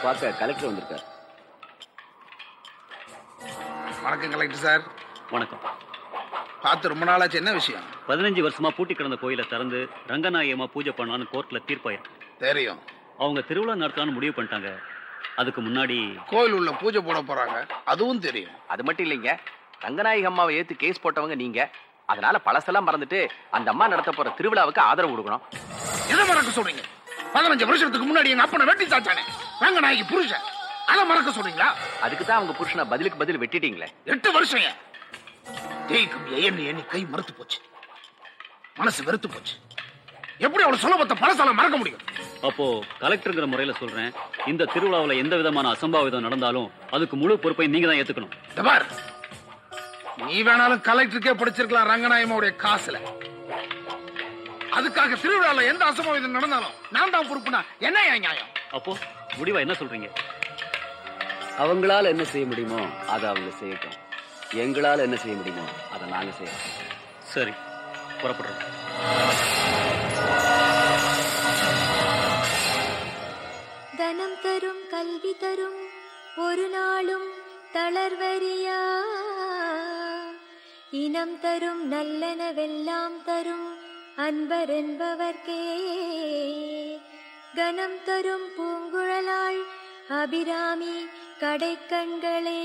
பார்க்க கலெக்டர் வந்திருக்கார். வணக்கம் கலெக்டர் சார். வணக்கம். பார்த்து ரொம்ப நாளாச்சு. என்ன விஷயம்? 15 வருஷமா பூட்டி கிடந்த கோயிலை திறந்து ரங்கநாயகமா பூஜை பண்ணான்னு கோர்ட்ல தீர்ப்பாயிருக்கு. தெரியும். அவங்க திருவிழா நடத்தலான்னு முடிவு பண்ணிட்டாங்க. அதுக்கு முன்னாடி கோயில் உள்ள பூஜை போட போறாங்க, அதுவும் தெரியும். அது மட்டும் இல்லைங்க, ரங்கநாயகி அம்மாவை ஏத்து கேஸ் போட்டவங்க நீங்க. அதனால பழசெல்லாம் மறந்துட்டு அந்த அம்மா நடத்த போற திருவிழாவுக்கு ஆதரவு கொடுக்கணும். எதை மறக்க சொல்றீங்க? 15 வருஷத்துக்கு முன்னாடி எங்க அப்பனை வெட்டி சாச்சானே ரங்கநாயகி புருஷன், அதை மறக்க சொல்றீங்களா? அதுக்கு தான் அவங்க புருஷனை பதிலுக்கு பதில் வெட்டிட்டீங்களே. 8 வருஷம் எண்ணி எண்ணி கை மறுத்து போச்சு, மனசு வெறுத்து போச்சு. எப்படி அவளை சுலபத்தை பழசால மறக்க முடியும்? அப்போ கலெக்டருங்கிற முறையில சொல்றேன், இந்த திருவிழாவில் எந்த விதமான அசம்பாவிதம் நடந்தாலும் அதுக்கு முழு பொறுப்பை நீங்க தான் ஏத்துக்கணும். நீ வேணாலும் கலெக்டருக்கே படிச்சிருக்கலாம் ரங்கநாயகமாவுடைய காசுல. அதுக்காக திருவிழாவில் எந்த அசம்பாவிதம் நடந்தாலும் நான் தான் பொறுப்புனா என்ன நியாயம்? அப்போ முடிவா என்ன சொல்றீங்க? அவங்களால என்ன செய்ய முடியுமோ அதை அவங்க செய்யட்டும். எங்களால என்ன செய்ய முடியுமோ அதை நாங்க செய்யறோம். சரி, புறப்படுறோம். தனம் தரும் கல்வி தரும் ஒரு நாளும் தளர்வரியா, இனம் தரும் நல்லனவெல்லாம் தரும் அன்பர் என்பவர்க்கே, கனம் தரும் பூங்குழலாள் அபிராமி கடைக்கண்களே.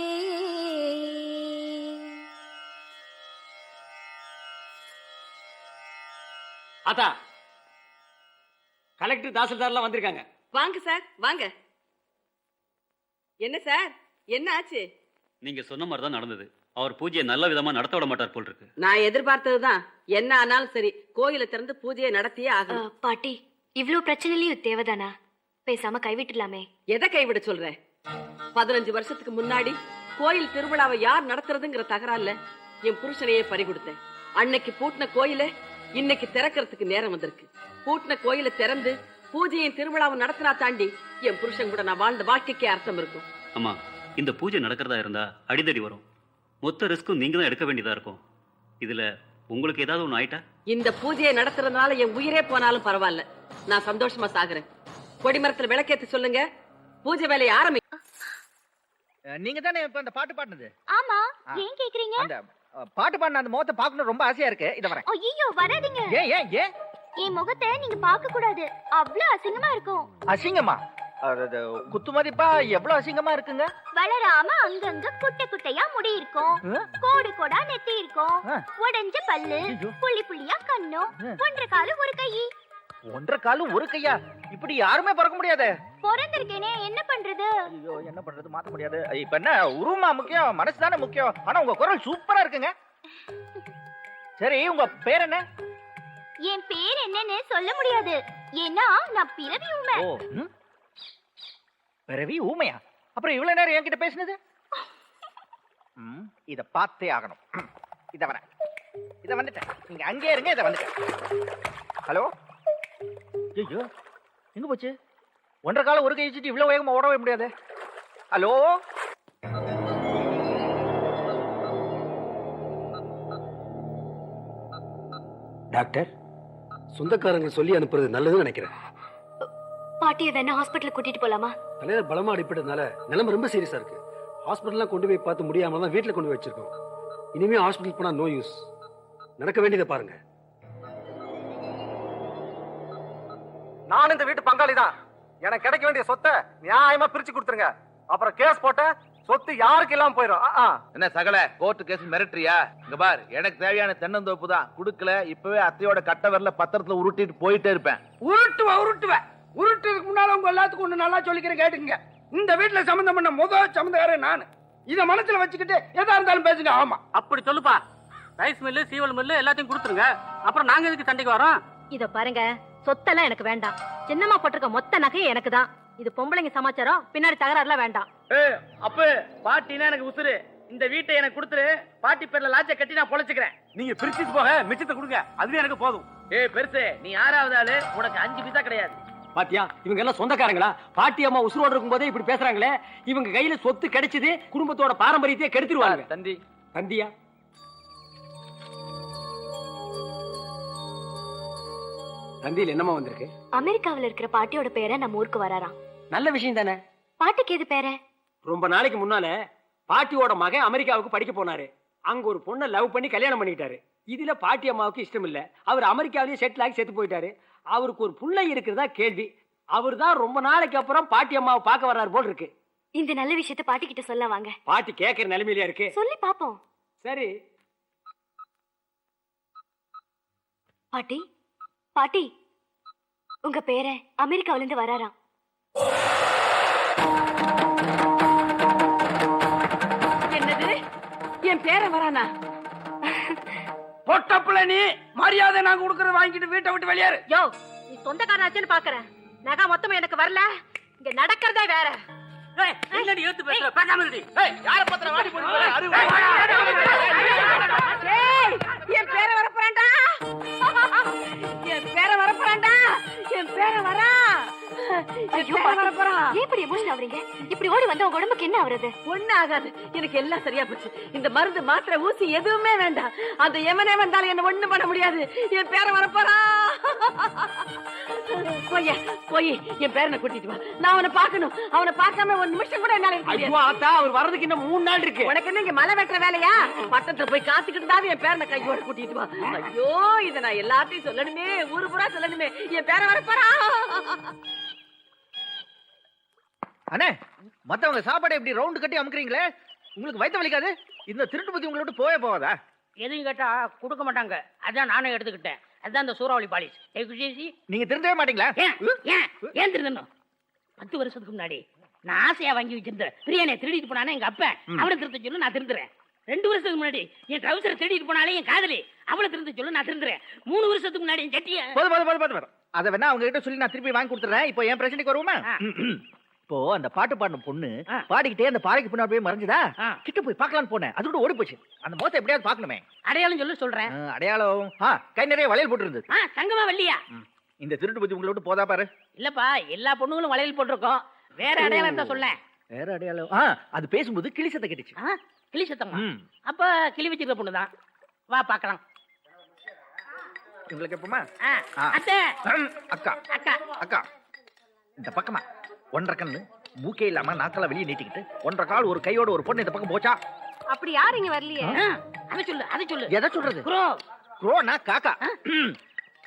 ஆத்தா, கலெக்டர் தாசில்தார்லாம் வந்திருக்காங்க. வாங்க சார், வாங்க. என்ன சார், என்ன ஆச்சு? நீங்க சொன்ன மாதிரி தான் நடந்தது. அவர் பூஜையை நல்ல விதமா நடத்த விட மாட்டார் போல் இருக்கு. நான் எதிர்பார்த்ததுதான். என்ன ஆனாலும் சரி, கோயிலை திறந்து பூஜையை நடத்தியே ஆகும். பாட்டி, இவ்வளவு பிரச்சனையிலயும் தேவைதானா? பேசாம கைவிட்டுலாமே. எதை கைவிட சொல்ற? 15 வருஷத்துக்கு முன்னாடி கோயில் திருவிழாவை யார் நடத்துறதுங்கிற தகராறுல என் புருஷனையே பறி கொடுத்தேன். அன்னைக்கு பூட்டின கோயில இன்னைக்கு திறக்கிறதுக்கு நேரம் வந்திருக்கு. பூட்டின கோயிலை திறந்து பூஜையின் திருவிழாவை நடத்தினா தாண்டி என் புருஷன் கூட நான் வாழ்ந்த வாழ்க்கைக்கே அர்த்தம் இருக்கும். ஆமா, இந்த பூஜை நடக்கிறதா இருந்தா அடிதடி வரும். மொத்த ரிஸ்க்கும் நீங்க தான் எடுக்க வேண்டியதா இருக்கும். இதுல உங்களுக்கு ஏதாவது ஒண்ணு ஆயிட்டா? இந்த பூஜையை நடத்துறதுனால என் உயிரே போனாலும் பரவாயில்ல, நான் சந்தோஷமா சாகுறேன். கொடிமரத்துல விளக்கேத்து சொல்லுங்க, பூஜை வேலையை ஆரம்பி. நீங்க தானே இப்ப அந்த பாட்டு பாடுனது? ஆமா, ஏன் கேக்குறீங்க? அந்த பாட்டு பாடுன அந்த முகத்தை பார்க்கணும் ரொம்ப ஆசையா இருக்கு. இத வரேன். ஐயோ, வராதீங்க. ஏன் ஏன் ஏன்? என் முகத்தை நீங்க பார்க்க கூடாது, அவ்வளவு அசிங்கமா இருக்கும். அசிங்கமா? குத்து மதிப்பா எவ்வளவு அசிங்கமா இருக்குங்க? வளராம அங்கங்க குட்டை குட்டையா முடி இருக்கும், கோடு கோடா நெத்தி இருக்கும், உடைஞ்ச பல்லு, புள்ளி புள்ளியா கண்ணும், 1.5 காலு 1 கை. 1.5 காலு 1 கையா? இப்படி யாருமே பிறக்க முடியாது. பிறந்திருக்கேனே, என்ன பண்றது? ஐயோ, என்ன பண்றது? மாத்த முடியாது. இப்ப என்ன உருவமா முக்கியம், மனசு தானே முக்கியம். ஆனா உங்க குரல் சூப்பரா இருக்குங்க. சரி, உங்க பேர் என்ன? என் பேர் என்னன்னு சொல்ல முடியாது, ஏன்னா நான் பிறவி ஊமை. ஓ, பிறவி ஊமையா? அப்புறம் இவ்வளவு நேரம் என்கிட்ட பேசினது? இத பார்த்தே ஆகணும். இத வரேன், இத வந்துட்டேன். நீங்க அங்கே இருங்க, இத வந்துட்டேன். ஹலோ. ஐயோ, எங்க போச்சு? 1.5 கால 1 கை வச்சுட்டு இவ்வளவு வேகமா ஓடவே முடியாது. ஹலோ. டாக்டர், சொந்தக்காரங்க சொல்லி அனுப்புறது நல்லதுன்னு நினைக்கிறேன். பாட்டியை வேணா ஹாஸ்பிட்டல் கூட்டிட்டு போலாமா? தலையில பலமா அடிப்பட்டதுனால நிலைமை ரொம்ப சீரியஸா இருக்கு. ஹாஸ்பிட்டல்லாம் கொண்டு போய் பார்த்து முடியாம தான் வீட்டுல கொண்டு போய் வச்சிருக்கோம். இனிமே ஹாஸ்பிட்டல் போனா நோ யூஸ். நடக்க வேண்டியதை பாருங்க. நான் இந்த வீட்டு பங்காளி தான். எனக்கு கிடைக்க வேண்டிய சொத்தை நியாயமா பிரிச்சு கொடுத்துருங்க. அப்புறம் கேஸ் போட்ட சொத்து யாருக்கு இல்லாம போயிடும். என்ன சகல கோர்ட்டு கேஸ் மிரட்டுறியா? இங்க பார், எனக்கு தேவையான தென்னந்தோப்பு தான் குடுக்கல. இப்பவே அத்தையோட கட்ட வரல பத்திரத்துல உருட்டிட்டு போயிட்டே இருப்பேன். உருட்டுவேன். உருட்டுறதுக்கு முன்னால உங்க எல்லாத்துக்கும் ஒண்ணு நல்லா சொல்லிக்கிறேன், கேட்டுங்க. இந்த வீட்டுல சம்பந்தம் பண்ண முதல் சம்பந்தக்காரன் நான். இத மனசுல வச்சுக்கிட்டு எதா இருந்தாலும் பேசுங்க. ஆமா, அப்படி சொல்லுப்பா. ரைஸ் மில்லு, சீவல் மில்லு எல்லாத்தையும் கொடுத்துருங்க. அப்புறம் நாங்க எதுக்கு சண்டைக்கு வரோம்? இத பாருங்க, சொத்தெல்லாம் எனக்கு வேண்டாம். சின்னம்மா போட்டிருக்க மொத்த நகையும் எனக்கு தான். இது பொம்பளைங்க சமாச்சாரம், பின்னாடி தகராறுலாம் வேண்டாம். அப்ப பாட்டினா எனக்கு உசுரு. இந்த வீட்டை எனக்கு கொடுத்துரு. பாட்டி பேர்ல லாட்ச கட்டி நான் பொழைச்சுக்கிறேன். நீங்க பிரிச்சுட்டு போக மிச்சத்தை கொடுங்க, அதுவே எனக்கு போதும். பெருசு, நீ 6வது ஆளு, உனக்கு 5 பைசா கிடையாது. பாத்தியா, இவங்க எல்லாம் சொந்தக்காரங்களா? பாட்டி அம்மா உசுரோடு இருக்கும் போதே இப்படி பேசுறாங்களே. இவங்க கையில சொத்து கிடைச்சது குடும்பத்தோட பாரம்பரியத்தை கெடுத்துருவாங்க. தந்தி தந்தியா? தந்தியில் என்னமா வந்திருக்கு? அமெரிக்காவில் இருக்கிற பாட்டியோட பேரை நம்ம ஊருக்கு வராராம். நல்ல விஷயம் தானே. பாட்டிக்கு எது பேர? ரொம்ப நாளைக்கு முன்னால பாட்டியோட மகன் அமெரிக்காவுக்கு படிக்க போனாரு. அங்க ஒரு பொண்ணை லவ் பண்ணி கல்யாணம் பண்ணிக்கிட்டாரு. இதுல பாட்டி அம்மாவுக்கு இஷ்டம் இல்ல. அவர் அமெரிக்காவிலேயே செட்டில் ஆகி செத்து போயிட்டாரு. அவருக்கு ஒரு புள்ளை இருக்கிறதா கேள்வி. அவர் தான் ரொம்ப நாளைக்கு அப்புறம் பாட்டி அம்மாவை பார்க்க வர்றாரு போல் இருக்கு. இந்த நல்ல விஷயத்த பாட்டி கிட்ட சொல்ல வாங்க. பாட்டி கேட்கிற நிலைமையிலயா இருக்கு? சொல்லி பாப்போம். சரி. பாட்டி, பாட்டி, உங்க பேர அமெரிக்காவில இருந்து வராராம். என்னது? என் பேரை வரானா? பொட்டப்புல நீ மரியாதை நான் கொடுக்கறத வாங்கிட்டு வீட்டை விட்டு வெளியேறு. யோ, நீ சொந்தக்காரனாச்சுன்னு பாக்குறேன். நகை மொத்தமா எனக்கு வரல. இங்க நடக்கிறதே வேற. என்னடி ஏத்து பேசுற? பேசாம இருடி. யார பத்திர வாடி போடுங்க என் பேரை வரப்போறான்டா. என் பேரை வரப்போறான்டா. என் பேரை வரா. ஐயோ, எப்படி எமோஷன் ஆவறீங்க? இப்படி ஓடி வந்தா உங்க உடம்புக்கு என்ன ஆவறது? ஒண்ணு ஆகாது. எனக்கு எல்லாம் சரியா போச்சு. இந்த மருந்து மாத்திரை ஊசி எதுவுமே வேண்டாம். அந்த எமனே வந்தாலும் என்ன ஒண்ணு பண்ண முடியாது. என் பேரை வரப்போறா. போய் என் பேரனை கூட்டிட்டு வா. நான் அவனை பார்க்கணும். அவனை பார்க்காம ஒரு நிமிஷம் கூட என்னால இருக்க முடியாது. ஐயோ ஆத்தா, அவர் வர்றதுக்கு இன்னும் 3 நாள் இருக்கு. உனக்கு என்ன இங்க மலை வெட்டுற வேலையா? பட்டத்துல போய் காத்துக்கிட்டு என் பேரனை கையோட கூட்டிட்டு வா. ஐயோ, இத நான் எல்லாத்தையும் சொல்லணுமே, ஊரு பூரா சொல்லணுமே. என் பேரை வரப்போறா. அண்ணே, மத்தவங்க சாப்பாடு எப்படி ரவுண்டு கட்டி அமுக்குறீங்களே? உங்களுக்கு வயிற்று வலிக்காது? இந்த திருட்டு புத்தி உங்களை விட்டு போவே போவாதா? எதையும் கேட்டா கொடுக்க மாட்டாங்க. அதான் நானே எடுத்துக்கிட்டேன். அதான் இந்த சூறாவளி பாலிஸ். நீங்க திருந்தவே மாட்டீங்களா? ஏன் திருந்தணும்? 10 வருஷத்துக்கு முன்னாடி நான் ஆசையா வாங்கி வச்சிருந்த பிரியாணியை திருடிட்டு போனானே எங்க அப்பன், அவனை திருத்த சொல்லு, நான் திருந்துறேன். 2 வருஷத்துக்கு முன்னாடி என் ட்ரௌசரை திருடிட்டு போனாலே என் காதலி, அவளை திருத்த சொல்லு, நான் திருந்துறேன். 3 வருஷத்துக்கு முன்னாடி என் சட்டிய போதும். அதை வேணா அவங்க கிட்ட சொல்லி நான் திருப்பி வாங்கி கொடுத்துறேன். இப்போ என் பிரச்சனைக்கு வருவோமா? இப்போ அந்த பாட்டு பாடின பொண்ணு பாடிக்கிட்டே அந்த பாறைக்கு பின்னாடி போய் மறைஞ்சுதா, கிட்ட போய் பார்க்கலான்னு போனேன். அது கூட ஓடி போச்சு. அந்த முகத்தை எப்படியாவது பார்க்கணுமே. அடையாளம் சொல்லு சொல்றேன். அடையாளம் கை நிறைய வளையல் போட்டு இருந்தது. தங்கமா வள்ளியா? இந்த திருட்டு புத்தி உங்களை விட்டு போதா பாரு. இல்லப்பா, எல்லா பொண்ணுங்களும் வளையல் போட்டிருக்கோம். வேற அடையாளம் தான் சொல்ல. வேற அடையாளம்? அது பேசும்போது கிளி சத்தம் கேட்டுச்சு. கிளி சத்தமா? அப்ப கிளி வச்சிருக்க பொண்ணுதான். வா பாக்கலாம். உங்களுக்கு எப்பமா? அத்தை, அக்கா அக்கா, அக்கா இந்த பக்கமா 1.5 கண்ணு, மூக்கே இல்லாம நாக்கெல்லாம் வெளியே நீட்டிக்கிட்டு 1.5 கால் ஒரு கையோட ஒரு பொண்ணு இந்த பக்கம் போச்சா? அப்படி யாரும் இங்க வரலையே. அதை சொல்லு, அதை சொல்லு. எதை சொல்றது? ப்ரோ, க்ரோனா காக்கா.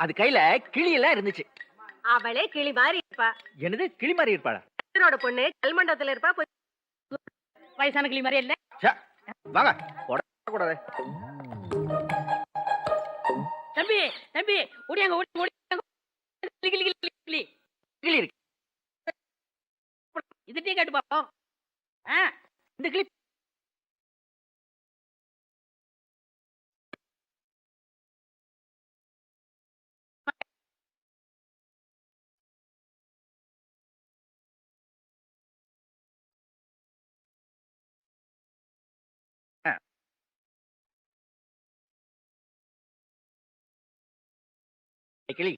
அது கையில கிளி எல்லாம் இருந்துச்சு. அவளே கிளி மாதிரி இருப்பா. என்னது கிளி மாதிரி இருப்பாளா? பொண்ணு கல்மண்டபத்துல இருப்பா. வயசான கிளி மாதிரி இல்ல. வாங்க கூடாது. தம்பி தம்பி, ஓடியாங்க ஓடியாங்க. கிளி கிளி கிளி கிளி கிளி இருக்கு. இதுட்டே கேட்டு பாப்போம். இந்த கிளி கிளி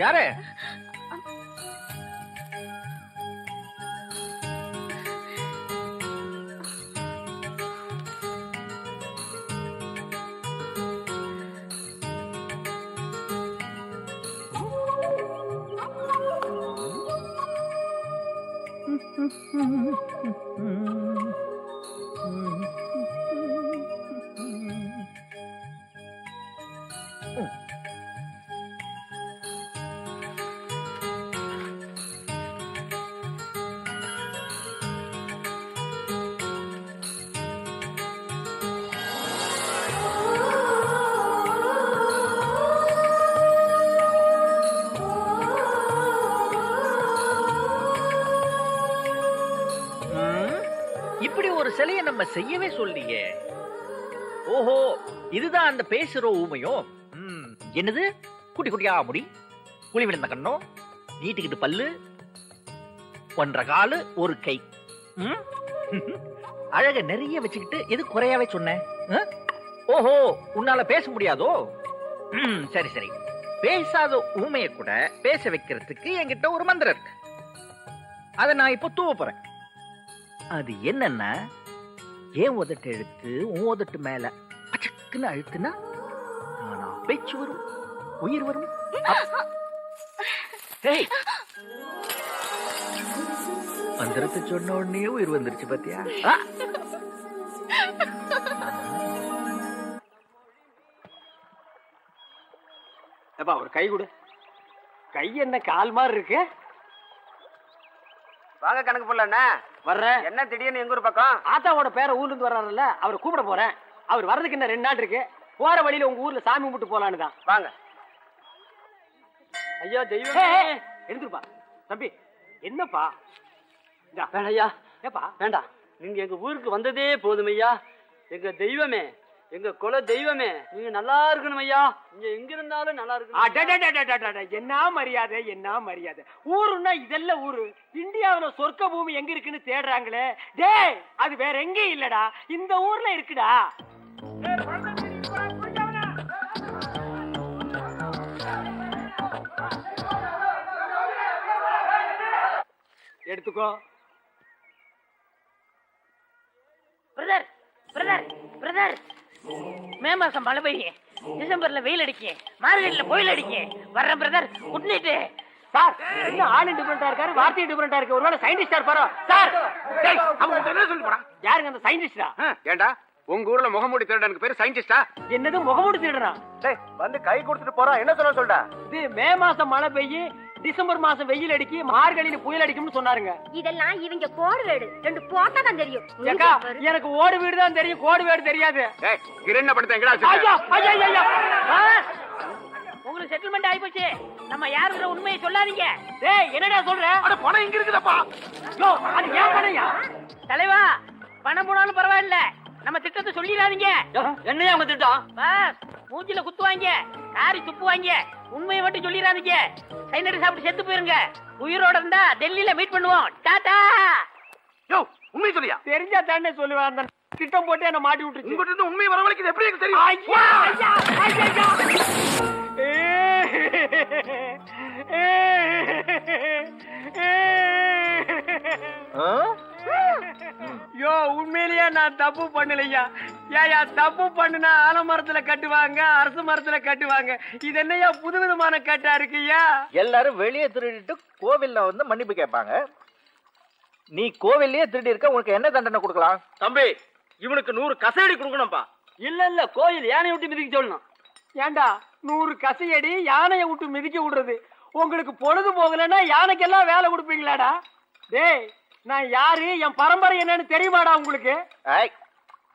யாரு? இப்படி ஒரு சிலையை நம்ம செய்யவே சொல்லியே. ஓஹோ, இதுதான் அந்த பேசுற ஊமையோ? என்னது? குட்டி குட்டியா முடி, குழி விழுந்த கண்ணோ, நீட்டிக்கிட்டு பல்லு, 1.5 காலு ஒரு கை, அழக நிறைய வச்சுக்கிட்டு எது குறையாவே சொன்னேன்? ஓஹோ, உன்னால பேச முடியாதோ? சரி சரி, பேசாத ஊமைய கூட பேச வைக்கிறதுக்கு என்கிட்ட ஒரு மந்திரம் இருக்கு. அதை நான் இப்போ தூவ போறேன். அது என்னன்னா, ஏன் உதட்டு எடுத்து உன் உதட்டு மேல பச்சக்குன்னு அழுத்துனா பேச்சு வரும், உயிர் வரும். ஏய், மந்திரத்தை சொன்ன உடனே உயிர் வந்துருச்சு பாத்தியா? ஏப்பா ஒரு கை கொடு. கை என்ன கால் மாதிரி இருக்கு? வாங்க கணக்கு போடலண்ணா. வர்றேன். என்ன திடீர்னு எங்க ஊர் பக்கம்? ஆத்தாவோட பேரை ஊர்ல இருந்து வர்றாருல்ல, அவரை கூப்பிட போறேன். அவர் வர்றதுக்கு இன்னும் 2 நாள் இருக்கு. போற வழியில உங்க ஊர்ல சாமி கும்பிட்டு போலான்னு தான். வாங்க. ஐயா தெய்வம் எடுத்துருப்பா. தம்பி என்னப்பா? வேணையா ஏப்பா வேண்டாம், நீங்க எங்க ஊருக்கு வந்ததே போதும் ஐயா. எங்க தெய்வமே, எங்க குல தெய்வமே, நீங்க நல்லா இருக்கணும் ஐயா. நீங்க எங்க இருந்தாலும் நல்லா இருக்கணும். என்ன மரியாதை, என்ன மரியாதை. ஊருன்னா இதெல்லாம் ஊரு. இந்தியாவுல சொர்க்க பூமி எங்க இருக்குன்னு தேடுறாங்களே, டேய் அது வேற எங்கேயும் இல்லடா, இந்த ஊர்ல இருக்குடா. எடுத்துக்கோ. பிரதர் பிரதர் பிரதர், மே மாசம் மழை பெய்யும், டிசம்பர்ல வெயில் அடிக்கும், மார்கழியில புயல் அடிக்கும். வர்றேன் பிரதர், குட் நைட். சார் என்ன ஆளு டிஃபரெண்டா இருக்காரு, வார்த்தை டிஃபரெண்டா இருக்கு. ஒருவேளை சயின்டிஸ்டா இருப்பாரோ? சார் யாருங்க அந்த சயின்டிஸ்டா? ஏண்டா உங்க ஊர்ல முகமூடி திருடனுக்கு பேரு சயின்டிஸ்டா? என்னது முகமூடி திருடுறான்? வந்து கை கொடுத்துட்டு போறான், என்ன சொல்ல சொல்ற? இது மே மாசம் மழை பெய்யும், டிசம்பர் மாசம் வெயில் அடிக்கி, மார்கழியில புயல் அடிக்கும்னு சொன்னாருங்க. இதெல்லாம் இவங்க கோடு வேடு 2 போட்டா தான் தெரியும். ஏக்கா எனக்கு ஓடு வீடு தான் தெரியும், கோடு வீடு தெரியாது. கிரண்ண படுத்த எங்கடா ஐயா ஐயா ஐயா. உங்களுக்கு செட்டில்மெண்ட் ஆகி போச்சு. நம்ம யாருங்கிற உண்மையை சொல்லாதீங்க. டேய் என்னடா சொல்ற? அட பணம் இங்க இருக்குதப்பா. யோ அது ஏன் பணம்யா? தலைவா, பணம் போனாலும் பரவாயில்ல, நம்ம திட்டத்தை சொல்லிடாதீங்க. என்னையா அவங்க திட்டம்? பாஸ் மூஞ்சில குத்துவாங்க, காரி துப்புவாங்க, உண்மையை மட்டும் சொல்லிடாதீங்க. சைனடி சாப்பிட்டு செத்து போயிருங்க. உயிரோட இருந்தா டெல்லியில மீட் பண்ணுவோம். டாடா. யோ உண்மை சொல்லியா? தெரிஞ்சா தானே சொல்லுவேன். அந்த திட்டம் போட்டு என்ன மாட்டி விட்டுச்சு. உங்ககிட்ட இருந்து உண்மை வரவழைக்குது எப்படி எனக்கு தெரியும்? ஐயா ஐயா ஐயா. யோ உண்மையிலேயே நான் தப்பு பண்ணலையா? ஏயா தப்பு பண்ணுனா ஆலமரத்துல கட்டுவாங்க, அரசு மரத்துல கட்டுவாங்க. இது என்னையா புதுவிதமான கட்டா இருக்குயா? எல்லாரும் வெளியே திருடிட்டு கோவில்ல வந்து மன்னிப்பு கேட்பாங்க. நீ கோவில்லயே திருடி இருக்க, உனக்கு என்ன தண்டனை கொடுக்கலாம்? தம்பி இவனுக்கு 100 கசையடி கொடுக்கணும்பா. இல்ல கோயில் யானை விட்டு மிதிக்க சொல்லணும். ஏண்டா 100 கசையடி யானையை விட்டு மிதிக்க விடுறது? உங்களுக்கு பொழுது போகலன்னா யானைக்கெல்லாம் வேலை கொடுப்பீங்களாடா? டேய் நான் யாரு, என் பரம்பரை என்னன்னு தெரியுமாடா உங்களுக்கு?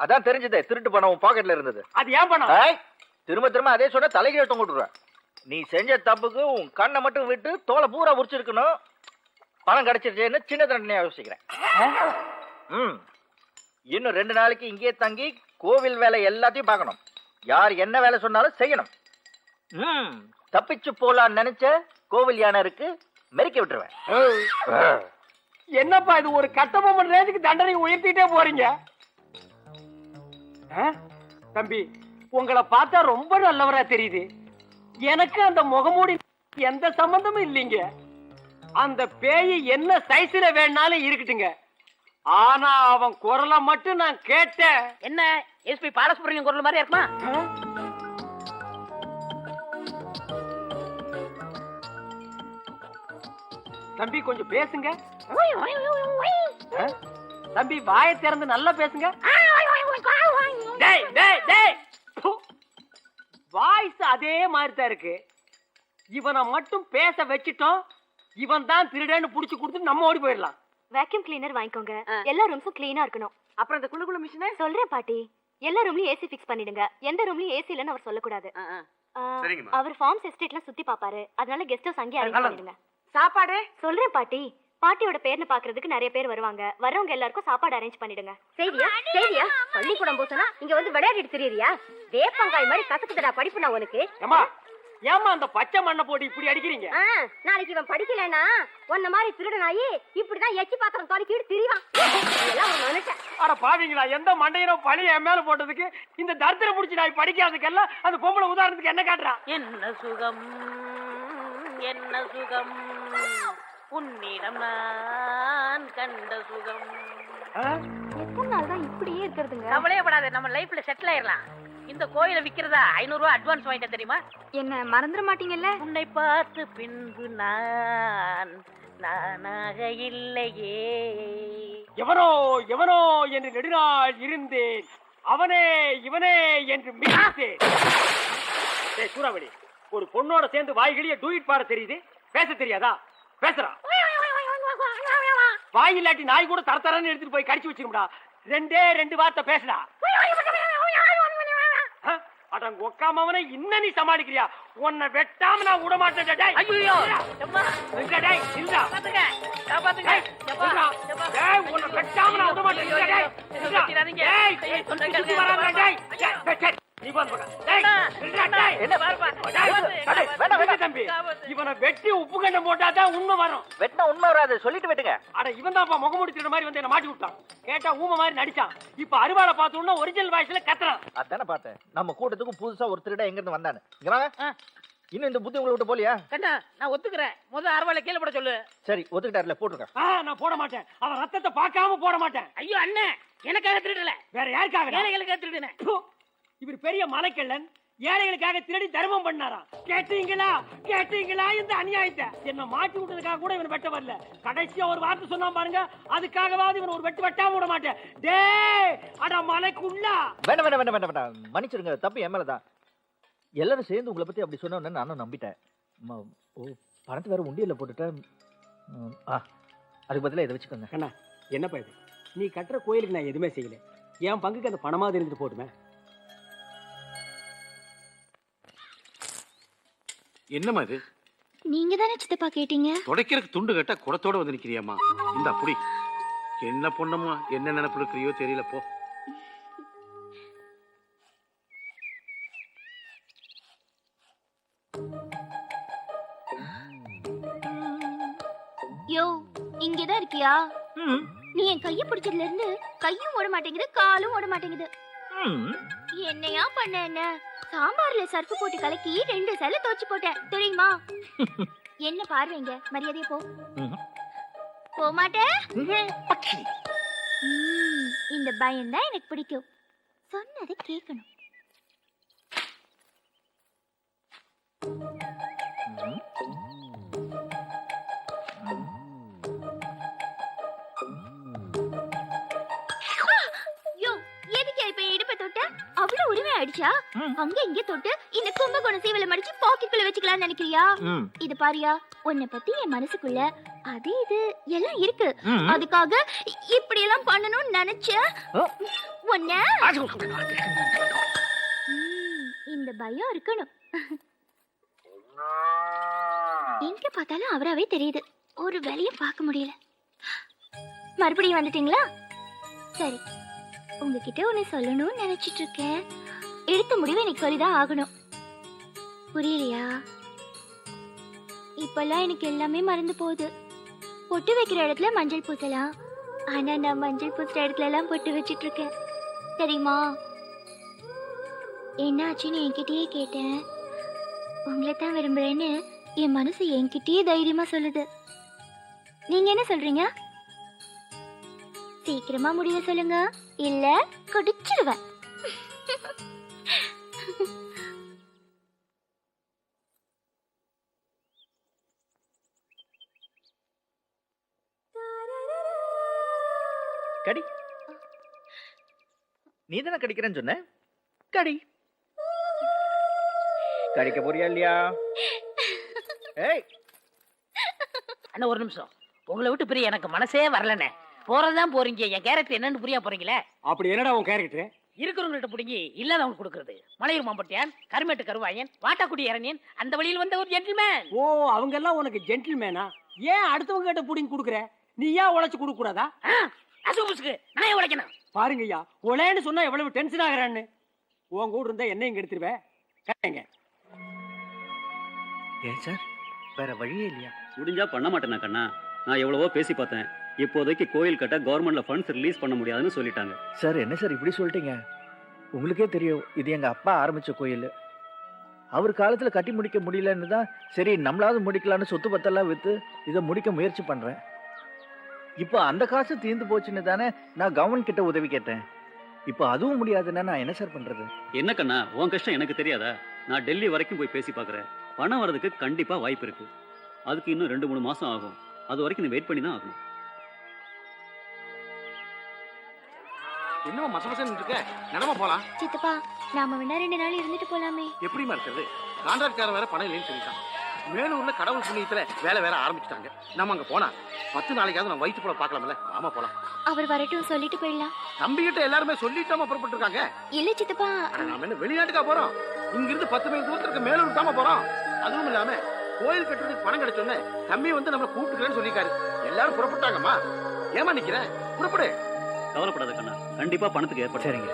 அதான் தெரிஞ்சதே, திருட்டு பணம் உன் பாக்கெட்ல இருந்தது. அது ஏன் பணம்? திரும்ப திரும்ப அதே சொன்ன தலைக்கு தொங்கிட்டுருவேன். நீ செஞ்ச தப்புக்கு உன் கண்ணை மட்டும் விட்டு தோலை பூரா உரிச்சிருக்கணும். பணம் கிடைச்சிருச்சேன்னு சின்ன தண்டனையா யோசிக்கிறேன். இன்னும் 2 நாளைக்கு இங்கே தங்கி கோவில் வேலை எல்லாத்தையும் பார்க்கணும். யார் என்ன வேலை சொன்னாலும் செய்யணும். தப்பிச்சு போலான்னு நினைச்ச கோவில் யானை இருக்கு, மெரிக்க விட்டுருவேன். என்னப்பா இது, ஒரு கட்டபொம்மன் ரேஞ்சுக்கு தண்டனை உயர்த்திட்டே போறீங்க? தம்பி உங்களை பார்த்தா ரொம்ப நல்லவரா தெரியுது. எனக்கு அந்த முகமூடி எந்த சம்பந்தமும் இல்லைங்க. அந்த பேய் என்ன சைஸ்ல வேணாலும் இருக்கட்டுங்க, ஆனா அவன் குரலை மட்டும் நான் கேட்டேன். என்ன எஸ்பி பாலசுப்ரமணியம் குரல் மாதிரி இருக்குமா? தம்பி கொஞ்சம் பேசுங்க. தம்பி வாயை திறந்து நல்லா பேசுங்க. வாய்ஸ் அதே மாதிரி தான் இருக்கு. இவனை மட்டும் பேச வச்சிட்டோம், இவன் தான் திருடன்னு புடிச்சு கொடுத்து நம்ம ஓடி போயிடலாம். வேக்யூம் கிளீனர் வாங்கிக்கோங்க. எல்லா ரூம்ஸும் கிளீனா இருக்கணும். அப்புறம் இந்த குளு குளு மிஷினை சொல்றேன் பாட்டி. எல்லா ரூம்லயும் ஏசி ஃபிக்ஸ் பண்ணிடுங்க. எந்த ரூம்லயும் ஏசி இல்லன்னு அவர் சொல்லக்கூடாது. அவர் ஃபார்ம்ஸ் எஸ்டேட்லாம் சுத்தி பாப்பாரு, அதனால கெஸ்ட் ஹவுஸ் அங்கேயே அரேஞ்ச் பண்ணிடுங்க. சாப்பாடு சொல்றேன் பாட்டி. பாட்டியோட பேர்னு பாக்குறதுக்கு நிறைய பேர் வருவாங்க. வரவங்க எல்லாருக்கும் சாப்பாடு அரேஞ்ச் பண்ணிடுங்க. சரியா சரியா? பள்ளிக்கூடம் போசனா இங்க வந்து விளையாடிட்டு தெரியுறியா? வேப்பங்காய் மாதிரி கசக்குதடா படிப்பு நான் உனக்கு. ஏமா அந்த பச்சை மண்ணை போட்டு இப்படி அடிக்கிறீங்க? நாளைக்கு இவன் படிக்கலன்னா உன்ன மாதிரி திருடனாயி இப்படிதான் எச்சி பாத்திரம் தொலைக்கிட்டு திரிவான். அட பாவீங்களா, எந்த மண்டையினோ பழைய என் மேல போட்டதுக்கு இந்த தரித்திர புடிச்சு நான் படிக்காததுக்கெல்லாம் அந்த பொம்பளை உதாரணத்துக்கு என்ன காட்டுறான்? என்ன சுகம் என்ன சுகம் உன்னிடம் நான் கண்ட சுகம். எத்தனை நாள் தான் இப்படியே இருக்கிறதுங்க? கவலையே படாத, நம்ம லைஃப்ல செட்டில் ஆயிடலாம். இந்த கோயிலை விக்கிறதா 500 ரூபாய் அட்வான்ஸ் வாங்கிட்டேன் தெரியுமா? என்ன மறந்துட மாட்டீங்கல்ல? உன்னை பார்த்து பின்பு நான் நானாக இல்லையே. எவனோ எவனோ என்று நெடுநாள் இருந்தேன், அவனே இவனே என்று மிதித்தேன். டேய் சூறாவளி, ஒரு பொண்ணோட சேர்ந்து வாய்களிய டூயிட் பாட தெரியுது, பேச தெரியாதா? பேசுறான். வாய் இல்லாட்டி நாய் கூட தரத்தரன்னு எடுத்துட்டு போய் கடிச்சு வச்சிருக்கா. ரெண்டு வார்த்தை பேசுடா. அடங்க ஒக்காமவனை இன்ன நீ சமாளிக்கிறியா? உன்னை வெட்டாம நான் விட மாட்டேன். ஐயோ உன்னை வெட்டாம நான் விட மாட்டேன். தம்பி, இவனை வெட்டி உப்பு கண்டம் போட்டாதான் உண்மை வரும். வெட்டினா உண்மை வராது, சொல்லிட்டு வெட்டுங்க. அட இவன் தான் முகமூடி திருட மாதிரி வந்து என்ன மாட்டி விட்டான். கேட்டா ஊமை மாதிரி நடிச்சான். இப்ப அருவாளை பார்த்தோம்னா ஒரிஜினல் வாய்ஸ்ல கத்துறான். அதானே பார்த்தேன். நம்ம கூட்டத்துக்கு புதுசா ஒரு திருட எங்க இருந்து வந்தானு. இங்க வாங்க. இன்னும் இந்த புத்தி உங்களை விட்டு போலியா? கண்ணா நான் ஒத்துக்கிறேன். முதல் அறுவாலை கீழே போட சொல்லு. சரி ஒத்துக்கிட்டாருல, போட்டுருக்கேன். நான் போட மாட்டேன். அவன் ரத்தத்தை பார்க்காம போட மாட்டேன். ஐயோ அண்ணே, எனக்காக திருடல, வேற யாருக்காக? ஏழைகளுக்காக திருடினேன். இவர் பெரிய மலைக்கள்ளன், ஏழைகளுக்காக திருடி தர்மம் பண்ணாராம். கேட்டீங்களா இந்த அநியாயத்தை? என்ன மாட்டி விட்டதுக்காக கூட இவன் வெட்ட வரல. கடைசியா ஒரு வார்த்தை சொன்னா பாருங்க, அதுக்காகவாது இவன் ஒரு வெட்டாம விட மாட்டேன். டேய் அட மலைக்குள்ளா. வேண்டாம் மன்னிச்சிருங்க, தப்பு என் மேலதான். எல்லாரும் சேர்ந்து உங்களை பத்தி அப்படி சொன்ன நானும் நம்பிட்டேன். பணத்தை வேற உண்டியல்ல போட்டுட்டேன். அதுக்கு பதிலா இதை வச்சுக்கோங்க. அண்ணா என்னப்பா இது? நீ கட்டுற கோயிலுக்கு நான் எதுவுமே செய்யல. என் பங்குக்கு அந்த பணமாவது இருந்துட்டு போட்டுமே. என்னம்மா இது? நீங்க தானே சித்தப்பா கேட்டீங்க? துடைக்கிறதுக்கு துண்டு கட்ட குடத்தோட வந்து நிக்கிறியாமா? இந்த அப்படி என்ன பொண்ணம்மா, என்ன நினைப்பு இருக்கிறியோ தெரியல. போ. யோ இங்கதான் இருக்கியா? நீ என் கைய பிடிச்சதுல இருந்து கையும் ஓட மாட்டேங்குது, காலும் ஓட மாட்டேங்குது. என்னையா பண்ண? என்ன சாம்பார்ல சர்ஃப் போட்டு கலக்கி 2 சேலை துவைச்சு போட்டேன் தெரியுமா? என்ன பார்வைங்க, மரியாதையா போ. போக மாட்டேன். இந்த பயம் தான் எனக்கு பிடிக்கும். சொன்னதை கேட்கணும். அவ்வளவு உரிமை ஆயிடுச்சா? அங்க இங்க தொட்டு இந்த கும்பகோணம் சீவலை மடிச்சு பாக்கெட்டுக்குள்ள வச்சுக்கலாம்னு நினைக்கிறியா? இது பாரியா, உன்னை பத்தி என் மனசுக்குள்ள அது இது எல்லாம் இருக்கு. அதுக்காக இப்படி எல்லாம் பண்ணணும்னு நினைச்ச உன்ன இந்த பயம் இருக்கணும். எங்க பார்த்தாலும் அவராவே தெரியுது, ஒரு வேலையை பார்க்க முடியல. மறுபடியும் வந்துட்டீங்களா? சரி, உங்ககிட்ட ஒண்ணு சொல்லணும்னு நினைச்சிட்டு இருக்கேன். எடுத்த முடிவு எனக்கு சொல்லிதான் ஆகணும். புரியலையா? இப்பெல்லாம் எனக்கு எல்லாமே மறந்து போகுது. பொட்டு வைக்கிற இடத்துல மஞ்சள் பூசலாம், ஆனா நான் மஞ்சள் பூசுற இடத்துல எல்லாம் பொட்டு வச்சிட்டு இருக்கேன் தெரியுமா? என்ன ஆச்சுன்னு என்கிட்டயே கேட்டேன். உங்களை தான் விரும்புறேன்னு என் மனசு என்கிட்டயே தைரியமா சொல்லுது. நீங்க என்ன சொல்றீங்க? சீக்கிரமா முடிய சொல்லுங்க, இல்ல குடிச்சிடுவேன். கடி. நீ தானே கடிக்கிறேன்னு சொன்ன, கடி. கடிக்க போறியா இல்லையா? ஏய் அண்ணா ஒரு நிமிஷம், உங்களை விட்டு பிரிய எனக்கு மனசே வரலண்ணே. போறதுதான் போறீங்க, என் கேரக்டர் என்னன்னு புரியா போறீங்களே. அப்படி என்னடா உன் கேரக்டர்? இருக்கிறவங்கள்ட்ட பிடிங்கி இல்லாதவங்க கொடுக்கறது. மலையூர் மாம்பட்டியான், கருமேட்டு கருவாயன், வாட்டாக்குடி இறனியன், அந்த வழியில் வந்த ஒரு ஜென்டில்மேன். ஓ, அவங்க எல்லாம் உனக்கு ஜென்டில்மேனா? ஏன் அடுத்தவங்க கிட்ட புடிங்கி கொடுக்குற? நீ ஏன் உழைச்சு கொடுக்க கூடாதா? அசுபுசுக்கு நான் ஏன் உழைக்கணும்? பாருங்க ஐயா, உழைன்னு சொன்னா எவ்வளவு டென்ஷன் ஆகுறான்னு. உன் கூட இருந்தா என்னையும் கெடுத்துருவேன். கேட்டேங்க. ஏன் சார், வேற வழியே இல்லையா? முடிஞ்சா பண்ண மாட்டேனா கண்ணா? நான் எவ்வளவோ பேசி பார்த்தேன். இப்போதைக்கு கோயில் கட்ட கவர்மெண்ட்ல ஃபண்ட்ஸ் ரிலீஸ் பண்ண முடியாதுன்னு சொல்லிட்டாங்க. சார் என்ன சார் இப்படி சொல்லிட்டீங்க? உங்களுக்கே தெரியும், இது எங்க அப்பா ஆரம்பிச்ச கோயில். அவர் காலத்துல கட்டி முடிக்க முடியலன்னு தான் சரி நம்மளாவது முடிக்கலான்னு சொத்து பத்தெல்லாம் வித்து இதை முடிக்க முயற்சி பண்றேன். இப்போ அந்த காசு தீர்ந்து போச்சுன்னு தானே நான் கவர்மெண்ட் கிட்ட உதவி கேட்டேன். இப்போ அதுவும் முடியாதுன்னா நான் என்ன சார் பண்றது? என்ன கண்ணா, உன் கஷ்டம் எனக்கு தெரியாதா? நான் டெல்லி வரைக்கும் போய் பேசி பார்க்குறேன். பணம் வர்றதுக்கு கண்டிப்பா வாய்ப்பு இருக்கு. அதுக்கு இன்னும் 2-3 மாசம் ஆகும். அது வரைக்கும் நீ வெயிட் பண்ணி தான் ஆகணும். இன்னும் மசமசன்னு இருக்க, நடமா போலாம். சித்தப்பா, நாம வேணா 2 நாள் இருந்துட்டு போலாமே. எப்படிமா இருக்கிறது? கான்ட்ராக்ட்காரன் வேற பணம் இல்லைன்னு சொல்லிட்டான். மேலூர்ல கடவுள் புண்ணியத்துல வேலை வேற ஆரம்பிச்சுட்டாங்க. நம்ம அங்க போனா 10 நாளைக்காவது நம்ம வயிற்று போல பார்க்கலாம்ல. ஆமா போலாம். அவர் வரட்டும், சொல்லிட்டு போயிடலாம். தம்பிகிட்ட எல்லாருமே சொல்லிட்டாம புறப்பட்டு இருக்காங்க. இல்ல சித்தப்பா, நாம என்ன வெளிநாட்டுக்கா போறோம்? இங்க இருந்து 10 மைல் தூரத்துல இருக்க மேலூர் தாம போறோம். அதுவும் இல்லாம கோயில் கட்டுறதுக்கு பணம் கிடைச்சோன்னே தம்பி வந்து நம்மள கூப்பிட்டுக்கிறேன்னு சொல்லிருக்காரு. எல்லாரும் புறப்பட்டாங்கம்மா. ஏமா நிக்கிற? புறப்படு. கவலைப்படாத கண்ணா, கண்டிப்பா பணத்துக்கு ஏற்பாடு. சரிங்க.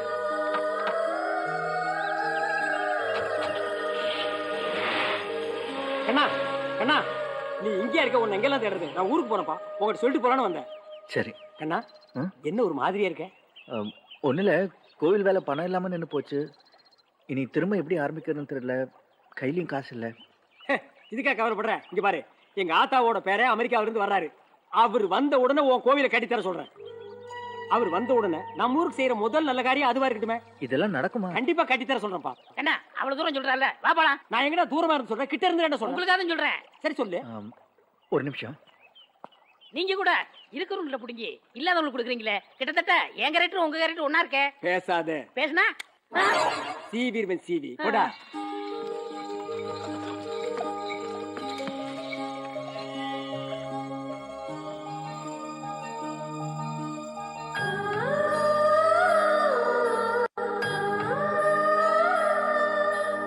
கண்ணா கண்ணா, நீ இங்கே இருக்க, உன்னை எங்கெல்லாம் தேடுறது? நான் ஊருக்கு போறேன்ப்பா, உங்ககிட்ட சொல்லிட்டு போலான்னு வந்தேன். சரி. கண்ணா, என்ன ஒரு மாதிரியா இருக்க? ஒண்ணுல கோவில் வேலை பணம் இல்லாம நின்னு போச்சு. இனி திரும்ப எப்படி ஆரம்பிக்கிறதுன்னு தெரியல. கையிலயும் காசு இல்ல. இதுக்கா கவலைப்படுற? இங்க பாரு, எங்க ஆத்தாவோட பேரை அமெரிக்காவில இருந்து வர்றாரு. அவர் வந்த உடனே உன் கோவிலை கட்டித்தர சொல்றேன். அவர் வந்த உடனே நம்ம ஊருக்கு செய்யற முதல் நல்ல காரியம் அதுவா இருக்கட்டுமே. இதெல்லாம் நடக்குமா? கண்டிப்பா கட்டித்தர சொல்றேன்ப்பா. என்ன அவ்வளவு தூரம் சொல்றல? வா போலாம். நான் எங்கடா தூரமா இருந்து சொல்றேன், கிட்ட இருந்து என்ன சொல்றேன்? உங்களுக்காக சொல்றேன். சரி சொல்லு. ஒரு நிமிஷம். நீங்க கூட இருக்கிறவங்கள புடிங்கி இல்லாதவங்களுக்கு கொடுக்குறீங்களே. கிட்டத்தட்ட என் கேரக்டர் உங்க கேரக்டர் ஒண்ணா இருக்கே. பேசாத. பேசுனா சீவீர்வன் சீவி போடா.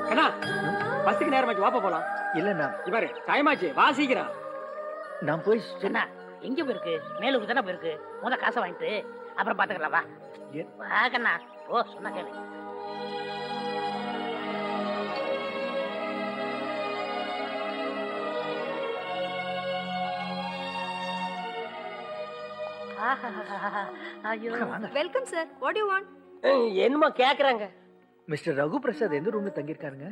கண்ணா, பஸ்ஸுக்கு நேரமாச்சு, வாப்பா போலாம். இல்ல நான் இவரு டைம் ஆச்சு, வாசிக்கிறான். நான் போய் என்ன எங்க போயிருக்கு? மேலூருக்கு தானே போயிருக்கு. முத காசை வாங்கிட்டு அப்புறம் பாத்துக்கலாம். வா வா கண்ணா. ஓ சொன்னா கேளு. Welcome sir. What you want? என்னமா கேக்குறாங்க? மிஸ்டர் ரகு பிரசாத் எந்த ரூம்ல தங்கி இருக்காருங்க?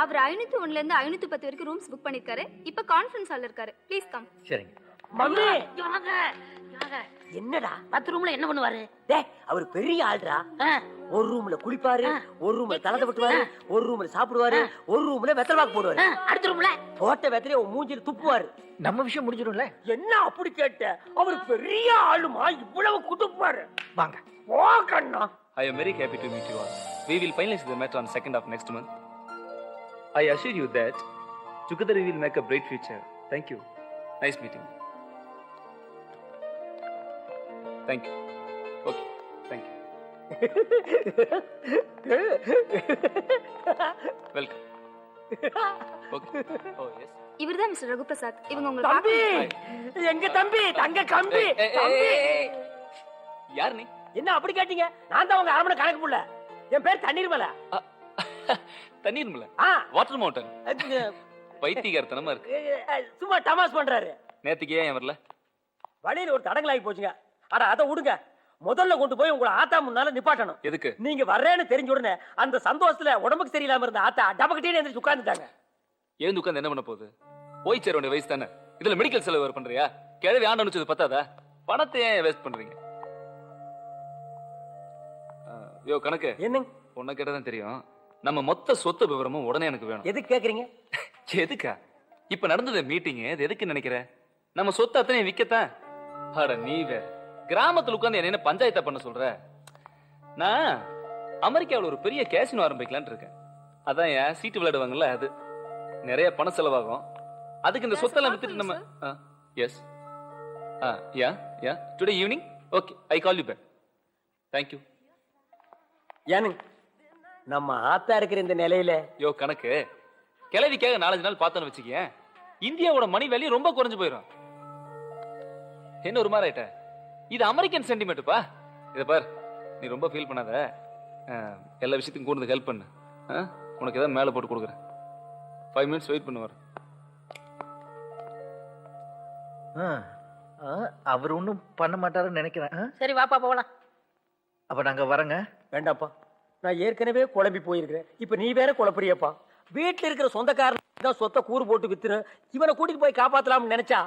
அவர் 501ல இருந்து 510 வரைக்கும் ரூம்ஸ் புக் பண்ணிருக்காரு. இப்ப கான்ஃபரன்ஸ் ஹால்ல இருக்காரு. Please come. சரிங்க. மம்மி, இங்க வாங்க, இங்க வாங்க. என்னடா? பாத்ரூம்ல என்ன பண்ணுவாரு? டேய், அவர் பெரிய ஆள்டா. ஒரு ரூம்ல குளிப்பாரு, ஒரு ரூம்ல தலத விட்டுவாரு, ஒரு ரூம்ல சாப்பிடுவாரு, ஒரு ரூம்ல வெத்தலை பாக்கு போடுவாரு. அடுத்த ரூம்ல போட்ட வெத்தலைய மூஞ்சில துப்புவாரு. நம்ம விஷயம் முடிஞ்சிடும்ல. என்ன அப்படி கேட்ட? அவர் பெரிய ஆளுமா, இவ்வளவு குடுப்பாரு. வாங்க. போ கண்ணா. I am very happy to meet you all. We will finalize the matter on 2nd of next month. I assure you that together we will make a bright future. Thank you. Nice meeting you. Thank you. Okay. Thank you. Welcome. Okay. Oh yes. இவர்தான் mister Raghu Prasad. இவங்க உங்களை தம்பி, பார்க்கணும். எங்க தம்பி, தங்க கம்பி. யார் நீ? என்ன அப்படி கேட்டீங்க? நான் தான் உங்க அரமனை கணக்கு புள்ள. என் பேர் தண்ணீர் மலை. தண்ணீர் மலை. Water mountain. பைத்தியக்காரத்தனமா இருக்கு. சும்மா டமாஸ் பண்றாரு. நேத்துக்கு ஏன் வரல? வழியில ஒரு தடங்கலாகி போச்சுங்க. அட அதை விடுங்க. முதல்ல கொண்டு போய் உங்களை ஆத்தா முன்னால நிப்பாட்டணும். எதுக்கு? நீங்க வர்றேன்னு தெரிஞ்ச உடனே அந்த சந்தோஷத்துல உடம்புக்கு சரியில்லாம இருந்த ஆத்தா டபக்கட்டின்னு எந்திரிச்சு உட்கார்ந்துட்டாங்க. எழுந்து உட்கார்ந்து என்ன பண்ண போகுது? போய் சேர வேண்டிய வயசு தானே. இதுல மெடிக்கல் செலவு வேற பண்றியா? கிழவி ஆண்டு அனுப்பிச்சது பத்தாதா? பணத்தை ஏன் வேஸ்ட் பண்றீங்க? யோ கணக்கு, என்னங்க? உன்னை கேட்டதான் தெரியும். நம்ம மொத்த சொத்து விவரமும் உடனே எனக்கு வேணும். எதுக்கு கேக்குறீங்க? எதுக்கா? இப்ப நடந்தது மீட்டிங். இது எதுக்கு நினைக்கிற? நம்ம சொத்து அத்தனை விக்கத்தான். அட நீ வேற கிராமத்துல உட்கார்ந்து என்ன பஞ்சாயத்தை பண்ண சொல்ற? நான் அமெரிக்காவில் ஒரு பெரிய கேசினோ ஆரம்பிக்கலான்னு இருக்கேன். அதான் ஏன் சீட்டு விளையாடுவாங்கல்ல, அது நிறைய பணம் செலவாகும். அதுக்கு இந்த சொத்தெல்லாம் வித்துட்டு நம்ம yes yeah yeah today evening. Okay, I call you back. Thank you. ஏனுங்க, நம்ம ஆத்தா இருக்கிற இந்த நிலையில யோ கணக்கு, கிளவிக்காக 4-5 நாள் பார்த்தோன்னு வச்சுக்க, இந்தியாவோட மணி வேல்யூ ரொம்ப குறைஞ்சு போயிடும். என்ன ஒரு மாதிரி ஆயிட்ட? இது அமெரிக்கன் சென்டிமெண்ட்ப்பா. இதை பார், நீ ரொம்ப ஃபீல் பண்ணாத. எல்லா விஷயத்துக்கும் கூட ஹெல்ப் பண்ணு. உனக்கு ஏதாவது மேலே போட்டு கொடுக்குறேன். 5 minutes வெயிட் பண்ணுவார். அவர் ஒன்றும் பண்ண மாட்டாருன்னு நினைக்கிறேன். சரி வாப்பா போகலாம். அப்ப நாங்க வரங்க. வேண்டாப்பா, நான் ஏற்கனவே குழம்பி போயிருக்கிறேன். இப்ப நீ வேற குழப்பறியப்பா. வீட்டுல இருக்கிற சொந்தக்காரன் தான் சொத்தை கூறு போட்டு வித்துரு. இவனை கூட்டிட்டு போய் காப்பாத்தலாம்னு நினைச்சா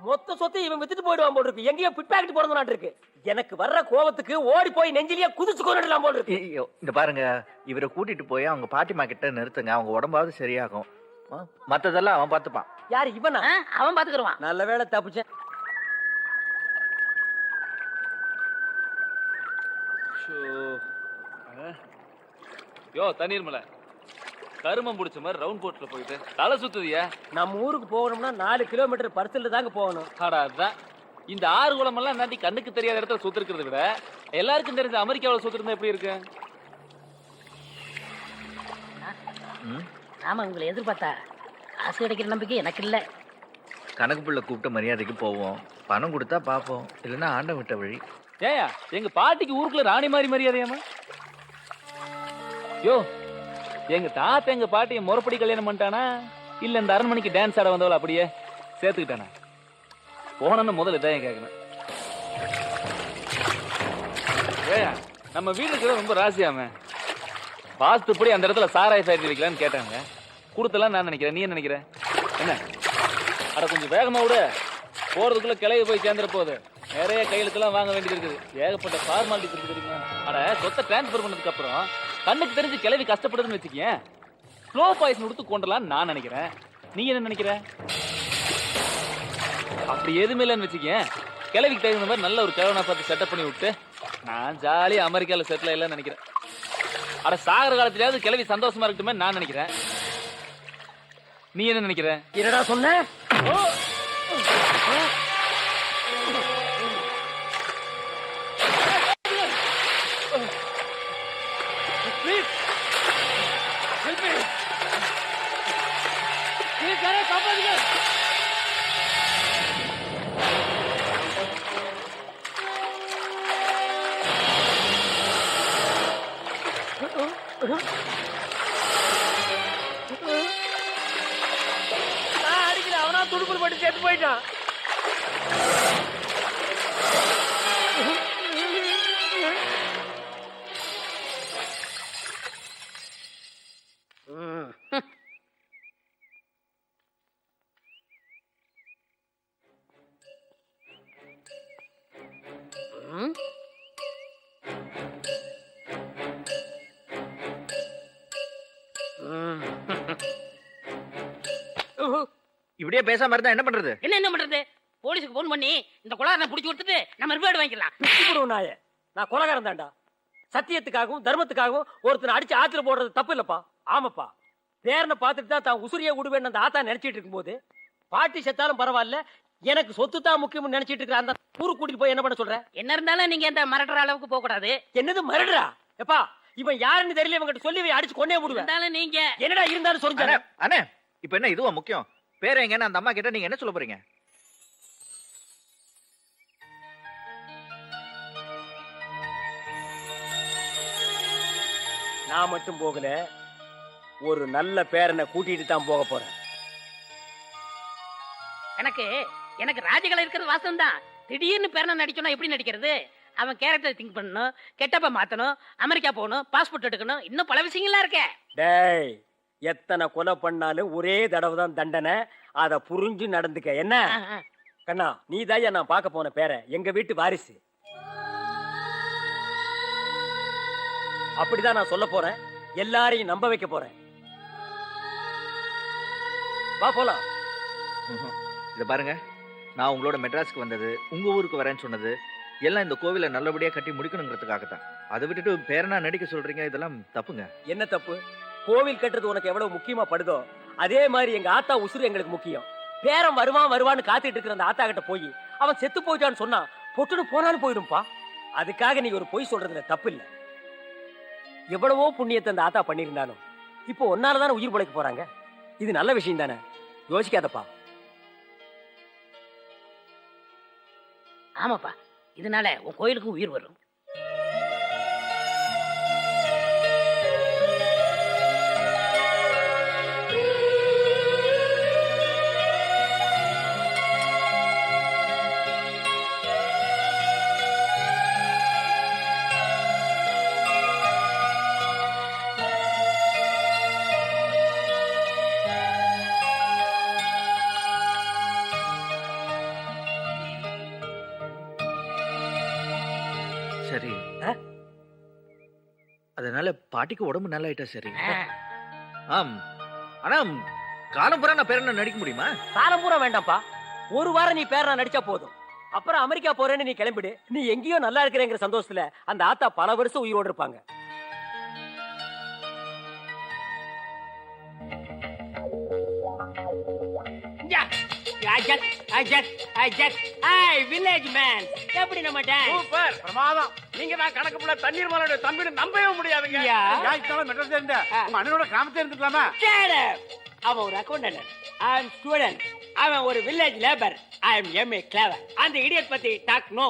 மொத்த சொத்தை இவன் வித்துட்டு போயிடுவான் போல இருக்கு. எங்கேயோ பிட் பாக்கெட் பிறந்த நாட்டு இருக்கு. எனக்கு வர்ற கோவத்துக்கு ஓடி போய் நெஞ்சிலேயே குதிச்சு கொண்டுடலாம் போல இருக்கு. ஐயோ, இந்த பாருங்க, இவரை கூட்டிட்டு போய் அவங்க பாட்டிமா கிட்ட நிறுத்துங்க. அவங்க உடம்பாவது சரியாகும். மத்ததெல்லாம் அவன் பார்த்துப்பான். யாரு இவனா? அவன் பாத்துக்கிடுவான். நல்ல வேளை தப்பிச்சேன். யோ தண்ணீர் மலை கருமம் பிடிச்ச மாதிரி ரவுண்ட் போட்ல போயிட்டு தலை சுத்துதியா? நம்ம ஊருக்கு போகணும்னா 4 கிலோமீட்டர் பரிசல்ல தாங்க போகணும். ஆடா அதுதான் இந்த ஆறு குளமெல்லாம் நாட்டி கண்ணுக்கு தெரியாத இடத்துல சுத்திருக்கிறத விட எல்லாருக்கும் தெரிஞ்ச அமெரிக்காவில் சுத்திருந்தா எப்படி இருக்கு? நாம உங்களை எதிர்பார்த்தா காசு கிடைக்கிற நம்பிக்கை எனக்கு இல்ல. கணக்கு பிள்ளை கூப்பிட்ட மரியாதைக்கு போவோம். பணம் கொடுத்தா பாப்போம், இல்லைன்னா ஆண்டம் விட்ட வழி. ஏயா எங்க பாட்டிக்கு ஊருக்குள்ள ராணி மாதிரி மரியாதையாமா? யோ எங்க தாத்தா எங்க பாட்டிய முறைப்படி கல்யாணம் பண்ணிட்டானா இல்ல இந்த அரண்மனைக்கு டான்ஸ் ஆட வந்தவள அப்படியே சேர்த்துக்கிட்டானா? போனன்னு முதல்ல இதான் கேட்கணும். ஏயா நம்ம வீட்டுக்கு ரொம்ப ராசியாம வாஸ்துப்படி அந்த இடத்துல சாராய ஃபேக்டரி வைக்கலான்னு கேட்டாங்க. கொடுத்தலாம் நான் நினைக்கிறேன். நீ என்ன நினைக்கிற? என்ன அட கொஞ்சம் வேகமா விட, போறதுக்குள்ள கிளைய போய் சேர்ந்துட போகுது. நிறைய கையெழுத்தெல்லாம் வாங்க வேண்டியது இருக்குது. ஏகப்பட்ட ஃபார்மாலிட்டிஸ் இருக்கு தெரியுமா? அட சொத்தை டிரான்ஸ்ஃபர் பண்ணதுக்கு அப்புறம் கண்ணுக்கு தெரிஞ்சு கிளவி கஷ்டப்படுதுன்னு வச்சுக்கேன், ஸ்லோ பாய்சன் கொடுத்து கொண்டலான்னு நான் நினைக்கிறேன். நீ என்ன நினைக்கிற? அப்படி எதுவுமே இல்லைன்னு வச்சுக்கேன், கிளவிக்கு தகுந்த மாதிரி நல்ல ஒரு கிழவனா பார்த்து செட்டப் பண்ணி விட்டு நான் ஜாலியா அமெரிக்காவில் செட்டில் இல்லைன்னு நினைக்கிறேன். அட சாகர காலத்திலேயாவது கிளவி சந்தோஷமா இருக்கட்டுமே நான் நினைக்கிறேன். நீ என்ன நினைக்கிற? என்னடா சொன்ன? அவனா துடுப்பு போட்டு செத்து போயிட்டான். இப்படியே பேசாம இருந்தா என்ன பண்றது? என்ன பண்றது? போலீஸுக்கு போன் பண்ணி இந்த கொலாரனை புடிச்சு கொடுத்துட்டு நம்ம ரிவார்டு வாங்கிக்கலாம். நாய நான் கொலகாரம் தான்டா. சத்தியத்துக்காகவும் தர்மத்துக்காகவும் ஒருத்தனை அடிச்சு ஆத்துல போடுறது தப்பு இல்லப்பா. ஆமாப்பா, பேரனை பார்த்துட்டு தான் தான் உசுரியை விடுவேன் அந்த ஆத்தா நினைச்சிட்டு இருக்கும்போது, பாட்டி செத்தாலும் பரவாயில்ல எனக்கு சொத்து தான் முக்கியம்னு நினைச்சிட்டு இருக்கிற அந்த ஊருக்கு கூட்டிட்டு போய் என்ன பண்ண சொல்ற? என்ன இருந்தாலும் நீங்க இந்த மிரட்டுற அளவுக்கு போக கூடாது. என்னது மிரடுறா? எப்பா இவன் யாருன்னு தெரியல, இவங்கிட்ட சொல்லி அடிச்சு கொண்டே விடுவேன். இருந்தாலும் நீங்க என்னடா இருந்தாலும் சொல்லுங்க. அண்ணே இப்ப என்ன இதுவா முக்கியம்? பேர எங்கன்னு அந்த அம்மா கிட்ட நீங்க என்ன சொல்ல போறீங்க? நான் மட்டும் போகல, ஒரு நல்ல பேரனை கூட்டிட்டு தான் போக போறேன். எனக்கு ராஜகலை இருக்கிறது வாசம் தான். திடீர்னு பேரனை நடிச்சோன்னா எப்படி நடிக்கிறது? அவன் கேரக்டர் திங்க் பண்ணணும், கெட்டப்ப மாத்தணும், அமெரிக்கா போகணும், பாஸ்போர்ட் எடுக்கணும், இன்னும் பல விஷயங்களா இருக்கே. டேய் எத்தனை கொலை பண்ணாலும் ஒரே தடவை தான் தண்டனை. அத புரிஞ்சு நடந்துக்க. என்ன கண்ணா, நீ தான் நான் பார்க்க போன பேர, எங்க வீட்டு வாரிசு. அப்படிதான் நான் சொல்ல போறேன். எல்லாரையும் நம்ப வைக்க போறேன். வா போலாம். இத பாருங்க, நான் உங்களோட மெட்ராஸ்க்கு வந்தது, உங்க ஊருக்கு வரேன்னு சொன்னது எல்லாம் இந்த கோவிலை நல்லபடியா கட்டி முடிக்கணுங்கிறதுக்காக தான். அதை விட்டுட்டு பேரனா நடிக்க சொல்றீங்க, இதெல்லாம் தப்புங்க. என்ன தப்பு? கோவில் கட்டுறது உனக்கு எவ்வளவு முக்கியமா படுதோ அதே மாதிரி எங்க ஆத்தா உசுறு எங்களுக்கு முக்கியம். பேரன் வருவான்னு காத்துட்டு இருக்கிற அந்த ஆத்தா கிட்ட போய் அவன் செத்து போயிட்டான்னு சொன்னா பொட்டுன்னு போனாலும் போயிடும்பா. அதுக்காக நீ ஒரு பொய் சொல்றதுல தப்பு இல்ல. எவ்வளவோ புண்ணியத்தை அந்த ஆத்தா பண்ணியிருந்தாலும் இப்போ ஒன்னாலதானே உயிர் பிழைக்க போறாங்க. இது நல்ல விஷயம் தானே, யோசிக்காதப்பா. ஆமாப்பா, இதனால உன் கோயிலுக்கும் உயிர் வரும். சரி அதனால பாட்டிக்கு உடம்பு நல்லா ஆயிட்டா சரி ஆம் ஆனா காலம் பூரா நான் பேரனை நடிக்க முடியுமா? காலம் பூரா வேண்டாம்ப்பா, ஒரு வாரம் நீ பேர நடிச்சா போதும். அப்புறம் அமெரிக்கா போறேன்னு நீ கிளம்பிடு. நீ எங்கேயோ நல்லா இருக்கிறேங்கிற சந்தோஷத்துல அந்த ஆத்தா பல வருஷம் உயிரோடு இருப்பாங்க. வில்லேஜ் மேன் எப்படி நம்ம சூப்பர் பிரமாதம். நீங்க தான் கணக்கு புள்ள தண்ணீர் மலோட தம்பின்னு நம்பவே முடியாதுங்க. மெட்ராஸ்ல இருந்த உங்க அண்ணனோட கிராமத்துல இருந்துக்கலாமா? அவன் ஒரு அக்கௌண்டன்ட், ஐ அம் ஸ்டூடெண்ட். அவன் ஒரு வில்லேஜ் லேபர், ஐ அம் எம்ஏ கிளவர். அந்த இடியட் பத்தி டாக் நோ.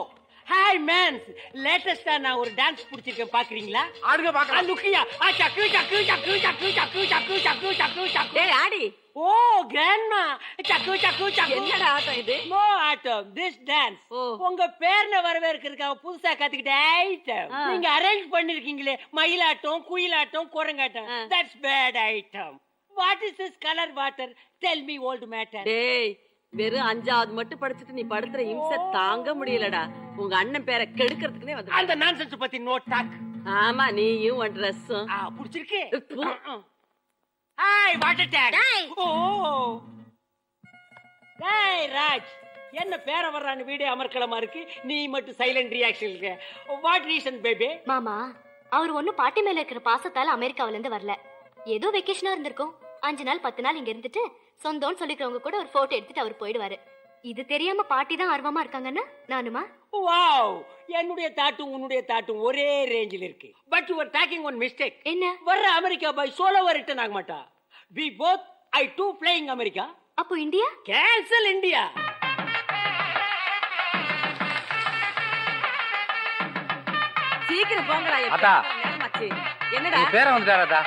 ஹாய் மேன்ஸ், லேட்டஸ்டா நான் ஒரு டான்ஸ் புடிச்சிருக்கேன், பாக்குறீங்களா? ஆடுங்க பாக்கலாம். லுக்கியா சக்கு சக்கு சக்கு சக்கு சக்கு சக்கு சக்கு சக்கு சக்கு. டேய் ஆடி. ஓ கிராண்ட்மா, சக்கு சக்கு சக்கு. என்னடா ஆட்டம் இது? நோ ஆட்டம், திஸ் டான்ஸ். உங்க பேர்ல வரவேற்கிறதுக்காக புதுசா கத்துக்கிட்ட ஐட்டம். நீங்க அரேஞ்ச் பண்ணிருக்கீங்களே மயிலாட்டம், குயிலாட்டம், குரங்காட்டம், that's bad item. What is this color water? Tell me old matter. டேய் வெறும் 5வது மட்டும் படிச்சிட்டு நீ படுத்துற இம்சை தாங்க முடியலடா. உங்க அண்ணன் பேரை கெடுக்கிறதுக்குனே வந்து அந்த நான்சென்ஸ் பத்தி நோ டாக். ஆமா நீயும் உன் ட்ரெஸ்ஸும் புடிச்சிருக்கு. Hi water tank. ஓ டேய் ராஜ், என்ன பேர வர்றான்னு வீடியோ அமர்க்கலமா இருக்கு, நீ மட்டும் சைலண்ட் ரியாக்ஷன் இருக்க. What reason baby? மாமா, அவர் ஒன்னும் பாட்டி மேல இருக்கிற பாசத்தால அமெரிக்காவில இருந்து வரல. ஏதோ வெக்கேஷனா இருந்திருக்கும். 5 நாள் 10 நாள் இங்க இருந்துட்டு சொந்தம்னு சொல்லிக்கிறவங்க கூட ஒரு போட்டோ எடுத்துட்டு அவர் போயிடுவாரு. இது தெரியாம பாட்டி தான் ஆர்வமா இருக்காங்கன்னா நானுமா? வாவ், என்னுடைய தாட்டும் உன்னுடைய தாட்டும் ஒரே ரேஞ்சில் இருக்கு. But you are talking one mistake. என்ன? வர்ற அமெரிக்கா பாய் சோலோவா ரிட்டர்ன் ஆக மாட்டா. We both I too flying America. அப்போ இந்தியா? Cancel India. சீக்கிரம் போங்கடா. அத்தா. நேரமாச்சு. என்னடா? நீ பேர வந்துட்டாரா?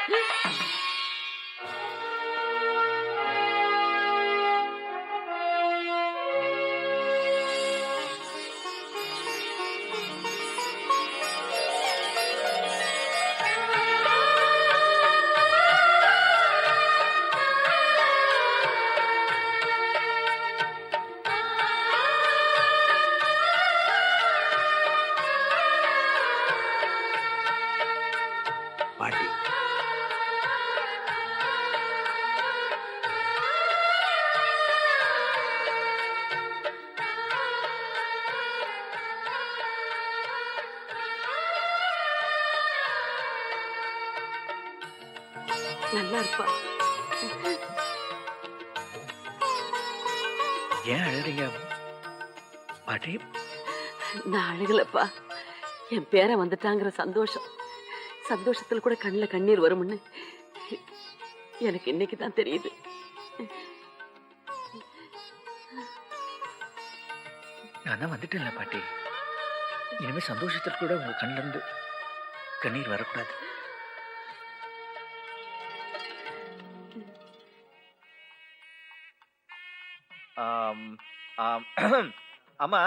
பாட்டி நல்லா இருப்பா. ஏன் அழுறீங்க பாட்டி? நான் அழுகலப்பா. என் பேரை வந்துட்டாங்கிற சந்தோஷத்துல கூட கண்ணுல கண்ணீர் வரும்னு எனக்கு இன்னைக்கு தான் தெரியுது. நான் தான் வந்துட்டேன்ல பாட்டி. இனிமே சந்தோஷத்துல கூட உங்க கண்ணுல இருந்து கண்ணீர் வரக்கூடாது. ஆமா,